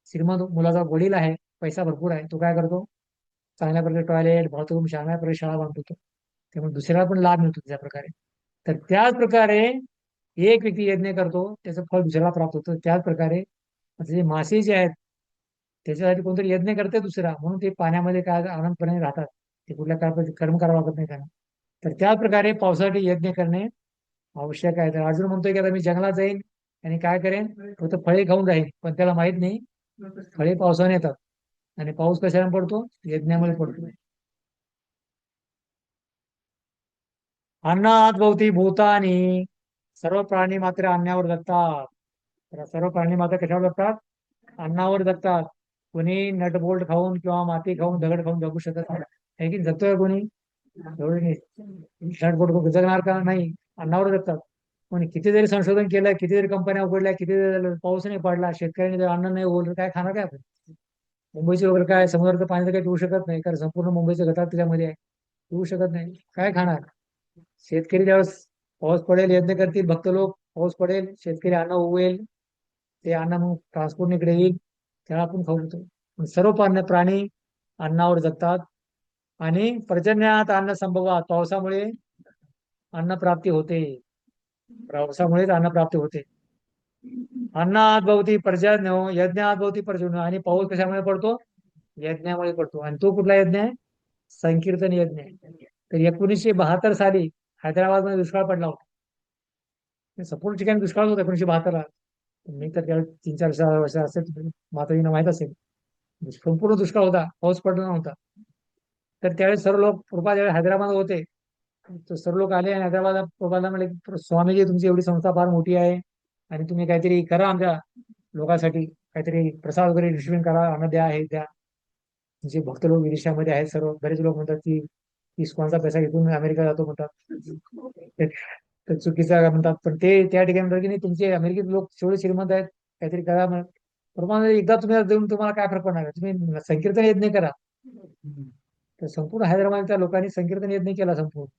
श्रीमंत मुलाचा वडील आहे, पैसा भरपूर आहे, तो काय करतो, चांगल्या प्रकारे टॉयलेट बाथरूम चांगल्या प्रकारे शाळा बांधतो. त्यामुळे दुसऱ्याला पण लाभ मिळतो त्या प्रकारे. तर त्याच प्रकारे एक व्यक्ती यज्ञ करतो, त्याचं फळ दुसऱ्याला प्राप्त होतं. त्याच प्रकारे आता जे मासे जे आहेत, त्याच्यासाठी कोणतरी यज्ञ करते दुसरा, म्हणून ते पाण्यामध्ये काय आनंदपणे राहतात. ते कुठल्या काय कर्म करावं लागत नाही त्यांना. तर त्याच प्रकारे पावसासाठी यज्ञ करणे आवश्यक आहे. तर अर्जुन म्हणतोय की आता मी जंगलात जाईन आणि काय करेन, फक्त फळे खाऊन राहील, पण त्याला माहित नाही फळे पावसाने येतात. आणि पाऊस कशाने पडतो? यज्ञामुळे पडतो. अन्नात भवती भूतानी, सर्व प्राणी मात्र अन्नावर जगतात. तर सर्व प्राणी मात्र कशावर जगतात? अन्नावर जगतात. कोणी नटबोल्ट खाऊन किंवा माती खाऊन दगड खाऊन जगू शकत नाही. आहे की जगतोय कोणी? एवढे नाही. नटबोल्ट जगणार का? नाही. अन्नावर जगतात. कोणी किती जरी संशोधन केलं, किती जरी कंपन्या उघडल्या, किती जरी पाऊस नाही पडला, शेतकऱ्यांनी जर अन्न नाही उगवलं, काय खाणार काय आपण? मुंबईचे वगैरे काय समुद्राचं पाणी तर काही पिऊ शकत नाही, कारण संपूर्ण मुंबईचं गटार त्याच्यामध्ये आहे. पिऊ शकत नाही, काय खाणार? शेतकरी ज्यावेळेस पाऊस पडेल यज्ञ करतील, भक्त लोक पाऊस पडेल, शेतकरी अन्न उगवेल, ते अन्न मग ट्रान्सपोर्ट इकडे येईल, त्याला आपण खाऊ शकतो. पण सर्व प्राणी अन्नावर जगतात. आणि पर्जन्यात अन्न संभवात, पावसामुळे अन्न प्राप्ती होते. पावसामुळेच अन्न प्राप्ती होते. अन्नात भवती पर्जन्य, यज्ञात भवती पर्जन्य. आणि पाऊस कशामुळे पडतो? यज्ञामुळे पडतो. आणि तो कुठला यज्ञ आहे? संकीर्तन यज्ञ आहे. तर 1972 साली हैदराबाद मध्ये दुष्काळ पडला होता. संपूर्ण ठिकाणी दुष्काळ होता 1972ला. मी तर त्यावेळेस 3-4 वर्ष असेल, माताजींना माहित असेल. संपूर्ण दुष्काळ होता, पाऊस पडला नव्हता. तर त्यावेळेस सर्व लोक कृपा ज्यावेळेस हैदराबाद होते, तर सर्व लोक आले आणि हैदराबाद कृपाला म्हणले, स्वामीजी तुमची एवढी संस्था फार मोठी आहे आणि तुम्ही काहीतरी करा आमच्या लोकांसाठी, काहीतरी प्रसाद वगैरे डिस्ट्रीब्युट करा, अन्न द्या, हे द्या. जे भक्त लोक विदेशामध्ये आहेत, सर्व बरेच लोक म्हणतात की इस्कॉनचा पैसा घेऊन अमेरिका जातो म्हणतात. तर चुकीचा म्हणतात. पण ते त्या ठिकाणी म्हणतात की नाही, तुमचे अमेरिकेत लोक एवढे श्रीमंत आहेत, काहीतरी करा म्हणत. प्रमाणे एकदा तुम्ही देऊन तुम्हाला काय फरक पडणार आहे? तुम्ही संकीर्तन यज्ञ करा. तर संपूर्ण हैदराबादच्या लोकांनी संकीर्तन यज्ञ केला. संपूर्ण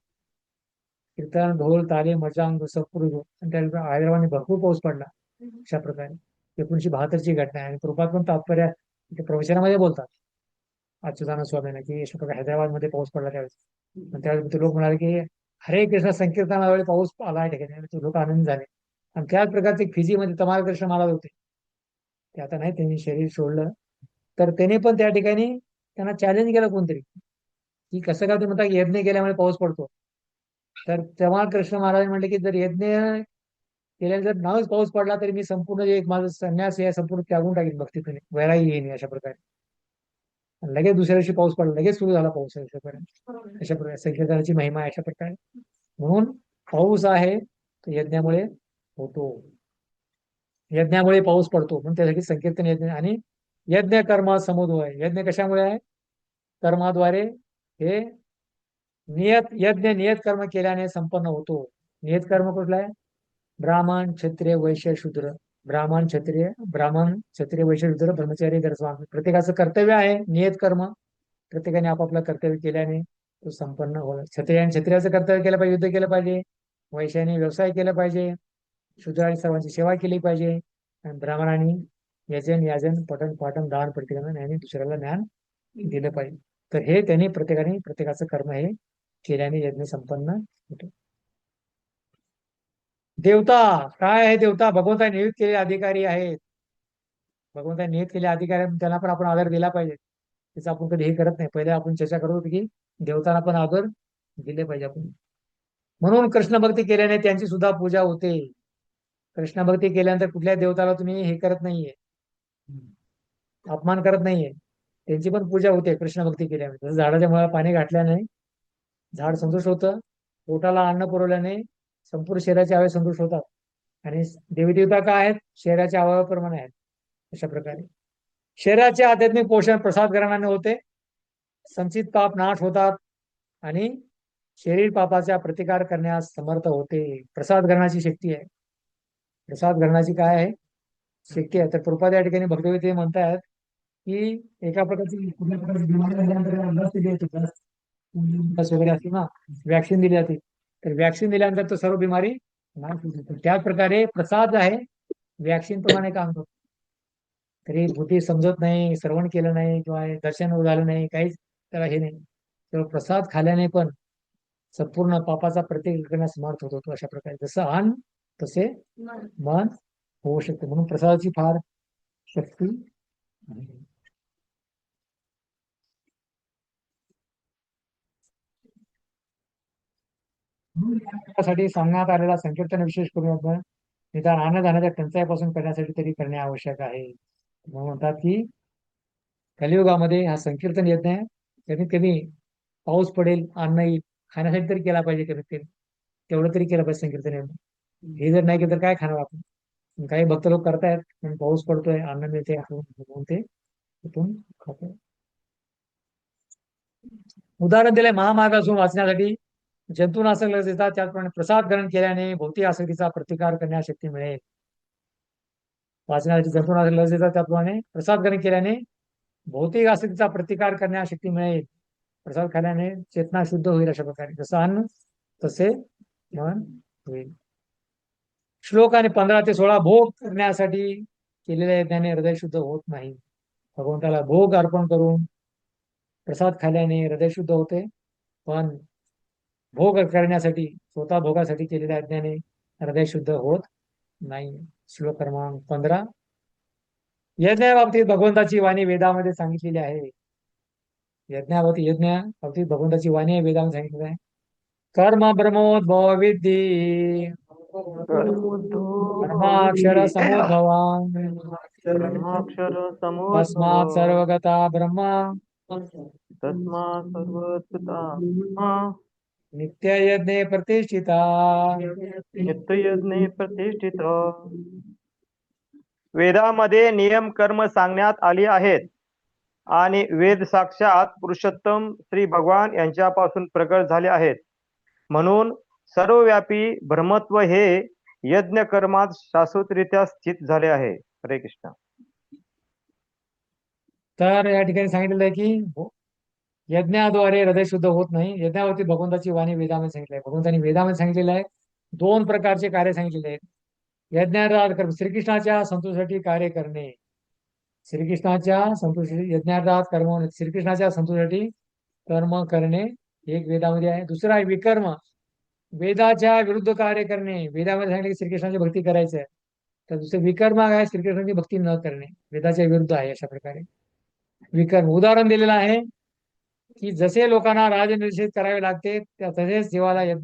कीर्तन, ढोल, ताले, मजांग संपूर्ण. आणि त्या हैदराबादने भरपूर पाऊस पडला. अशा प्रकारे 1972ची घटना आहे. आणि कृपात पण तात्पर्य प्रवचनामध्ये बोलतात अच्युतानंद स्वामींना की अशा प्रकारे हैदराबादमध्ये पाऊस पडला त्यावेळेस. त्यावेळेस ते लोक म्हणाले की हरे कृष्ण संकीर्तनावेळी पाऊस आला ठिकाणी. ते लोक आनंद झाले. आणि त्याच प्रकारचे फिजीमध्ये तमाल कृष्ण महाराज होते. ते आता नाही, त्यांनी शरीर सोडलं. तर त्याने पण त्या ठिकाणी त्यांना चॅलेंज केलं कोणतरी, की कसं काय ते म्हणतात यज्ञ केल्यामुळे पाऊस पडतो. तर तेव्हा कृष्ण महाराज म्हणले की जर यज्ञ केल्याने जर नावच पाऊस पडला, तरी मी संपूर्ण जे एक माझं संन्यास आहे संपूर्ण त्यागून टाकेन, भक्तीतून वैरागी येईन. अशा प्रकारे लगेच दुसऱ्या दिवशी पाऊस पडला, लगेच सुरू झाला पाऊस. अशा प्रकारे संकीर्तनाची महिमा आहे अशा प्रकारे. म्हणून पाऊस आहे तो यज्ञामुळे होतो. यज्ञामुळे पाऊस पडतो, म्हणून त्यासाठी संकीर्तन यज्ञ. आणि यज्ञ कर्म समन्वय. यज्ञ कशामुळे आहे? कर्माद्वारे. हे यज्ञ नियत कर्म केल्याने संपन्न होतो. नियत कर्म कुठला आहे? ब्राह्मण, क्षत्रिय, वैश्य, शूद्र. ब्राह्मण, क्षत्रिय, वैश्य, शूद्र, ब्रह्मचारी, गरजवान. प्रत्येकाचं कर्तव्य आहे नियत कर्म. प्रत्येकाने आपापलं कर्तव्य केल्याने तो संपन्न होईल. क्षत्रियाचं कर्तव्य केलं पाहिजे, युद्ध केलं पाहिजे. वैश्याने व्यवसाय केला पाहिजे. शूद्रांनी सर्वांची सेवा केली पाहिजे. आणि ब्राह्मणांनी याजन, पठण पाठन, दान, प्रतिक्रमण यांनी दुसऱ्याला ज्ञान दिलं पाहिजे. तर हे त्यांनी प्रत्येकाचं कर्म हे केल्याने यज्ञ संपन्न होतो. देवता काय आहे? देवता भगवंताने नियुक्त केलेले अधिकारी आहेत. भगवंताने नियुक्त केलेले अधिकारी आहेत, त्यांना पण आपण आदर दिला पाहिजे. त्याचं आपण कधी हे करत नाही. पहिले आपण चर्चा करत होतो की देवतांना पण आदर दिले पाहिजे आपण. म्हणून कृष्ण भक्ती केल्याने त्यांची सुद्धा पूजा होते. कृष्ण भक्ती केल्यानंतर कुठल्या देवताला तुम्ही हे करत नाहीये, अपमान करत नाहीये. त्यांची पण पूजा होते कृष्ण भक्ती केल्याने. जसं झाडाच्या मुळाला पाणी घातल्याने झाड संतुष्ट होतं, पोटाला अन्न पुरवल्याने संपूर्ण शरीराचे अवयव संतुष्ट होतात. आणि देवी देवता काय आहेत? शरीराच्या अवयवाप्रमाणे आहेत. अशा प्रकारे शरीराचे आध्यात्मिक पोषण प्रसाद ग्रहणाने होते. संचित पाप नाश होतात आणि शरीर पापाचा प्रतिकार करण्यास समर्थ होते. प्रसाद ग्रहणाची शक्ती आहे. प्रसाद ग्रहणाची काय आहे शक्ती आहे. तर प्रभुपाद या ठिकाणी भक्तवेद ते म्हणतात की एका प्रकारची कुठल्या प्रकारची बिमारी झाल्यानंतर लस दिली जाते, लस वगैरे असते ना, वॅक्सिन दिली जाते. तर वॅक्सिन दिल्यानंतर तो सर्व बिमारी नाश होऊ शकते. त्याच प्रकारे प्रसाद आहे वॅक्सिन प्रमाणे काम करतो. तरी बुद्धी समजत नाही, श्रवण केलं नाही किंवा दर्शन झालं नाही, काहीच त्याला हे नाही, तर प्रसाद खाल्याने पण संपूर्ण पापाचा प्रतिकार करण्यास समर्थ होतो. तो अशा प्रकारे जसं अन्न तसे मन होऊ शकते. म्हणून प्रसादाची फार शक्ती आहे. म्हणून या काळासाठी सांगण्यात आलेला संकीर्तन विशेष करून आपण निदान अन्नदानाच्या टंचाईपासून करण्यासाठी तरी करणे आवश्यक आहे. म्हणून म्हणतात की कलियुगामध्ये हा संकीर्तन यज्ञ आहे. कमीत कमी पाऊस पडेल, अन्न येईल, खाण्यासाठी तरी केला पाहिजे. कमीत कमी तेवढं तरी केलं पाहिजे संकीर्तन यज्ञ. हे जर नाही केलं तर काय खाणार आपण. काही भक्त लोक करतायत, पण पाऊस पडतोय, अन्न मिळते म्हणून ते तिथून खातोय. उदाहरण दिले महामार्गातून वाचण्यासाठी जंतुनाशक लस देतात, त्याचप्रमाणे प्रसाद ग्रहण केल्याने भौतिक आसक्तीचा प्रतिकार करण्यास शक्ती मिळेल. वाचण्यासाठी जंतुनाशक लस देतात, त्याप्रमाणे प्रसाद ग्रहण केल्याने भौतिक आसक्तीचा प्रतिकार करण्यास शक्ती मिळेल. प्रसाद खाल्याने चेतना शुद्ध होईल. अशा प्रकारे जसं अन्न तसे मन होईल. श्लोक आणि 15 ते 16 भोग करण्यासाठी केलेल्या यज्ञाने हृदय शुद्ध होत नाही. भगवंताला भोग अर्पण करून प्रसाद खाल्याने हृदय शुद्ध होते, पण भोग करण्यासाठी स्वतः भोगासाठी केलेल्या यज्ञाने हृदय शुद्ध होत नाही. श्लोक क्रमांक 15. यज्ञाबाबतीत भगवंताची वाणी वेदामध्ये सांगितलेली आहे. यज्ञाबाबतीत भगवंताची वाणी आहे, वेदामध्ये सांगितलेलं आहे. कर्म ब्रह्मोद्भव विद्धी ब्रह्माक्षर समुद्भवान ब्रह्माक्षर तस्मात् समुद्भव सर्वगता ब्रह्मा तस्मात् सर्वगता नित्य यज्ञे प्रतिष्ठिता. नित्ययज्ञे प्रतिष्ठित. वेदामध्ये नियम कर्म सांगण्यात आली आहेत आणि वेद साक्षात पुरुषोत्तम श्री भगवान यांच्यापासून प्रकट झाले आहेत. म्हणून सर्वव्यापी ब्रह्मत्व हे यज्ञ कर्मात शाश्वतरित्या स्थित झाले आहे. हरे कृष्ण. तर या ठिकाणी सांगितलेलं आहे की यज्ञाद्वारे हृदय शुद्ध होत नाही. यज्ञावरती भगवंताची वाणी वेदामध्ये सांगितली आहे. भगवंतांनी वेदामध्ये सांगितलेलं आहे 2 प्रकारचे कार्य सांगितलेले आहेत. यज्ञार्थ कर्म, श्रीकृष्णाच्या संतोषासाठी कार्य करणे, श्रीकृष्णाच्या संतोषासाठी यज्ञार्थ कर्म, श्रीकृष्णाच्या संतोषासाठी कर्म करणे एक वेदामध्ये आहे. दुसरा आहे विकर्म, वेदाच्या विरुद्ध कार्य करणे. वेदामध्ये सांगितले की श्रीकृष्णाची भक्ती करायचं आहे, तर दुसरं विकर्म आहे श्रीकृष्णाची भक्ती न करणे, वेदाच्या विरुद्ध आहे. अशा प्रकारे विकर्म उदाहरण दिलेलं आहे की जसे लोकांना राजनिषेध करावे लागते, तसेच देवाला यज्ञ